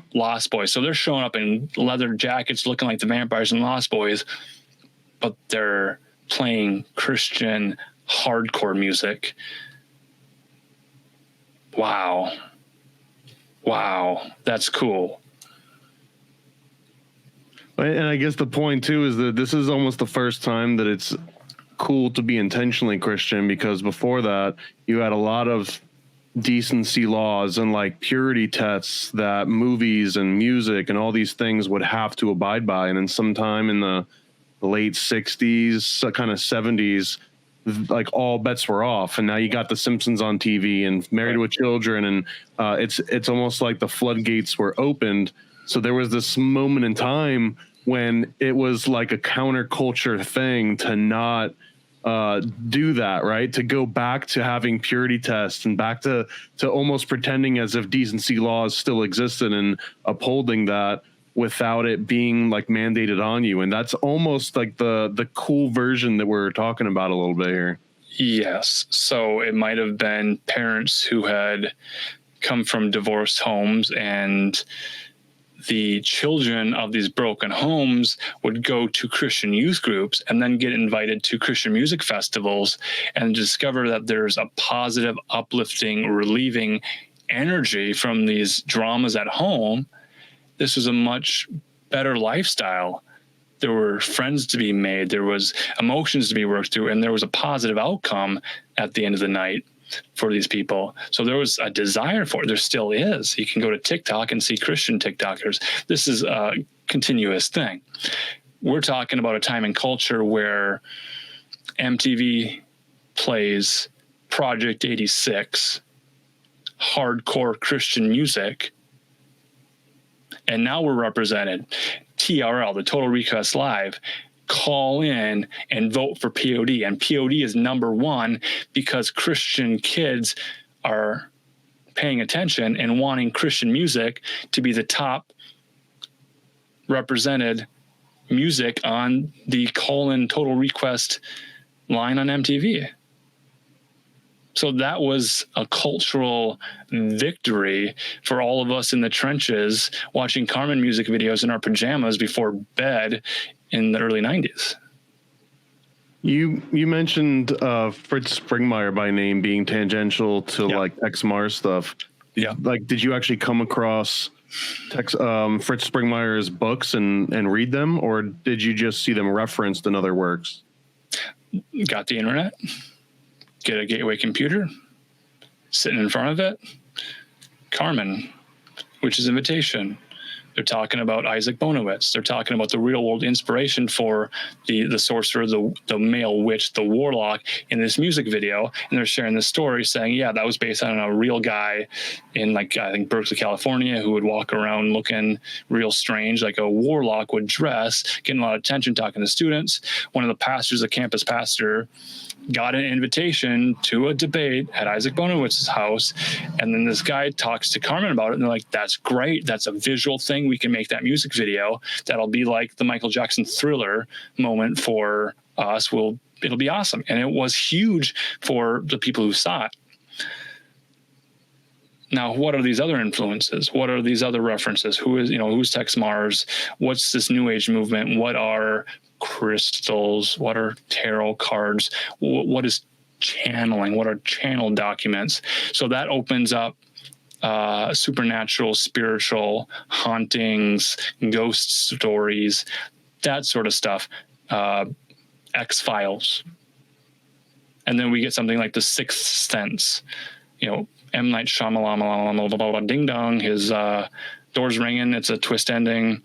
So they're showing up in leather jackets looking like the vampires in Lost Boys, but they're playing Christian hardcore music. Wow, that's cool. And I guess the point too is that this is almost the first time that it's cool to be intentionally Christian, because before that you had a lot of decency laws and like purity tests that movies and music and all these things would have to abide by. And then sometime in the late 60s, kind of 70s, like all bets were off, and now you got The Simpsons on TV and Married with Children, and it's almost like the floodgates were opened. So there was this moment in time when it was like a counterculture thing to not do that, right? To go back to having purity tests and back to almost pretending as if decency laws still existed and upholding that without it being like mandated on you. And that's almost like the cool version that we're talking about a little bit here. Yes. So it might have been parents who had come from divorced homes, and the children of these broken homes would go to Christian youth groups and then get invited to Christian music festivals and discover that there's a positive, uplifting, relieving energy from these dramas at home. This was a much better lifestyle. There were friends to be made. There was emotions to be worked through, and there was a positive outcome at the end of the night for these people. So there was a desire for it. There still is. You can go to TikTok and see Christian TikTokers. This is a continuous thing. We're talking about a time and culture where MTV plays Project 86, hardcore Christian music, and now we're represented. TRL, the Total Request Live, call in and vote for POD. And POD is number one because Christian kids are paying attention and wanting Christian music to be the top represented music on the call-in Total Request line on MTV. So that was a cultural victory for all of us in the trenches watching Carmen music videos in our pajamas before bed in the early 90s. You mentioned Fritz Springmeier by name being tangential to like ex-Mars stuff. Yeah. Like, did you actually come across Fritz Springmeier's books and read them, or did you just see them referenced in other works? Got the internet. Get a gateway computer, sitting in front of it. Carmen, Witch's Invitation. They're talking about Isaac Bonowitz. They're talking about the real world inspiration for the sorcerer, the male witch, the warlock in this music video. And they're sharing this story saying, yeah, that was based on a real guy in, like, I think Berkeley, California, who would walk around looking real strange, like a warlock would dress, getting a lot of attention, talking to students. One of the pastors, a campus pastor, got an invitation to a debate at Isaac Bonowitz's house. And then this guy talks to Carmen about it. And they're like, that's great. That's a visual thing. We can make that music video. That'll be like the Michael Jackson Thriller moment for us. It'll be awesome. And it was huge for the people who saw it. Now, what are these other influences? What are these other references? Who's Tex Mars? What's this New Age movement? What are crystals? What are tarot cards? What is channeling? What are channel documents? So that opens up supernatural, spiritual hauntings, ghost stories, that sort of stuff, X-Files. And then we get something like The Sixth Sense, M. Night Shyamalan, ding dong, his doors ringing, it's a twist ending,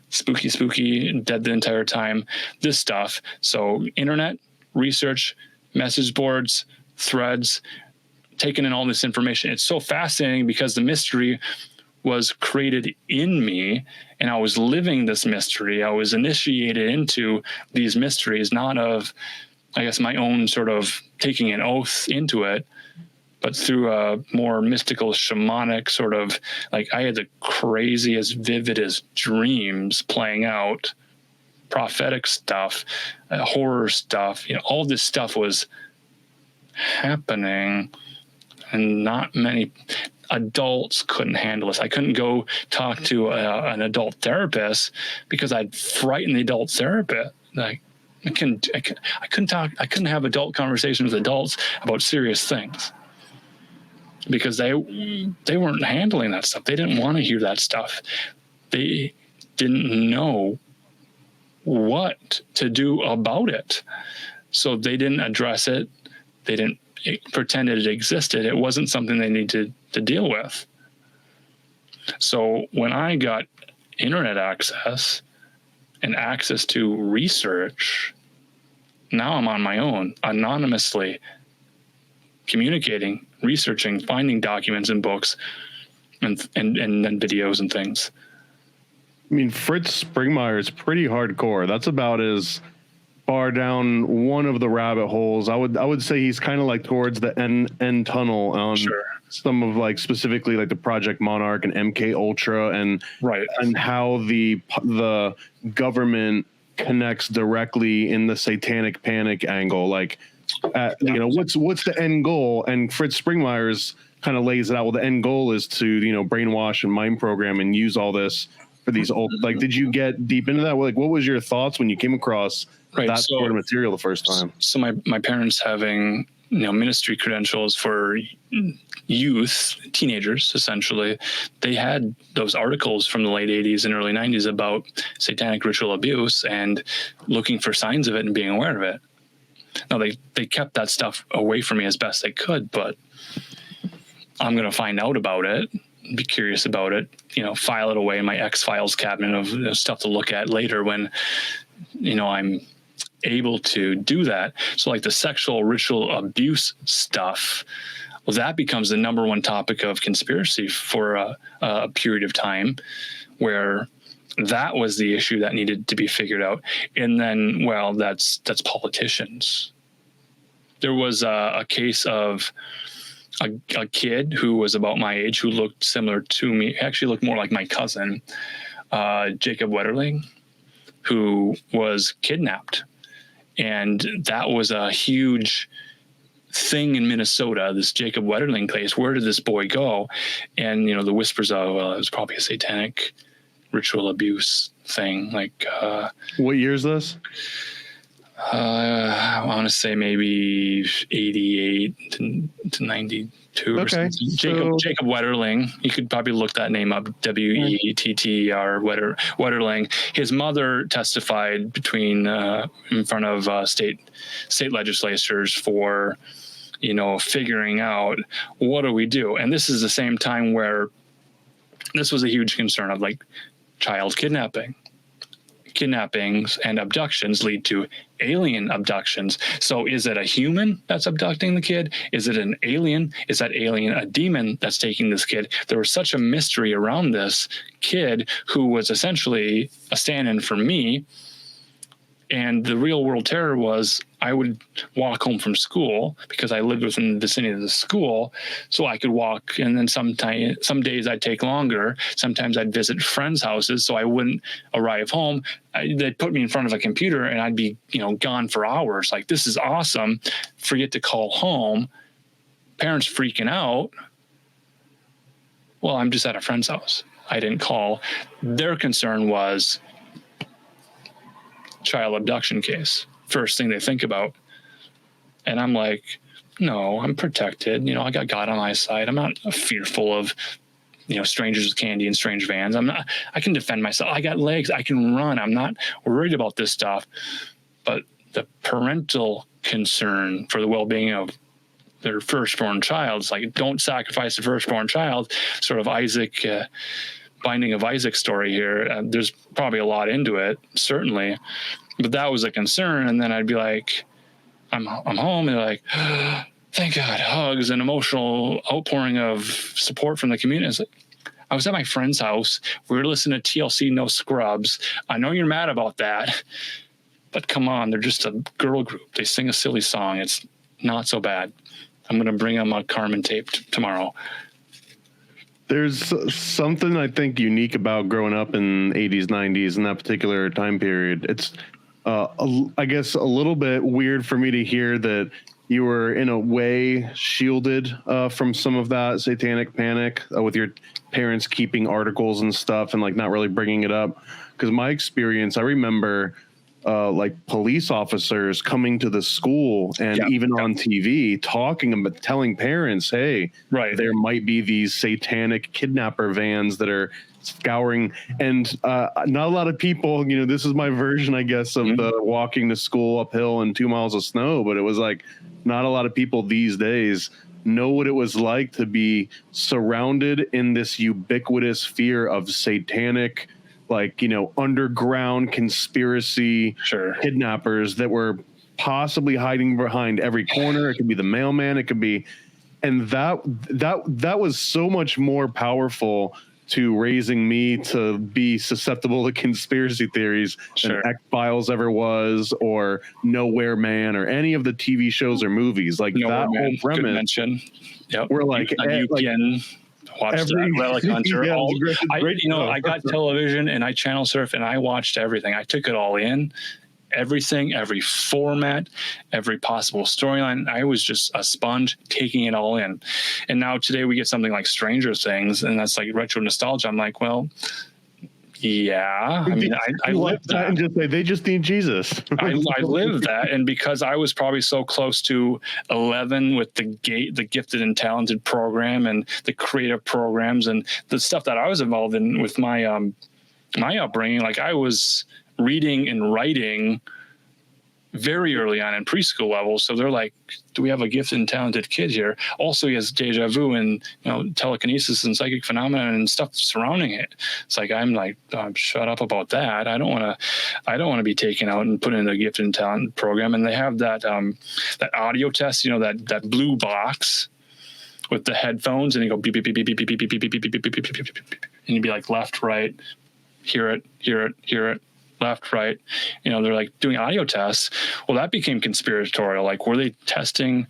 spooky, dead the entire time, this stuff. So internet, research, message boards, threads, taking in all this information. It's so fascinating because the mystery was created in me and I was living this mystery. I was initiated into these mysteries, not of, I guess, my own sort of taking an oath into it, but through a more mystical, shamanic sort of, like, I had the craziest, vividest dreams playing out, prophetic stuff, horror stuff, all this stuff was happening, and not many adults couldn't handle this. I couldn't go talk to an adult therapist because I'd frighten the adult therapist. Like, I couldn't have adult conversations with adults about serious things because they weren't handling that stuff. They didn't want to hear that stuff. They didn't know what to do about it. So they didn't address it. They didn't pretend it existed. It wasn't something they needed to deal with. So when I got internet access and access to research, now I'm on my own, anonymously communicating, researching, finding documents and books and then videos and things. I mean, Fritz Springmeier is pretty hardcore. That's about as far down one of the rabbit holes. I would say he's kind of like towards the end tunnel on some of, like, specifically like the Project Monarch and MK Ultra and how the government connects directly in the Satanic Panic angle. Like, what's the end goal? And Fritz Springmeier's kind of lays it out. Well, the end goal is to, brainwash and mind program and use all this for these old, like, did you get deep into that? Like, what was your thoughts when you came across that sort of material the first time? So my parents having, ministry credentials for youth, teenagers, essentially, they had those articles from the late 80s and early 90s about satanic ritual abuse and looking for signs of it and being aware of it. Now, they kept that stuff away from me as best they could, but I'm going to find out about it, be curious about it, file it away in my X-Files cabinet of stuff to look at later when, I'm able to do that. So, like, the sexual ritual abuse stuff, well, that becomes the number one topic of conspiracy for a period of time, where that was the issue that needed to be figured out. And then, well, that's politicians. There was a case of a kid who was about my age who looked similar to me, actually looked more like my cousin, Jacob Wetterling, who was kidnapped. And that was a huge thing in Minnesota, this Jacob Wetterling case. Where did this boy go? And, the whispers of, well, it was probably a satanic ritual abuse thing. Like, what year is this? I want to say maybe 88 to 92 or something. Jacob Wetterling. You could probably look that name up, Wetter Wetterling. His mother testified in front of state legislatures for, figuring out what do we do. And this is the same time where this was a huge concern of, like, child kidnapping. Kidnappings and abductions lead to alien abductions. So is it a human that's abducting the kid? Is it an alien? Is that alien a demon that's taking this kid? There was such a mystery around this kid who was essentially a stand-in for me. And the real world terror was I would walk home from school because I lived within the vicinity of the school. So I could walk, and then some days I'd take longer. Sometimes I'd visit friends' houses, so I wouldn't arrive home. They'd put me in front of a computer and I'd be, gone for hours. Like, this is awesome. Forget to call home. Parents freaking out. Well, I'm just at a friend's house. I didn't call. Their concern was child abduction case. First thing they think about. And I'm like, no, I'm protected. I got God on my side. I'm not fearful of, strangers with candy and strange vans. I can defend myself. I got legs. I can run. I'm not worried about this stuff. But the parental concern for the well-being of their firstborn child, it's like, don't sacrifice the firstborn child. Sort of Isaac, Binding of Isaac story here. There's probably a lot into it, certainly. But that was a concern. And then I'd be like, I'm home, and they're like, thank God, hugs and emotional outpouring of support from the community. I was at my friend's house. We were listening to TLC No Scrubs. I know you're mad about that, but come on, they're just a girl group. They sing a silly song. It's not so bad. I'm going to bring them a Carmen tape tomorrow. There's something I think unique about growing up in 80s, 90s in that particular time period. It's, I guess, a little bit weird for me to hear that you were in a way shielded from some of that satanic panic with your parents keeping articles and stuff and like not really bringing it up. Because my experience, I remember like police officers coming to the school and even on TV talking about telling parents, hey, there might be these satanic kidnapper vans that are scouring. And not a lot of people, you know, this is my version, I guess, of the walking to school uphill in 2 miles of snow. But it was like not a lot of people these days know what it was like to be surrounded in this ubiquitous fear of satanic, like, you know, underground conspiracy kidnappers that were possibly hiding behind every corner. It could be the mailman. It could be, and that was so much more powerful to raising me to be susceptible to conspiracy theories than X-Files ever was, or Nowhere Man, or any of the TV shows or movies. Like that whole premise. We're like, you can watch that Relic Hunter. I got television and I channel surf and I watched everything. I took it all in. Everything, every format, every possible storyline. I was just a sponge taking it all in. And now today we get something like Stranger Things, and that's like retro nostalgia. I'm like, well, yeah. I mean, I lived that. And just say, they just need Jesus. I lived that. And because I was probably so close to 11 with the gifted and talented program and the creative programs and the stuff that I was involved in with my my upbringing, like I was reading and writing very early on in preschool level. So they're like, do we have a gifted and talented kid here? Also, he has deja vu and, you know, telekinesis and psychic phenomena and stuff surrounding it. It's like, I'm like, shut up about that. I don't want to be taken out and put in a gifted and talented program. And they have that, that audio test, you know, that blue box with the headphones, and you go beep, beep, beep, beep, beep, beep, beep, beep, beep, beep, beep, beep, beep, beep, beep, beep, beep, and you'd be like left, right, hear it, hear it, hear it. Left, right, you know, they're like doing audio tests. Well, that became conspiratorial. Like, were they testing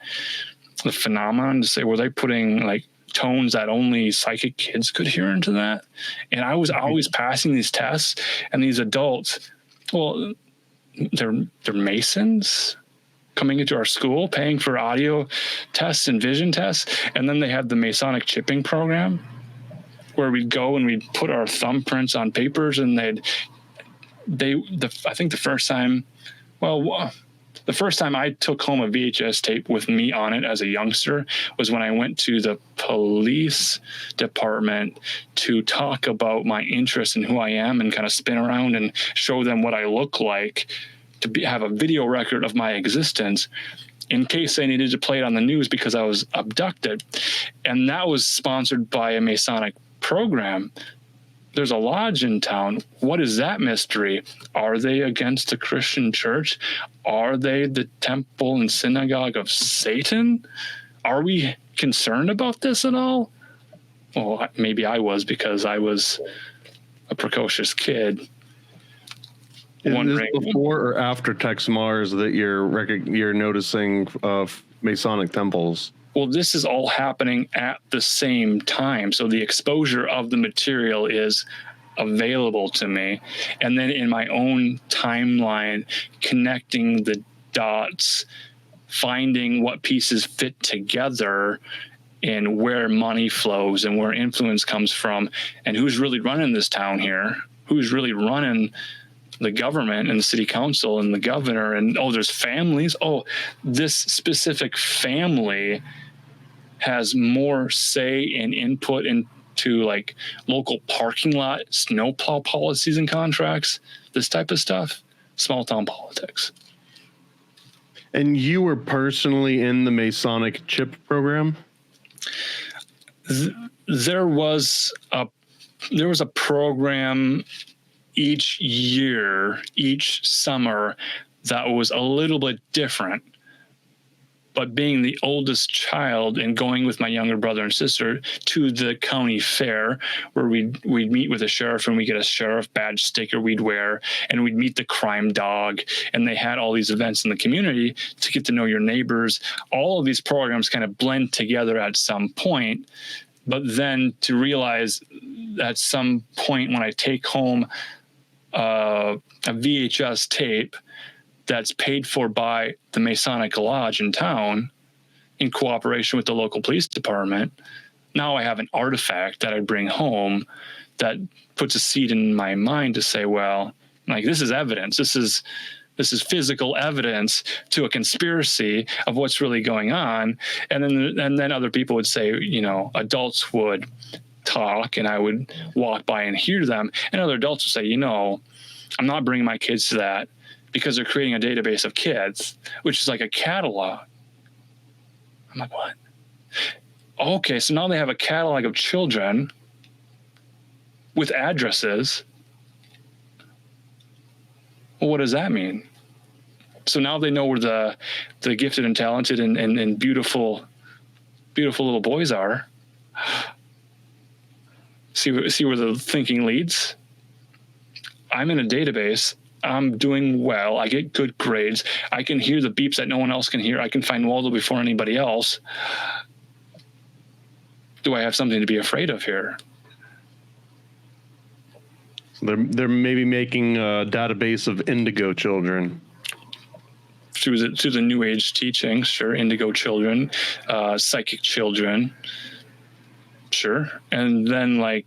the phenomenon to say, were they putting like tones that only psychic kids could hear into that? And I was always passing these tests, and these adults, well, they're Masons coming into our school, paying for audio tests and vision tests. And then they had the Masonic chipping program where we'd go and we'd put our thumbprints on papers, and I think the first time I took home a VHS tape with me on it as a youngster was when I went to the police department to talk about my interest in who I am and kind of spin around and show them what I look like, to have a video record of my existence in case they needed to play it on the news because I was abducted. And that was sponsored by a Masonic program. There's a lodge in town. What is that mystery? Are they against the Christian church? Are they the temple and synagogue of Satan? Are we concerned about this at all? Well, maybe I was, because I was a precocious kid. Is this before or after Tex Mars that you're noticing Masonic temples? Well, this is all happening at the same time. So the exposure of the material is available to me. And then in my own timeline, connecting the dots, finding what pieces fit together and where money flows and where influence comes from and who's really running this town here, who's really running the government and the city council and the governor. And, there's families. This specific family has more say and input into like local parking lot, snowplow policies and contracts, this type of stuff, small town politics. And you were personally in the Masonic chip program? There was a program each year, each summer, that was a little bit different. But being the oldest child and going with my younger brother and sister to the county fair, where we'd meet with a sheriff, and we get a sheriff badge sticker we'd wear, and we'd meet the crime dog, and they had all these events in the community to get to know your neighbors. All of these programs kind of blend together at some point, but then to realize at some point when I take home a VHS tape that's paid for by the Masonic Lodge in town in cooperation with the local police department, now I have an artifact that I bring home that puts a seed in my mind to say, well, like, this is evidence. This is physical evidence to a conspiracy of what's really going on. And then other people would say, you know, adults would talk and I would walk by and hear them. And other adults would say, you know, I'm not bringing my kids to that because they're creating a database of kids, which is like a catalog. I'm like, what? Okay, so now they have a catalog of children with addresses. Well, what does that mean? So now they know where the gifted and talented and beautiful little boys are. See where the thinking leads? I'm in a database. I'm doing well. I get good grades. I can hear the beeps that no one else can hear. I can find Waldo before anybody else. Do I have something to be afraid of here? They're maybe making a database of indigo children. Through the New Age teachings, sure. Indigo children, psychic children, sure. And then like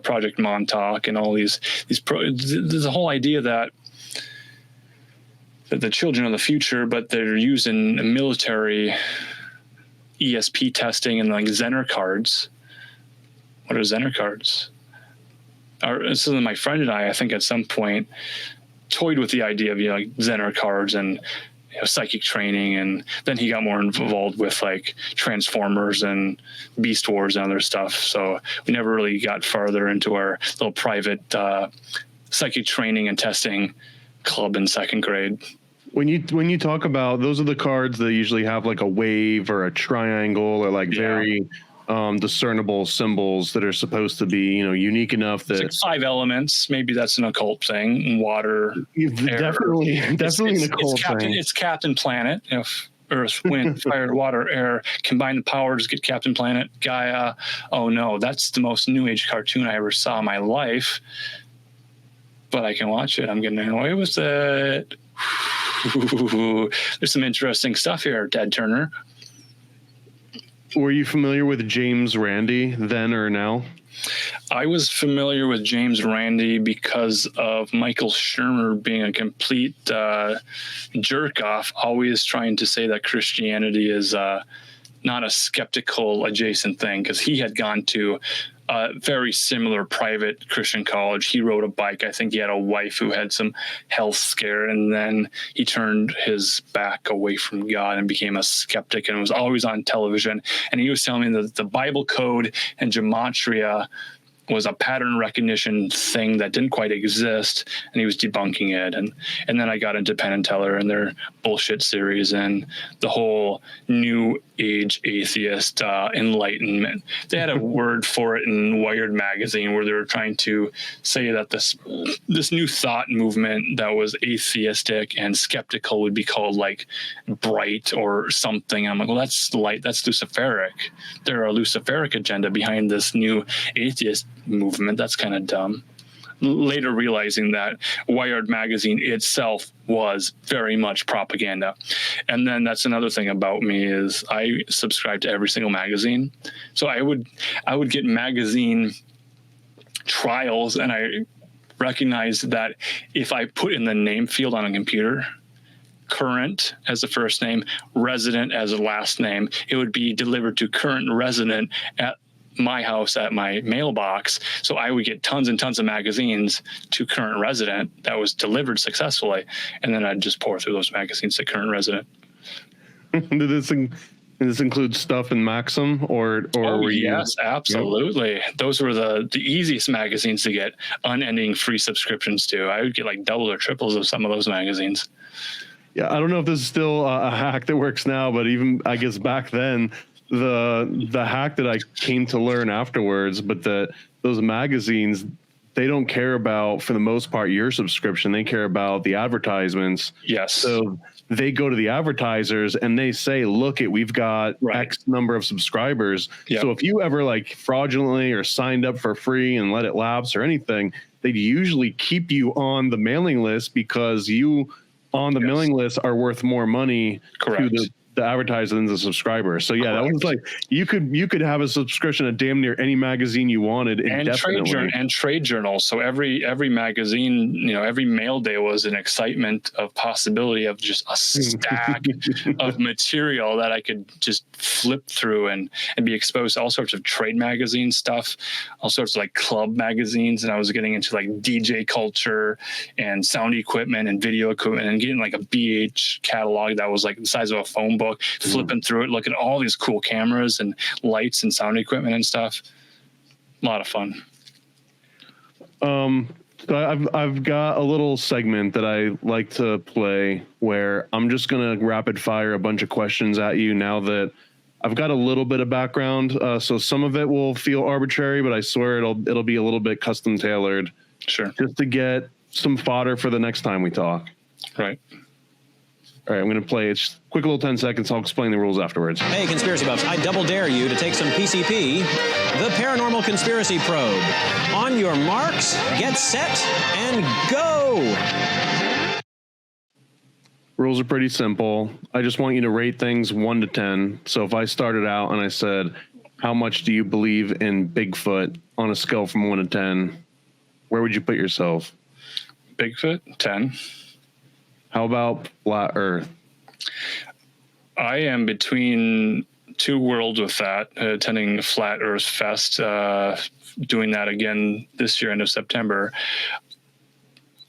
Project Montauk and all these there's a whole idea that the children of the future, but they're using military ESP testing and like Zener cards. What are Zener cards? So then my friend and I think at some point toyed with the idea of, you know, like Zener cards and, you know, psychic training, and then he got more involved with like Transformers and Beast Wars and other stuff. So we never really got farther into our little private psychic training and testing club in second grade. When you talk about, those are the cards that usually have like a wave or a triangle or like very discernible symbols that are supposed to be, you know, unique enough that it's like 5 elements. Maybe that's an occult thing. Water, definitely air. An occult thing. It's Captain Planet. You know, Earth, Wind, Fire, Water, Air. Combine the powers, get Captain Planet, Gaia. Oh no, that's the most New Age cartoon I ever saw in my life. But I can watch it. I'm getting away with it. There's some interesting stuff here, Ted Turner. Were you familiar with James Randi then or now? I was familiar with James Randi because of Michael Shermer being a complete jerk off, always trying to say that Christianity is not a skeptical adjacent thing, because he had gone to a very similar private Christian college. He rode a bike. I think he had a wife who had some health scare, and then he turned his back away from God and became a skeptic, and was always on television. And he was telling me that the Bible code and gematria was a pattern recognition thing that didn't quite exist, and he was debunking it. And then I got into Penn and Teller and their bullshit series and the whole New Age atheist enlightenment. They had a word for it in Wired magazine where they were trying to say that this new thought movement that was atheistic and skeptical would be called like bright or something. I'm like, well, that's light, that's Luciferic. There are a Luciferic agenda behind this new atheist movement. That's kind of dumb. Later realizing that Wired magazine itself was very much propaganda. And then that's another thing about me is I subscribe to every single magazine. So I would get magazine trials, and I recognized that if I put in the name field on a computer, current as the first name, resident as the last name, it would be delivered to current resident at my house at my mailbox. So I would get tons and tons of magazines to current resident that was delivered successfully. And then I'd just pour through those magazines to current resident. Did this include stuff in Maxim or were you? Yes, absolutely. Yep. Those were the easiest magazines to get unending free subscriptions to. I would get like double or triples of some of those magazines. Yeah, I don't know if this is still a hack that works now, but even I guess back then, the hack that I came to learn afterwards, but that those magazines, they don't care about, for the most part, your subscription. They care about the advertisements. Yes. So they go to the advertisers and they say, look, we've got X number of subscribers. Yep. So if you ever like fraudulently or signed up for free and let it lapse or anything, they'd usually keep you on the mailing list because you on the mailing list are worth more money to the advertiser than the subscriber. So yeah, that was like you could have a subscription to damn near any magazine you wanted indefinitely. And trade journals. So every magazine, you know, every mail day was an excitement of possibility of just a stack of material that I could just flip through and be exposed to all sorts of trade magazine stuff, all sorts of like club magazines. And I was getting into like DJ culture and sound equipment and video equipment and getting like a BH catalog that was like the size of a phone book. Flipping through it, looking at all these cool cameras and lights and sound equipment and stuff. A lot of fun. So I've got a little segment that I like to play where I'm just gonna rapid fire a bunch of questions at you now that I've got a little bit of background. So some of it will feel arbitrary, but I swear it'll be a little bit custom tailored. Sure. Just to get some fodder for the next time we talk. Right. All right, I'm going to play it. Quick little 10 seconds. I'll explain the rules afterwards. Hey, conspiracy buffs, I double dare you to take some PCP, the Paranormal Conspiracy Probe. On your marks, get set, and go! Rules are pretty simple. I just want you to rate things 1 to 10. So if I started out and I said, how much do you believe in Bigfoot on a scale from 1 to 10, where would you put yourself? Bigfoot, 10. How about flat Earth? I am between two worlds with that, attending Flat Earth Fest, doing that again this year, end of September.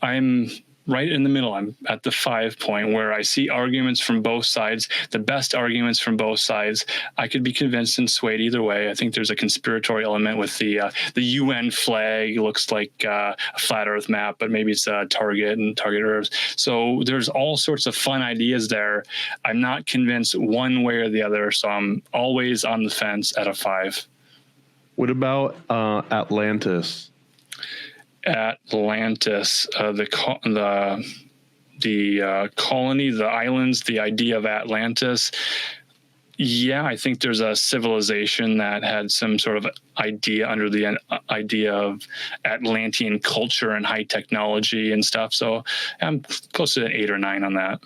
I'm right in the middle. I'm at the 5 point where I see arguments from both sides, the best arguments from both sides. I could be convinced and swayed either way. I think there's a conspiratory element with the UN flag. It looks like a flat Earth map, but maybe it's a target and target Earth. So there's all sorts of fun ideas there. I'm not convinced one way or the other, so I'm always on the fence at a 5. What about Atlantis? Atlantis, the colony, the islands, the idea of Atlantis. Yeah, I think there's a civilization that had some sort of idea under the idea of Atlantean culture and high technology and stuff. So I'm close to an 8 or 9 on that.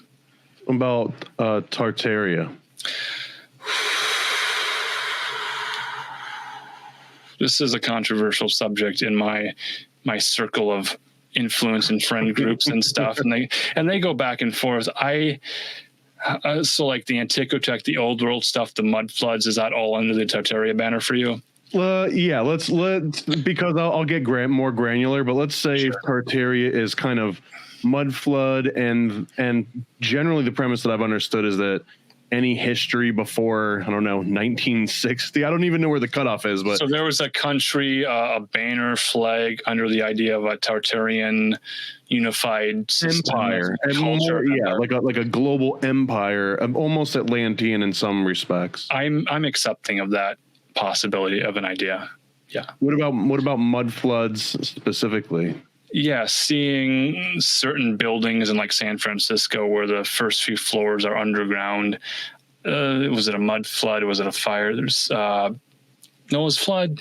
What about Tartaria? This is a controversial subject in my circle of influence and friend groups and stuff, and they go back and forth. So like the Antiquitech, the old world stuff, the mud floods, is that all under the Tartaria banner for you? Yeah, let's because I'll get more granular, but let's say Tartaria is kind of mud flood, and generally the premise that I've understood is that any history before, I don't know, 1960. I don't even know where the cutoff is, but so there was a country, a banner flag under the idea of a Tartarian unified empire, and culture. Like a global empire, almost Atlantean in some respects. I'm accepting of that possibility of an idea. Yeah. What about mud floods specifically? Yeah, seeing certain buildings in like San Francisco where the first few floors are underground. Was it a mud flood? Was it a fire? There's Noah's flood.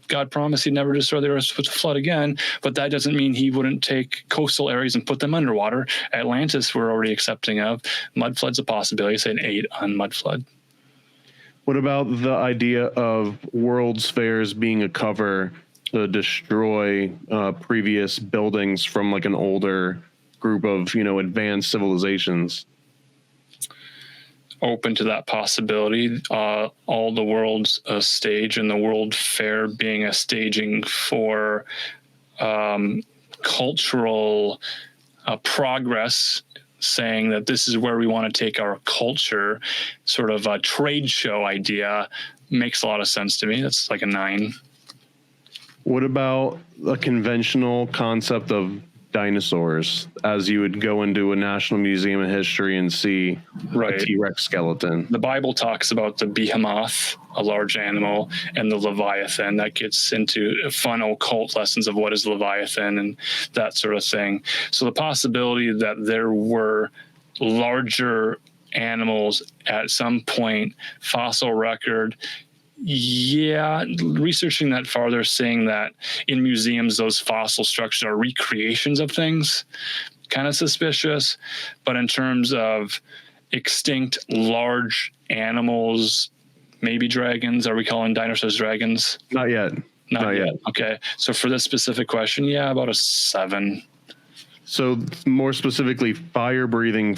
God promised he'd never destroy the earth with a flood again, but that doesn't mean he wouldn't take coastal areas and put them underwater. Atlantis we're already accepting of. Mud flood's a possibility. Say an 8 on mud flood. What about the idea of World's Fairs being a cover to destroy previous buildings from like an older group of, advanced civilizations? Open to that possibility. All the world's a stage, and the World Fair being a staging for cultural progress, saying that this is where we want to take our culture, sort of a trade show idea, makes a lot of sense to me. That's like a 9. What about a conventional concept of dinosaurs, as you would go into a National Museum of History and see Right. a T-Rex skeleton. The Bible talks about the behemoth, a large animal, and the Leviathan. That gets into fun occult lessons of what is Leviathan and that sort of thing. So the possibility that there were larger animals at some point, fossil record, yeah, researching that farther, saying that in museums those fossil structures are recreations of things, kind of suspicious. But in terms of extinct large animals, maybe dragons, are we calling dinosaurs dragons? Not yet. Not yet. Okay, so for this specific question, yeah, about a 7. So more specifically, fire-breathing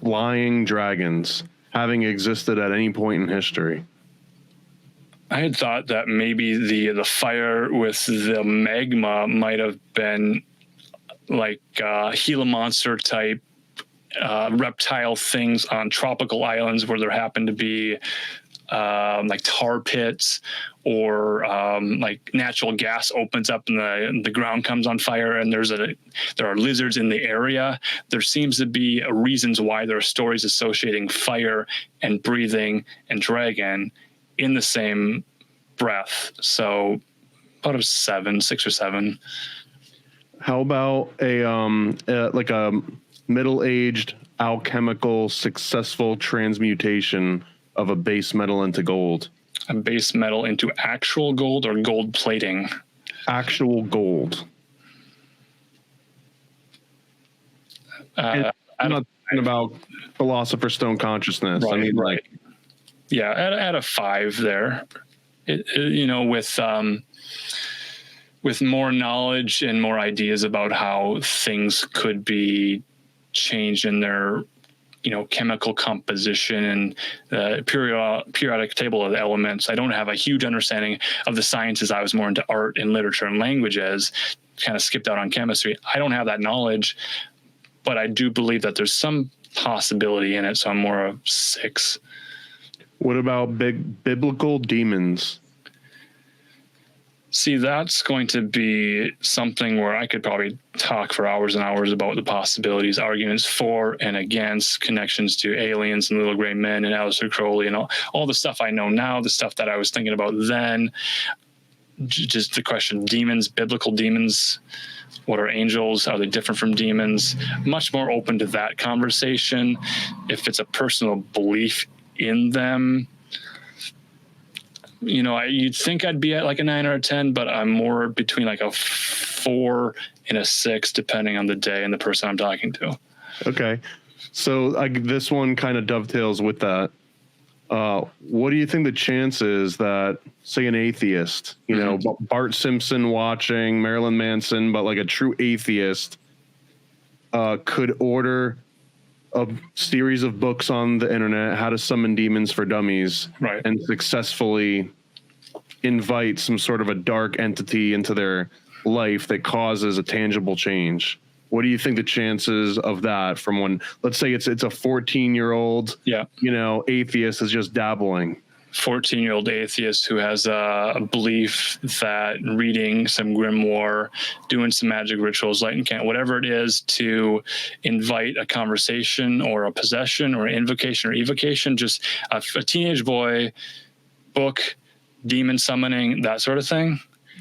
flying dragons having existed at any point in history. I had thought that maybe the fire with the magma might have been like Gila monster type reptile things on tropical islands where there happened to be like tar pits, or like natural gas opens up and the ground comes on fire, and there are lizards in the area. There seems to be reasons why there are stories associating fire and breathing and dragon in the same breath. So about a 6 or 7. How about a middle-aged alchemical successful transmutation of a base metal into gold? A base metal into actual gold or gold plating? Actual gold. I'm not talking about Philosopher's Stone consciousness. Right, I mean, right. Yeah, at a 5 there. With more knowledge and more ideas about how things could be changed in their chemical composition and the periodic table of the elements. I don't have a huge understanding of the sciences. I was more into art and literature and languages, kind of skipped out on chemistry. I don't have that knowledge, but I do believe that there's some possibility in it. So I'm more of 6. What about biblical demons? See, that's going to be something where I could probably talk for hours and hours about the possibilities, arguments for and against, connections to aliens and little gray men and Aleister Crowley and all the stuff I know now, the stuff that I was thinking about then. Just the question, demons, biblical demons, what are angels? Are they different from demons? Much more open to that conversation. If it's a personal belief in them, you'd think I'd be at like a 9 or a 10, but I'm more between like a 4 and a 6, depending on the day and the person I'm talking to. Okay. So this one kind of dovetails with that. What do you think the chance is that, say, an atheist, Bart Simpson watching Marilyn Manson, but like a true atheist, could order a series of books on the internet, How to Summon Demons for Dummies, right, and successfully invite some sort of a dark entity into their life that causes a tangible change? What do you think the chances of that from when, let's say it's a 14-year-old, atheist is just dabbling? 14-year-old atheist who has a belief that reading some grimoire, doing some magic rituals, lighting candle, whatever it is, to invite a conversation or a possession or invocation or evocation, just a teenage boy, book, demon summoning, that sort of thing.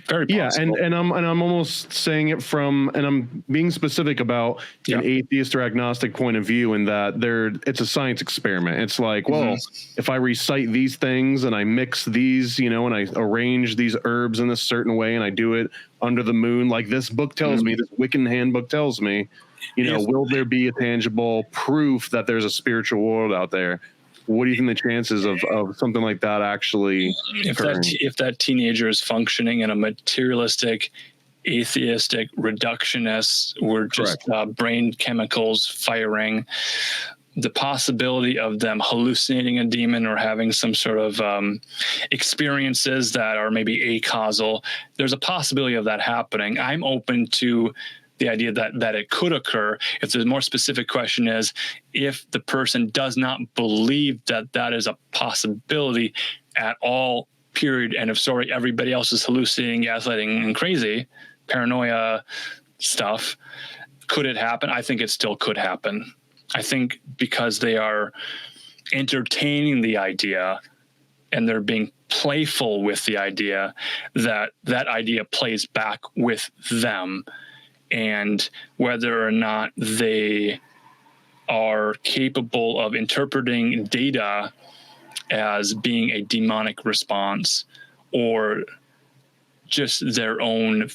Very possible. Yeah, and I'm almost saying it from, and I'm being specific about an atheist or agnostic point of view, in that it's a science experiment. It's like, well, if I recite these things and I mix these, and I arrange these herbs in a certain way, and I do it under the moon, like this book tells me, this Wiccan handbook tells me, will there be a tangible proof that there's a spiritual world out there? What do you think the chances of something like that actually occurring? If that teenager is functioning in a materialistic, atheistic, reductionist, where just brain chemicals firing, the possibility of them hallucinating a demon or having some sort of experiences that are maybe acausal, there's a possibility of that happening. I'm open to the idea that it could occur. If the more specific question is, if the person does not believe that is a possibility at all, period, and if everybody else is hallucinating, gaslighting, and crazy, paranoia stuff. Could it happen? I think it still could happen. I think because they are entertaining the idea and they're being playful with the idea, that idea plays back with them. And whether or not they are capable of interpreting data as being a demonic response or just their own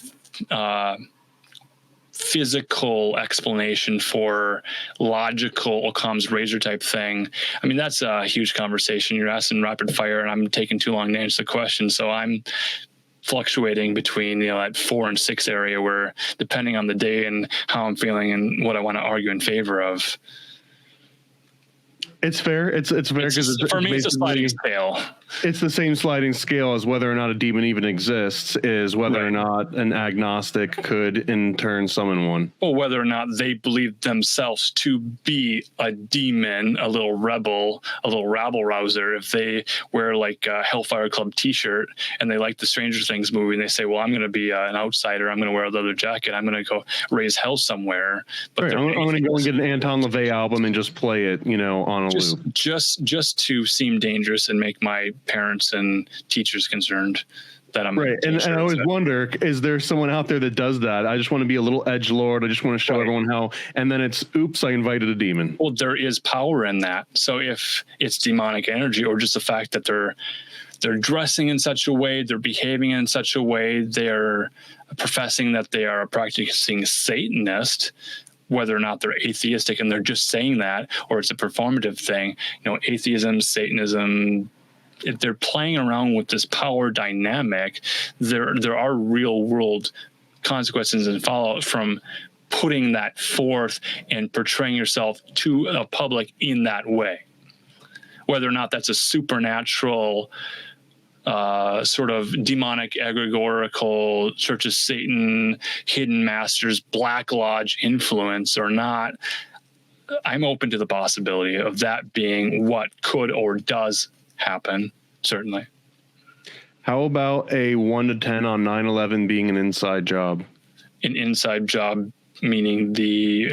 physical explanation for logical Occam's razor type thing. I mean, that's a huge conversation. You're asking rapid fire and I'm taking too long to answer the question. So I'm fluctuating between, that 4 and 6 area where, depending on the day and how I'm feeling and what I want to argue in favor of. It's fair. It's fair because for me, it's a sliding scale. It's the same sliding scale as whether or not a demon even exists, is whether or not an agnostic could in turn summon one. Or whether or not they believe themselves to be a demon, a little rebel, a little rabble rouser. If they wear like a Hellfire Club t-shirt and they like the Stranger Things movie and they say, well, I'm going to be an outsider. I'm going to wear a leather jacket. I'm going to go raise hell somewhere. But right, I'm going to go and get an Anton LaVey album and just play it, on a loop. Just to seem dangerous and make my parents and teachers concerned that I'm right. And I always wonder, is there someone out there that does that? I just want to be a little edgelord. I just want to show everyone how, and then it's, oops, I invited a demon. Well, there is power in that. So if it's demonic energy or just the fact that they're dressing in such a way, they're behaving in such a way, they're professing that they are a practicing Satanist, whether or not they're atheistic and they're just saying that, or it's a performative thing, atheism, Satanism, if they're playing around with this power dynamic, there are real world consequences and fallout from putting that forth and portraying yourself to a public in that way. Whether or not that's a supernatural sort of demonic, egregorical, Church of Satan, hidden masters, Black Lodge influence or not, I'm open to the possibility of that being what could or does happen, certainly. How about a 1 to 10 on 9/11 being an inside job? An inside job meaning the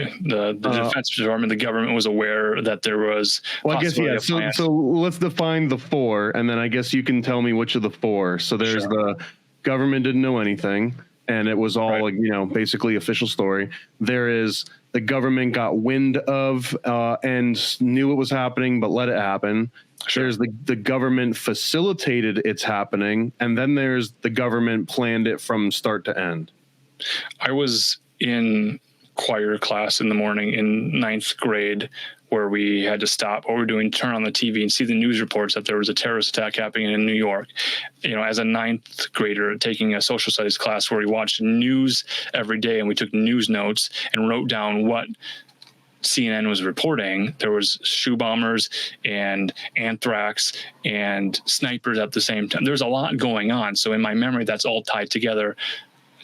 Defense Department, the government was aware that there was. Well, I guess, yeah. So let's define the 4, and then I guess you can tell me which of the 4. So there's the government didn't know anything, and it was all basically official story. There is the government got wind of and knew it was happening, but let it happen. Sure. There's the government facilitated its happening, and then there's the government planned it from start to end. I was in choir class in the morning in 9th grade where we had to stop what we're doing, turn on the TV and see the news reports that there was a terrorist attack happening in New York. As a 9th grader taking a social studies class where we watched news every day and we took news notes and wrote down what CNN was reporting. There was shoe bombers and anthrax and snipers at the same time. There's a lot going on. So in my memory, that's all tied together.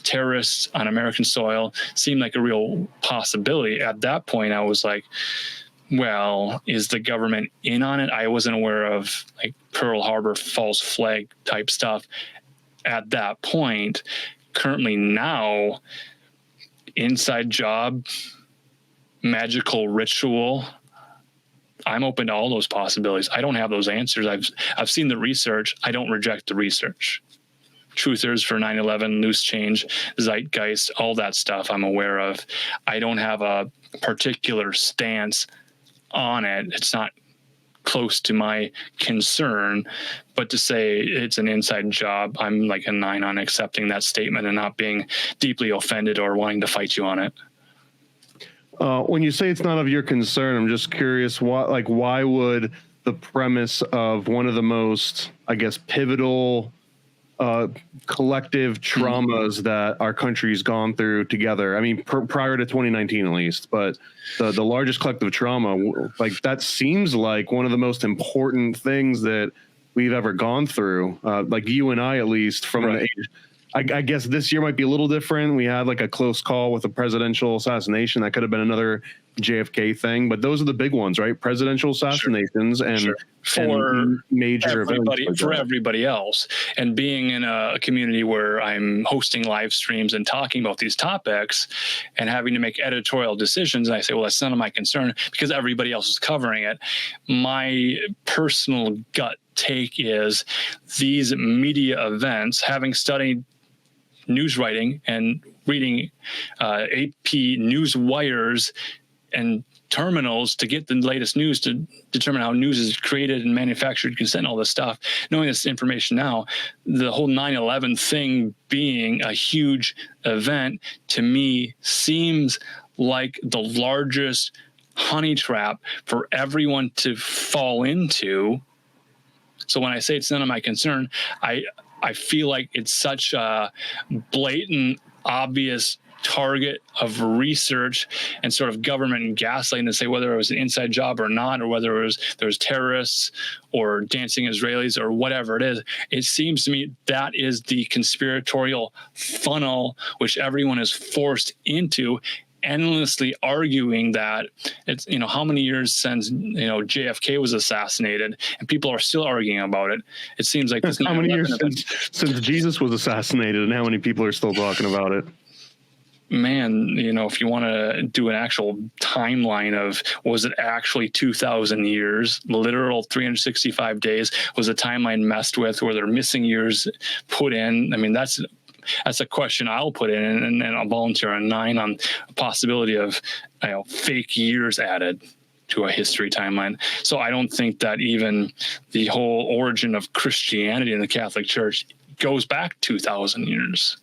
Terrorists on American soil seemed like a real possibility. At that point, I was like, well, is the government in on it? I wasn't aware of like Pearl Harbor false flag type stuff at that point. Currently now, inside job, magical ritual, I'm open to all those possibilities. I don't have those answers. I've seen the research. I don't reject the research. Truthers for 9/11, loose change, zeitgeist, all that stuff I'm aware of. I don't have a particular stance on it. It's not close to my concern, but to say it's an inside job, I'm like a 9 on accepting that statement and not being deeply offended or wanting to fight you on it. When you say it's not of your concern, I'm just curious, why would the premise of one of the most, I guess, pivotal collective traumas that our country's gone through together. I mean, prior to 2019, at least, but the largest collective trauma, that seems like one of the most important things that we've ever gone through. Like you and I, at least from the age, I guess this year might be a little different. We had like a close call with a presidential assassination. That could have been another JFK thing, but those are the big ones, right? Presidential assassinations and for major everybody, events for everybody else. And being in a community where I'm hosting live streams and talking about these topics and having to make editorial decisions, and I say, well, that's none of my concern because everybody else is covering it. My personal gut take is these media events, having studied news writing and reading AP news wires and terminals to get the latest news to determine how news is created and manufactured, consent, all this stuff. Knowing this information now, the whole 9/11 thing being a huge event to me seems like the largest honey trap for everyone to fall into. So when I say it's none of my concern, I feel like it's such a blatant, obvious target of research and sort of government gaslighting to say whether it was an inside job or not, or whether there was terrorists or dancing Israelis or whatever it is. It seems to me that is the conspiratorial funnel which everyone is forced into, endlessly arguing that it's, how many years since, JFK was assassinated and people are still arguing about it. It seems like this. How many years since Jesus was assassinated and how many people are still talking about it? Man, if you want to do an actual timeline of, was it actually 2,000 years, literal 365 days? Was the timeline messed with? Were there missing years put in? I mean, that's a question I'll put in, and I'll volunteer a 9 on a possibility of fake years added to a history timeline. So I don't think that even the whole origin of Christianity in the Catholic Church goes back 2,000 years.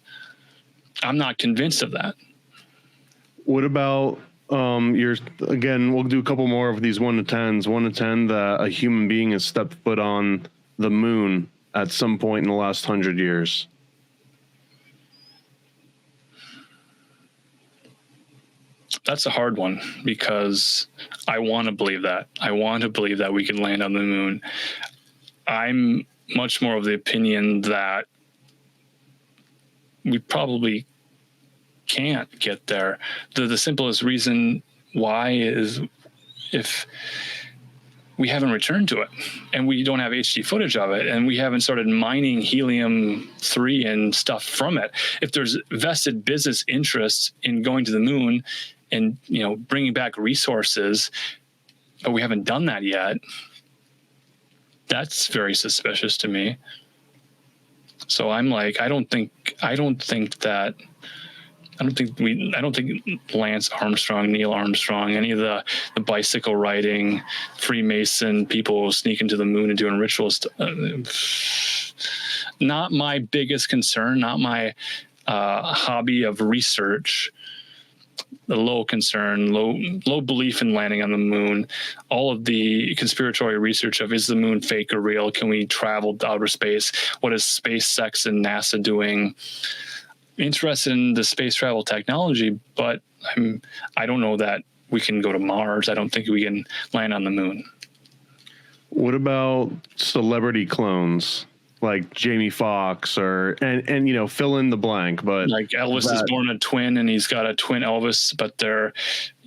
I'm not convinced of that. What about again, we'll do a couple more of these 1 to 10s. 1 to 10 that a human being has stepped foot on the moon at some point in the last 100 years. That's a hard one because I want to believe that. I want to believe that we can land on the moon. I'm much more of the opinion that we probably can't get there. The simplest reason why is if we haven't returned to it and we don't have HD footage of it and we haven't started mining helium-3 and stuff from it. If there's vested business interests in going to the moon and, bringing back resources, but we haven't done that yet, that's very suspicious to me. So I'm like, I don't think Lance Armstrong, Neil Armstrong, any of the bicycle riding Freemason people sneaking to the moon and doing rituals. Not my biggest concern, not my hobby of research. The low concern, low belief in landing on the moon, all of the conspiratory research of, is the moon fake or real? Can we travel to outer space? What is SpaceX and NASA doing? Interested in the space travel technology, but I don't know that we can go to Mars. I don't think we can land on the moon. What about celebrity clones? Like Jamie Foxx and fill in the blank, but like Elvis is born a twin and he's got a twin Elvis, but they're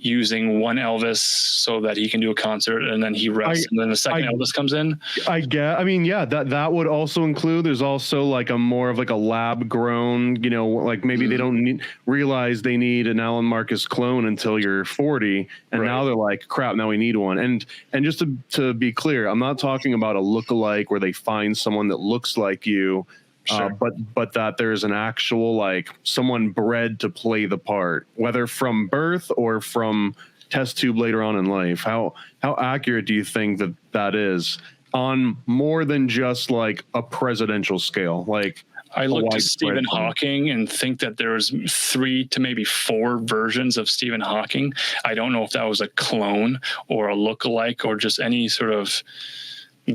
using one Elvis so that he can do a concert and then he rests and then the second Elvis comes in. That would also include, there's also like a more of like a lab grown, like maybe they don't realize they need an Alan Marcus clone until you're 40. And now they're like, crap, now we need one. And just to be clear, I'm not talking about a lookalike where they find someone that looks like you. Sure. But that there's an actual, like, someone bred to play the part, whether from birth or from test tube later on in life. How accurate do you think that is on more than just like a presidential scale? Like, I look to Stephen Hawking and think that there's 3 to maybe 4 versions of Stephen Hawking. I don't know if that was a clone or a lookalike or just any sort of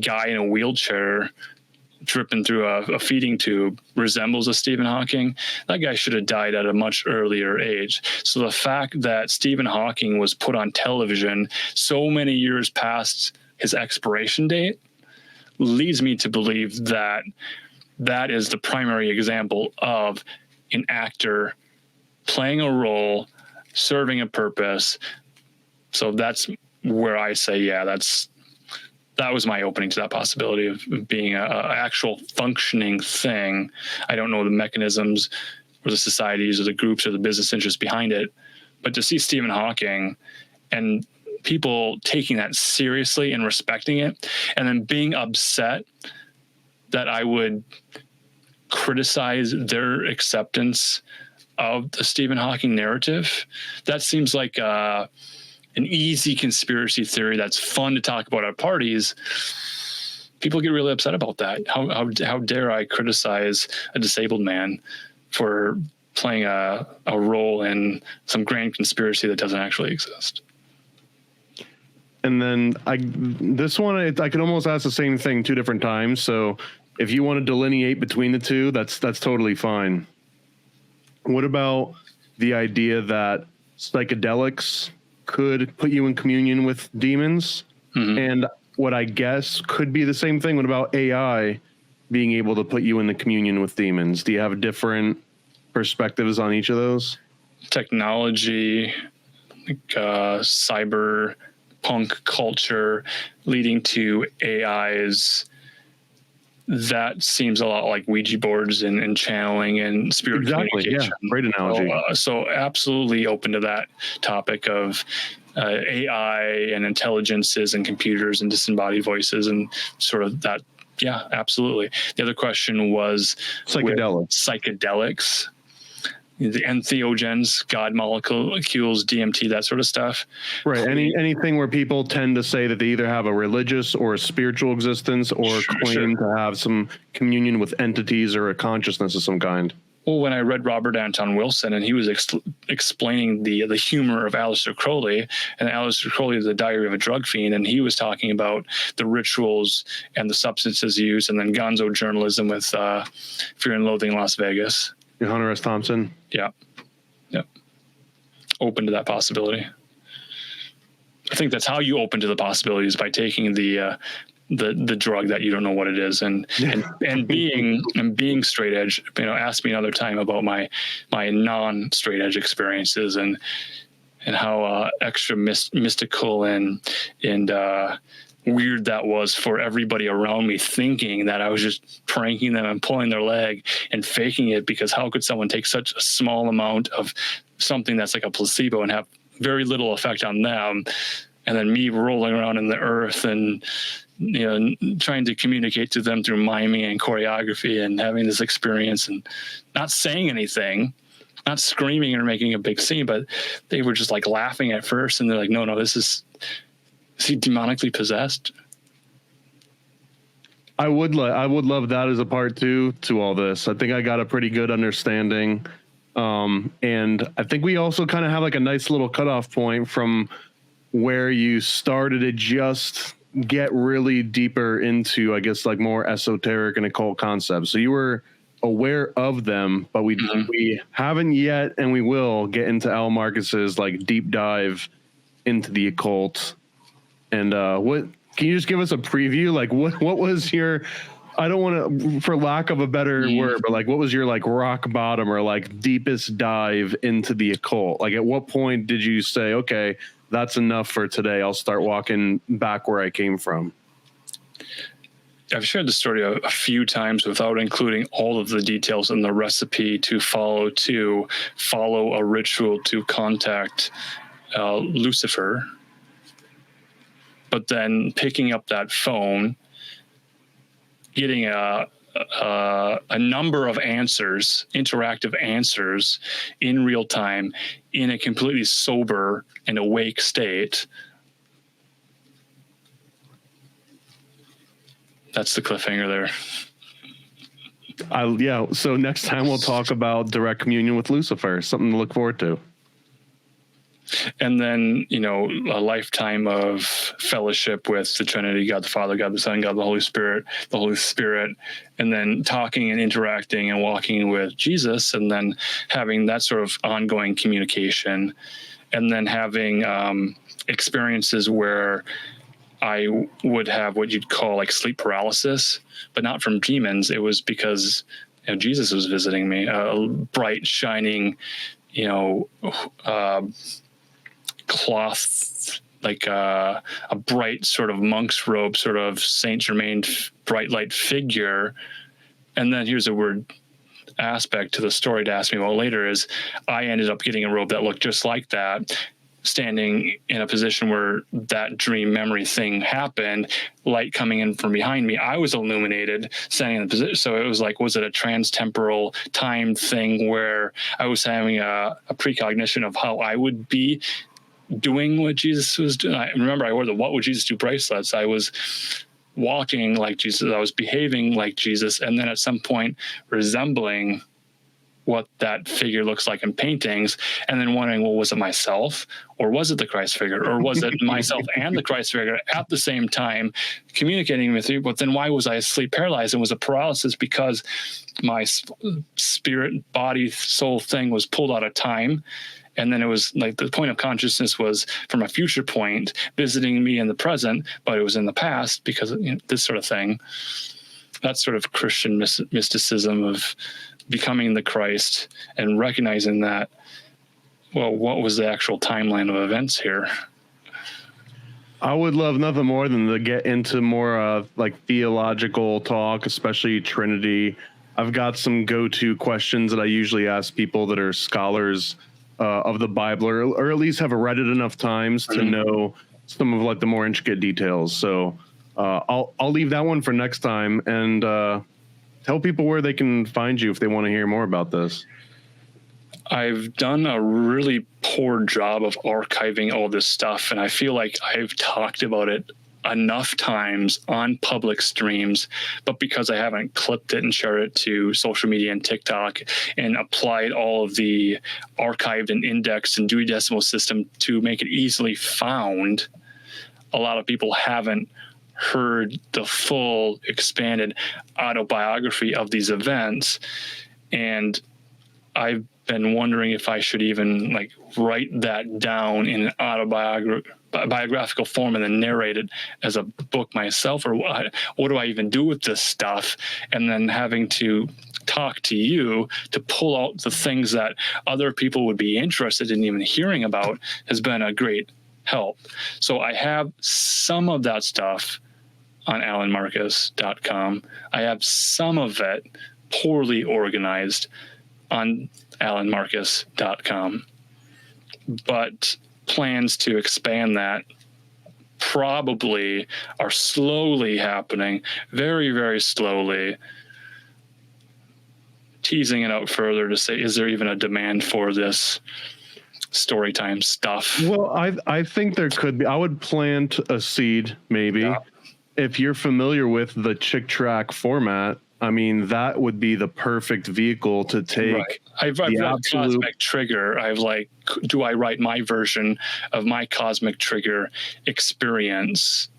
guy in a wheelchair dripping through a feeding tube resembles a Stephen Hawking. That guy should have died at a much earlier age. So the fact that Stephen Hawking was put on television so many years past his expiration date leads me to believe that that is the primary example of an actor playing a role, serving a purpose. So that's where I say, yeah, that was my opening to that possibility of being a actual functioning thing. I don't know the mechanisms or the societies or the groups or the business interests behind it, but to see Stephen Hawking and people taking that seriously and respecting it, and then being upset that I would criticize their acceptance of the Stephen Hawking narrative, that seems like an easy conspiracy theory that's fun to talk about at parties. People get really upset about that. How dare I criticize a disabled man for playing a role in some grand conspiracy that doesn't actually exist? And then I could almost ask the same thing 2 different times. So if you want to delineate between the two, that's totally fine. What about the idea that psychedelics could put you in communion with demons? Mm-hmm. And what I guess could be the same thing. What about AI being able to put you in the communion with demons? Do you have different perspectives on each of those? Technology, like cyber punk culture leading to AIs, that seems a lot like Ouija boards and channeling and spirit communication. Yeah, great analogy. So absolutely open to that topic of AI and intelligences and computers and disembodied voices and sort of that. Yeah, absolutely. The other question was psychedelics, the entheogens, God molecules, DMT, that sort of stuff. Right. Anything where people tend to say that they either have a religious or a spiritual existence or claim to have some communion with entities or a consciousness of some kind. Well, when I read Robert Anton Wilson and he was explaining the humor of Aleister Crowley, and Aleister Crowley is the diary of a drug fiend, and he was talking about the rituals and the substances used, and then gonzo journalism with Fear and Loathing in Las Vegas. Hunter S. Thompson. Yeah. Open to that possibility. I think that's how you open to the possibilities, by taking the drug that you don't know what it is, and being straight edge. Ask me another time about my non-straight edge experiences and how extra mystical and weird that was for everybody around me, thinking that I was just pranking them and pulling their leg and faking it, because how could someone take such a small amount of something that's like a placebo and have very little effect on them, and then me rolling around in the earth and trying to communicate to them through miming and choreography and having this experience and not saying anything, not screaming or making a big scene, but they were just like laughing at first, and they're like, no, is he demonically possessed? I would love that as a part 2 to all this. I think I got a pretty good understanding. And I think we also kind of have like a nice little cutoff point from where you started to just get really deeper into, I guess, like more esoteric and occult concepts. So you were aware of them, but we haven't yet, and we will get into Al Marcus's like deep dive into the occult. And what can you just give us a preview? Like what was your, I don't want to, for lack of a better word, but like what was your like rock bottom or like deepest dive into the occult? Like at what point did you say, okay, that's enough for today, I'll start walking back where I came from? I've shared the story a few times without including all of the details in the recipe to follow a ritual to contact Lucifer. But then picking up that phone, getting a number of answers, interactive answers in real time in a completely sober and awake state. That's the cliffhanger there. So next time we'll talk about direct communion with Lucifer, something to look forward to. And then, a lifetime of fellowship with the Trinity, God the Father, God the Son, God the Holy Spirit, and then talking and interacting and walking with Jesus, and then having that sort of ongoing communication, and then having experiences where I would have what you'd call like sleep paralysis, but not from demons. It was because Jesus was visiting me, a bright, shining, cloth, like a bright sort of monk's robe, sort of Saint Germain bright light figure. And then here's a weird aspect to the story to ask me about later is I ended up getting a robe that looked just like that, standing in a position where that dream memory thing happened, light coming in from behind me. I was illuminated, standing in the position. So it was like, was it a trans-temporal time thing where I was having a precognition of how I would be doing what Jesus was doing? I remember I wore the What Would Jesus Do bracelets. I was walking like Jesus. I was behaving like Jesus. And then at some point resembling what that figure looks like in paintings, and then wondering, well, was it myself or was it the Christ figure, or was it myself and the Christ figure at the same time communicating with you? But then why was I sleep paralyzed? And was a paralysis because my spirit, body, soul thing was pulled out of time. And then it was like the point of consciousness was from a future point visiting me in the present, but it was in the past because this sort of thing. That's sort of Christian mysticism of becoming the Christ and recognizing that, well, what was the actual timeline of events here? I would love nothing more than to get into more like theological talk, especially Trinity. I've got some go-to questions that I usually ask people that are scholars of the Bible, or at least have read it enough times to know some of like the more intricate details. So I'll leave that one for next time, and tell people where they can find you if they want to hear more about this. I've done a really poor job of archiving all this stuff, and I feel like I've talked about it enough times on public streams, but because I haven't clipped it and shared it to social media and TikTok and applied all of the archived and indexed and Dewey Decimal System to make it easily found, a lot of people haven't heard the full expanded autobiography of these events. And I've been wondering if I should even like write that down in an autobiographical form and then narrate it as a book myself, or what do I even do with this stuff? And then having to talk to you to pull out the things that other people would be interested in even hearing about has been a great help. So I have some of that stuff on alanmarcus.com. I have some of it poorly organized on alanmarcus.com, but plans to expand that probably are slowly happening, very, very slowly, teasing it out further to say, is there even a demand for this storytime stuff? Well, I think there could be. I would plant a seed, maybe. Yeah. If you're familiar with the Chick Track format, I mean, that would be the perfect vehicle to take. Right. I've got Cosmic Trigger. I've like, do I write my version of my Cosmic Trigger experience?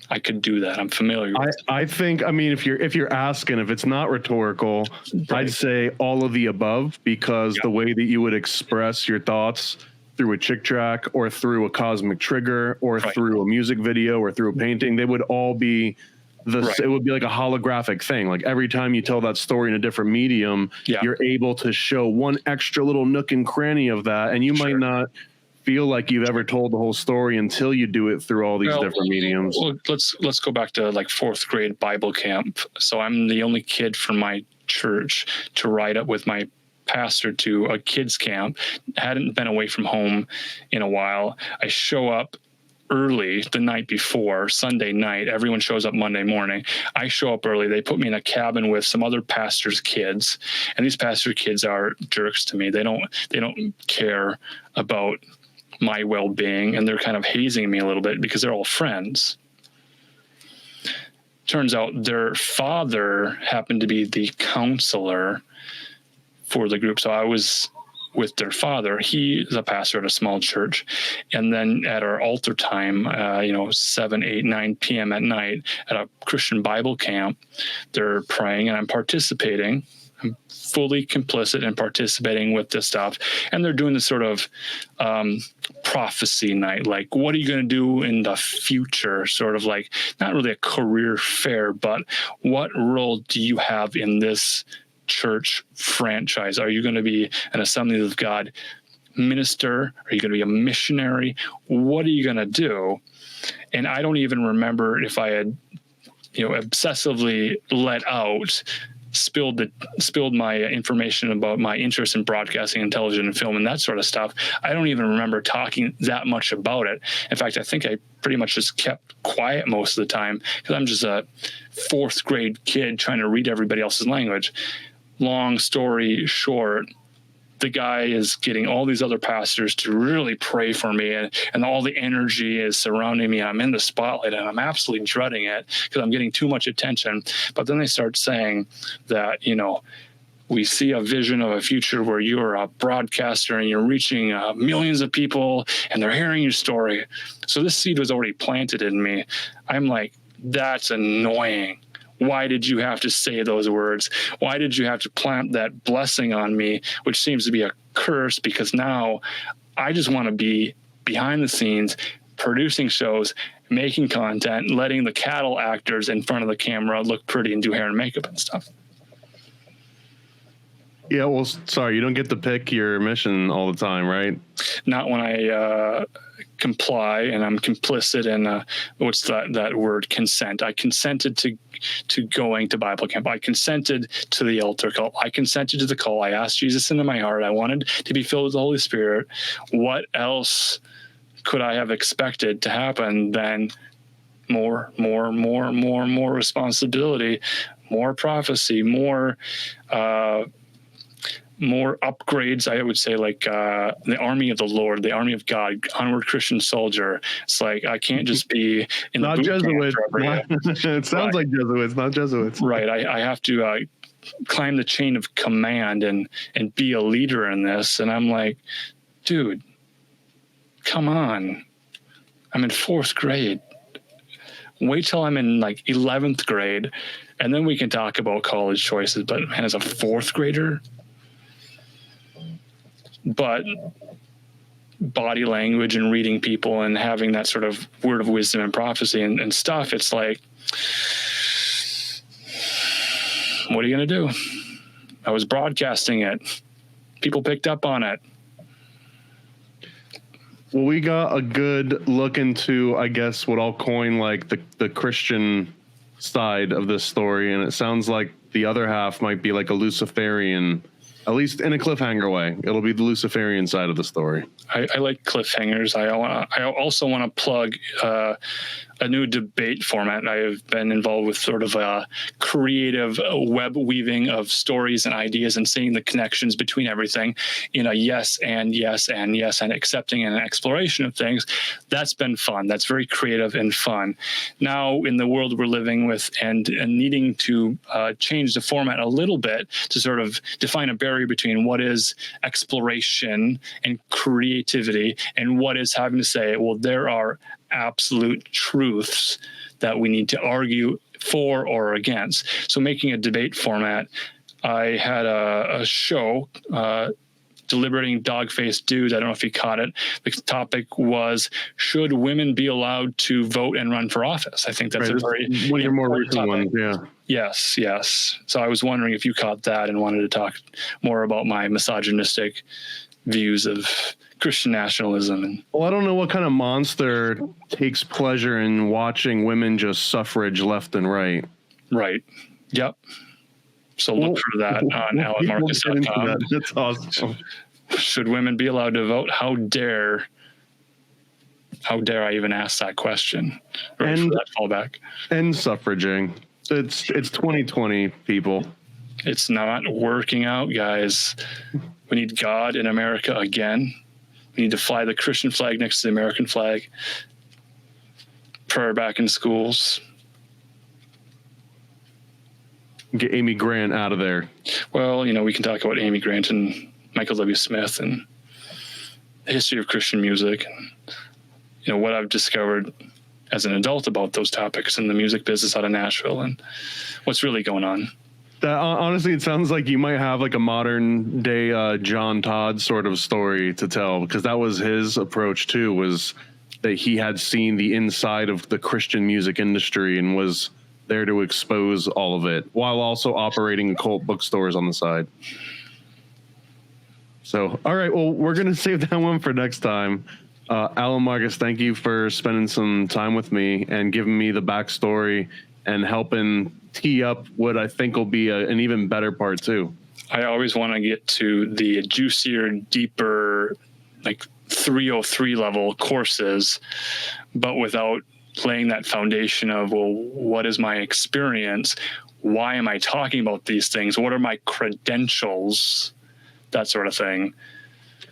I could do that. I'm familiar with it. I think, I mean, if you're asking, if it's not rhetorical, right, I'd say all of the above, because the way that you would express your thoughts through a Chick Track or through a Cosmic Trigger or through a music video or through a painting, they would all be it would be like a holographic thing. Like every time you tell that story in a different medium, you're able to show one extra little nook and cranny of that. And you might not feel like you've ever told the whole story until you do it through all these different mediums. Well, let's go back to like 4th grade Bible camp. So I'm the only kid from my church to ride up with my pastor to a kids camp. Hadn't been away from home in a while. I show up early the night before, Sunday night. Everyone shows up Monday morning. I show up early. They put me in a cabin with some other pastors' kids, and these pastor kids are jerks to me. They don't care about my well-being, and they're kind of hazing me a little bit because they're all friends. Turns out their father happened to be the counselor for the group. So I was with their father. He is a pastor at a small church. And then at our altar time, 7, 8, 9 p.m. at night at a Christian Bible camp, they're praying and I'm participating. I'm fully complicit and participating with this stuff. And they're doing this sort of prophecy night. Like, what are you going to do in the future? Sort of like, not really a career fair, but what role do you have in this church franchise? Are you going to be an Assembly of God minister? Are you going to be a missionary? What are you going to do? And I don't even remember if I had, obsessively let out, spilled my information about my interest in broadcasting and television and film and that sort of stuff. I don't even remember talking that much about it. In fact, I think I pretty much just kept quiet most of the time because I'm just a fourth grade kid trying to read everybody else's language. Long story short, the guy is getting all these other pastors to really pray for me, and all the energy is surrounding me. I'm in the spotlight and I'm absolutely dreading it because I'm getting too much attention. But then they start saying that, we see a vision of a future where you're a broadcaster and you're reaching millions of people and they're hearing your story. So this seed was already planted in me. I'm like, that's annoying. Why did you have to say those words? Why did you have to plant that blessing on me, which seems to be a curse? Because now I just want to be behind the scenes, producing shows, making content, letting the cattle actors in front of the camera look pretty and do hair and makeup and stuff. Yeah, well, sorry, you don't get to pick your mission all the time, right? Not when I comply and I'm complicit in what's that word, consent. I consented to going to Bible camp. I consented to the altar call. I consented to the call. I asked Jesus into my heart. I wanted to be filled with the Holy Spirit. What else could I have expected to happen than more responsibility, more prophecy, more upgrades, I would say, like the army of the Lord, the army of God, onward Christian soldier. It's like I can't just be in not the Jesuits. It sounds like Jesuits, not Jesuits. Right. I have to climb the chain of command and be a leader in this. And I'm like, dude, come on. I'm in 4th grade. Wait till I'm in like 11th grade, and then we can talk about college choices. But man, as a 4th grader. But body language and reading people and having that sort of word of wisdom and prophecy and stuff, it's like, what are you going to do? I was broadcasting it. People picked up on it. Well, we got a good look into, I guess, what I'll coin like the Christian side of this story. And it sounds like the other half might be like a Luciferian, at least in a cliffhanger way. It'll be the Luciferian side of the story. I like cliffhangers. I also want to plug a new debate format. I have been involved with sort of a creative web weaving of stories and ideas and seeing the connections between everything in a yes and accepting and an exploration of things. That's been fun. That's very creative and fun. Now, in the world we're living with and needing to change the format a little bit to sort of define a barrier between what is exploration and creativity and what is having to say, well, there are absolute truths that we need to argue for or against. So making a debate format, I had a show, Deliberating Dog-Faced Dudes. I don't know if you caught it. The topic was, should women be allowed to vote and run for office? I think that's a very one of your more recent ones, yeah. Yes. So I was wondering if you caught that and wanted to talk more about my misogynistic views of Christian nationalism. Well, I don't know what kind of monster takes pleasure in watching women just suffrage left and right. Right. Yep. So look for that on AlanMarcus.com. That's awesome. Should women be allowed to vote? How dare I even ask that question? Right, for that fallback. And suffraging. It's 2020, people. It's not working out, guys. We need God in America again. We need to fly the Christian flag next to the American flag. Prayer back in schools. Get Amy Grant out of there. Well, we can talk about Amy Grant and Michael W. Smith and the history of Christian music. And, what I've discovered as an adult about those topics in the music business out of Nashville and what's really going on. Honestly, it sounds like you might have like a modern day John Todd sort of story to tell, because that was his approach too, was that he had seen the inside of the Christian music industry and was there to expose all of it while also operating occult bookstores on the side. So, all right, well, we're going to save that one for next time. Alan Marcus, thank you for spending some time with me and giving me the backstory and helping tee up what I think will be an even better part two. I always want to get to the juicier, deeper, like 303 level courses, but without laying that foundation of, well, what is my experience? Why am I talking about these things? What are my credentials? That sort of thing.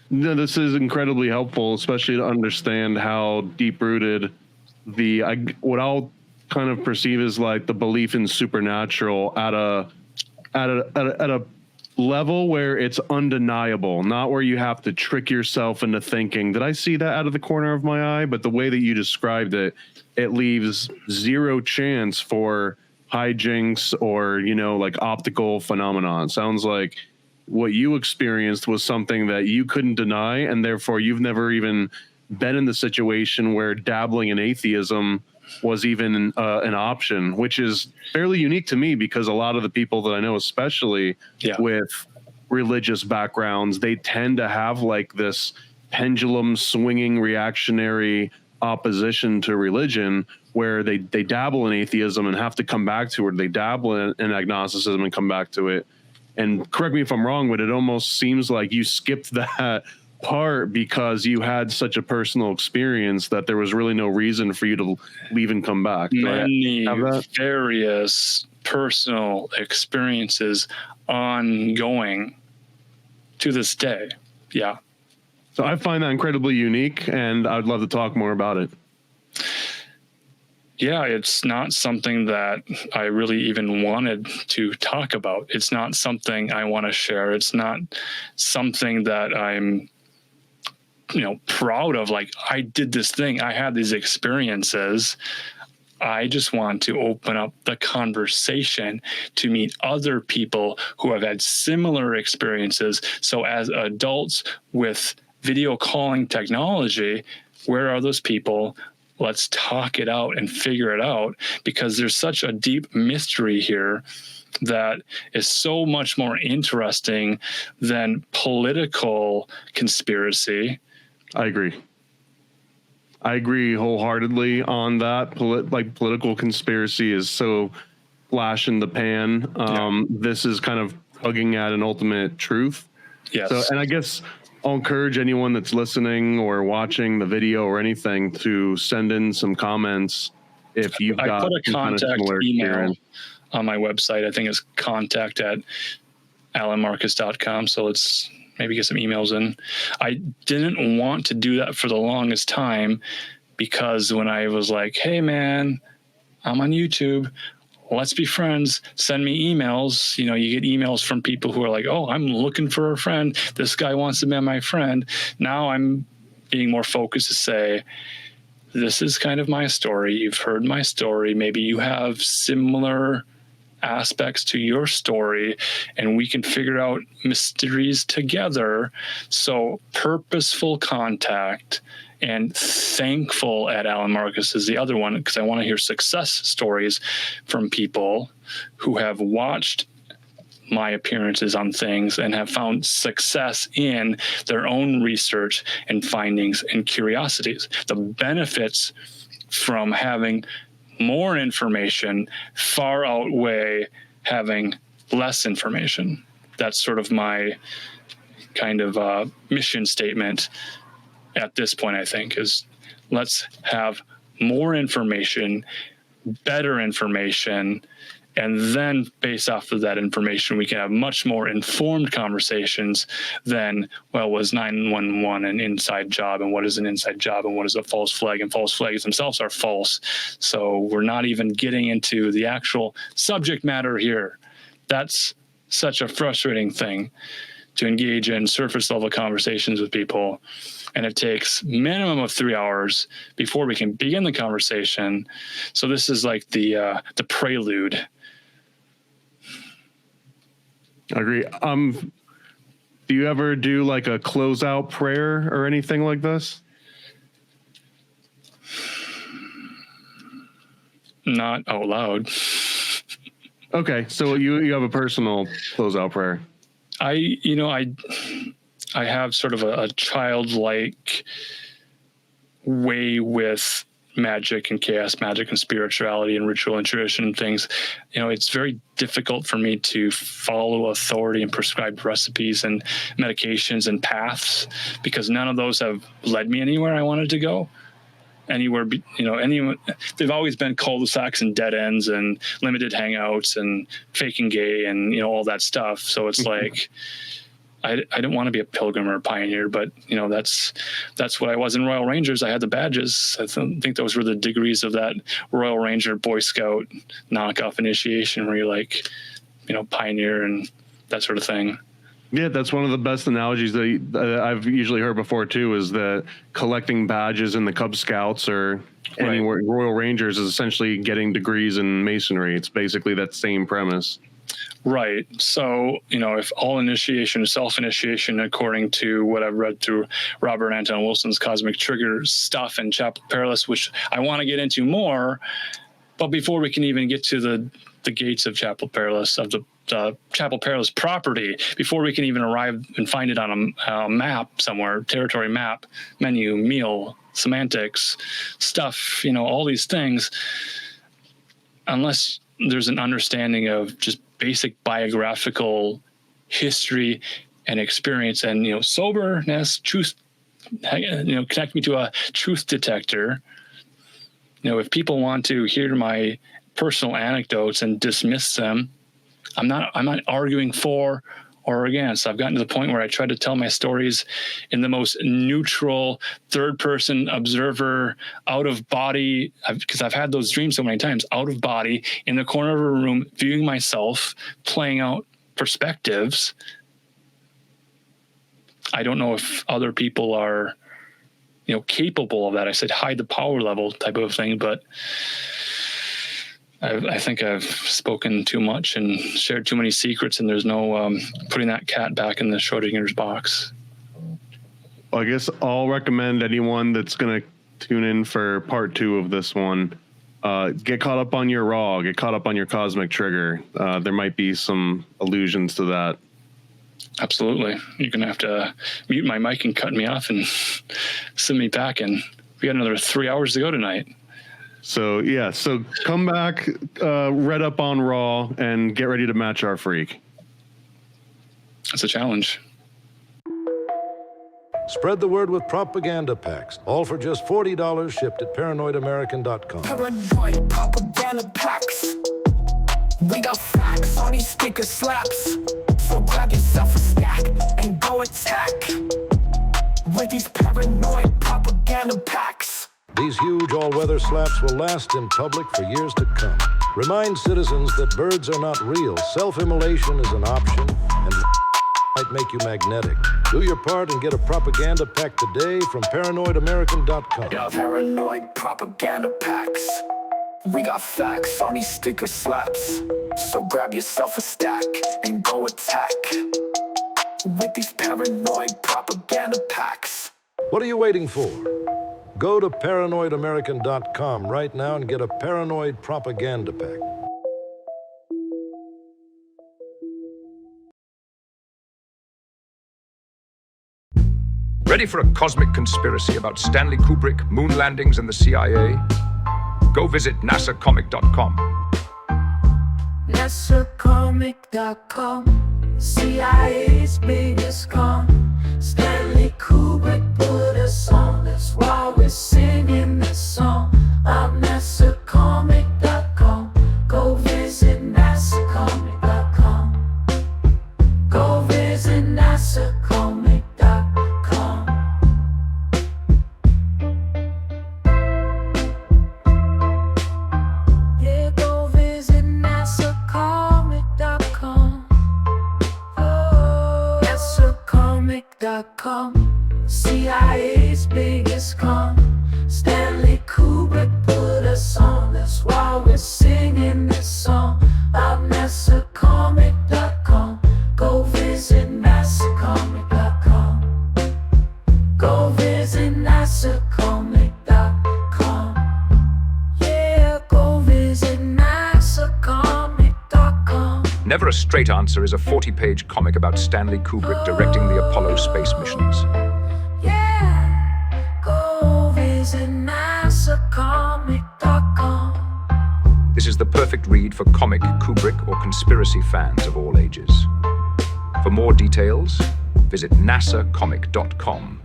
No, this is incredibly helpful, especially to understand how deep-rooted what I'll kind of perceive as like the belief in supernatural at a level where it's undeniable, not where you have to trick yourself into thinking, did I see that out of the corner of my eye? But the way that you described it, it leaves zero chance for hijinks or, like optical phenomenon. It sounds like what you experienced was something that you couldn't deny, and therefore you've never even been in the situation where dabbling in atheism was even an option, which is fairly unique to me, because a lot of the people that I know, especially with religious backgrounds, they tend to have like this pendulum swinging reactionary opposition to religion, where they dabble in atheism and have to come back to it. They dabble in agnosticism and come back to it. And correct me if I'm wrong, but it almost seems like you skipped that part because you had such a personal experience that there was really no reason for you to leave and come back. Many various personal experiences ongoing to this day. Yeah. So I find that incredibly unique, and I'd love to talk more about it. Yeah, it's not something that I really even wanted to talk about. It's not something I want to share. It's not something that I'm, proud of. Like, I did this thing. I had these experiences. I just want to open up the conversation to meet other people who have had similar experiences. So as adults with video calling technology, where are those people? Let's talk it out and figure it out, because there's such a deep mystery here that is so much more interesting than political conspiracy. I agree wholeheartedly on that. Political conspiracy is so flash in the pan. This is kind of tugging at an ultimate truth. Yes. So, and I guess I'll encourage anyone that's listening or watching the video or anything to send in some comments if you've got I put a contact email experience on my website. I think it's contact@alanmarcus.com. So let's maybe get some emails in. I didn't want to do that for the longest time, because when I was like, hey man, I'm on YouTube, let's be friends, send me emails. You get emails from people who are like, oh, I'm looking for a friend. This guy wants to be my friend. Now I'm being more focused to say, this is kind of my story. You've heard my story. Maybe you have similar aspects to your story, and we can figure out mysteries together. So purposeful contact. And thankful at Alan Marcus is the other one, because I want to hear success stories from people who have watched my appearances on things and have found success in their own research and findings and curiosities. The benefits from having more information far outweigh having less information. That's sort of my kind of mission statement at this point, I think, is let's have more information, better information, and then based off of that information, we can have much more informed conversations than, well, was 911 an inside job, and what is an inside job, and what is a false flag, and false flags themselves are false. So we're not even getting into the actual subject matter here. That's such a frustrating thing, to engage in surface level conversations with people. And it takes minimum of 3 hours before we can begin the conversation. So this is like the prelude. I agree. Do you ever do like a closeout prayer or anything like this? Not out loud. Okay, so you have a personal closeout prayer. I have sort of a childlike way with magic and chaos magic and spirituality and ritual and tradition and things. It's very difficult for me to follow authority and prescribed recipes and medications and paths, because none of those have led me anywhere I wanted to go. Anywhere, they've always been cul-de-sacs and dead ends and limited hangouts and faking gay and all that stuff. So it's like, I didn't want to be a pilgrim or a pioneer, but that's what I was in Royal Rangers. I had the badges. I think those were the degrees of that Royal Ranger Boy Scout knockoff initiation, where you're like, pioneer and that sort of thing. Yeah, that's one of the best analogies that I've usually heard before too, is that collecting badges in the Cub Scouts or anywhere Royal Rangers is essentially getting degrees in Masonry. It's basically that same premise. Right. So, if all initiation is self-initiation, according to what I've read through Robert Anton Wilson's Cosmic Trigger stuff and Chapel Perilous, which I want to get into more, but before we can even get to the gates of Chapel Perilous, of the Chapel Perilous property, before we can even arrive and find it on a map somewhere, territory map, menu, meal, semantics, stuff, all these things, unless there's an understanding of just basic biographical history and experience and, soberness, truth, connect me to a truth detector. If people want to hear my personal anecdotes and dismiss them, I'm not arguing for or against. I've gotten to the point where I try to tell my stories in the most neutral, third-person observer, out of body, because I've had those dreams so many times, out of body, in the corner of a room, viewing myself, playing out perspectives. I don't know if other people are, capable of that. I said hide the power level type of thing, but I think I've spoken too much and shared too many secrets, and there's no putting that cat back in the Schrodinger's box. Well, I guess I'll recommend anyone that's going to tune in for part 2 of this one, get caught up on your Raw, get caught up on your Cosmic Trigger. There might be some allusions to that. Absolutely. You're going to have to mute my mic and cut me off and send me back, and we got another 3 hours to go tonight. So come back, read up on Raw, and get ready to match our freak. That's a challenge. Spread the word with propaganda packs, all for just $40 shipped at paranoidamerican.com. Paranoid propaganda packs. We got facts on these sticker slaps. So grab yourself a stack and go attack with these paranoid propaganda packs. These huge all-weather slaps will last in public for years to come. Remind citizens that birds are not real. Self-immolation is an option, and might make you magnetic. Do your part and get a propaganda pack today from paranoidamerican.com. We got paranoid propaganda packs. We got facts on these sticker slaps. So grab yourself a stack and go attack with these paranoid propaganda packs. What are you waiting for? Go to paranoidamerican.com right now and get a paranoid propaganda pack. Ready for a cosmic conspiracy about Stanley Kubrick, moon landings, and the CIA? Go visit nasacomic.com. nasacomic.com, CIA's biggest con. Stanley Kubrick put us on, that's why we're singing this song. I'm nasacomic.com, go visit nasacomic.com. Go visit nasacomic.com. Yeah, go visit nasacomic.com. Oh, nasacomic.com. visit NASAcomic.com. Yeah, go visit NASAcomic.com. Never a Straight Answer is a 40-page comic about Stanley Kubrick directing the Apollo space missions. Yeah, go visit NASAcomic.com. This is the perfect read for comic, Kubrick, or conspiracy fans of all ages. For more details, visit nasacomic.com.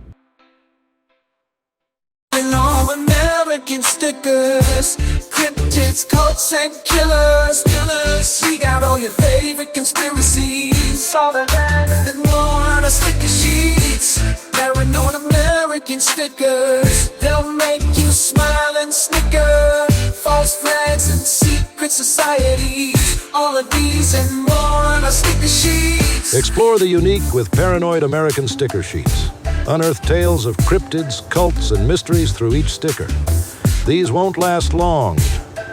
All American stickers, cryptids, cults, and killers. We got all your favorite conspiracies, all of that and more on our sticker sheets. Paranoid American stickers, they'll make you smile and snicker. False flags and secret societies, all of these and more on our sticker sheets. Explore the unique with Paranoid American sticker sheets. Unearth tales of cryptids, cults, and mysteries through each sticker. These won't last long.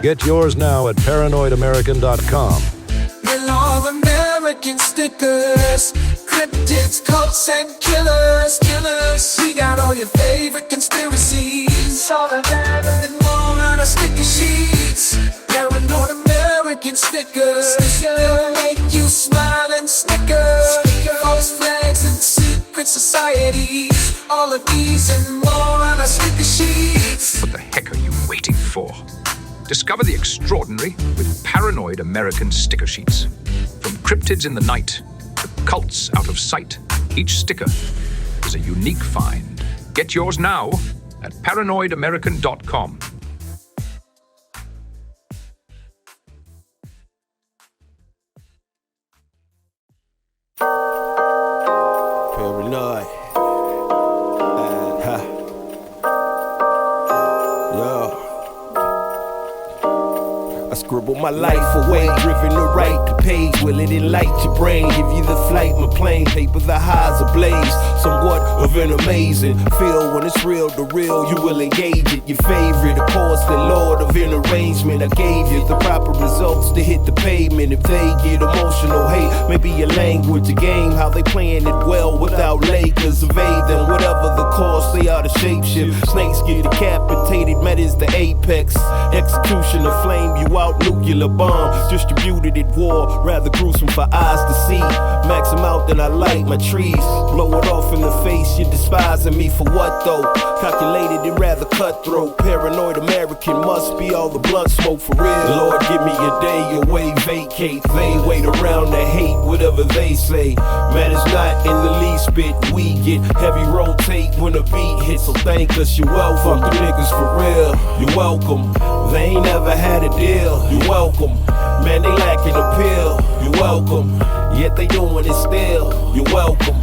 Get yours now at paranoidamerican.com. All American stickers, cryptids, cults, and killers. We got all your favorite conspiracies, all of that and more on our sticker sheets. Paranoid American stickers, they'll make you smile and snicker. False flags and secret societies, all of these and more on our sticker sheets. What the heck are you waiting for? Discover the extraordinary with Paranoid American sticker sheets. From cryptids in the night to cults out of sight, each sticker is a unique find. Get yours now at paranoidamerican.com. Paranoid. Yo. I scribble my life away, driven to write the page. Will it enlighten your brain? Give you the flight, my plane, paper the highs ablaze. Somewhat of an amazing feel when it's real to real. You will engage it. Your favorite, of course, the Lord of an arrangement. I gave you the proper results to hit the pavement. If they get emotional, hate, maybe your language, a game, how they playing it well without Lakers. Evade them, whatever the cost, they are the shapeshift. Snakes get decapitated, met is the apex. Execution of flame you out, nuclear bomb distributed at war, rather gruesome for eyes to see. Max them out, then I light my trees. Blow it off in the face, you're despising me for what though? Calculated and rather cutthroat. Paranoid American must be all the blunt smoke for real. Lord, give me a day away, vacate. They wait around to hate whatever they say. Matters not in the least bit. We get heavy rotate when the beat hits, so thank us, you're welcome. Fuck the niggas for real, you're welcome. They ain't never had a deal, you're welcome. Man, they lacking appeal, you're welcome. Yet they doing it still, you're welcome.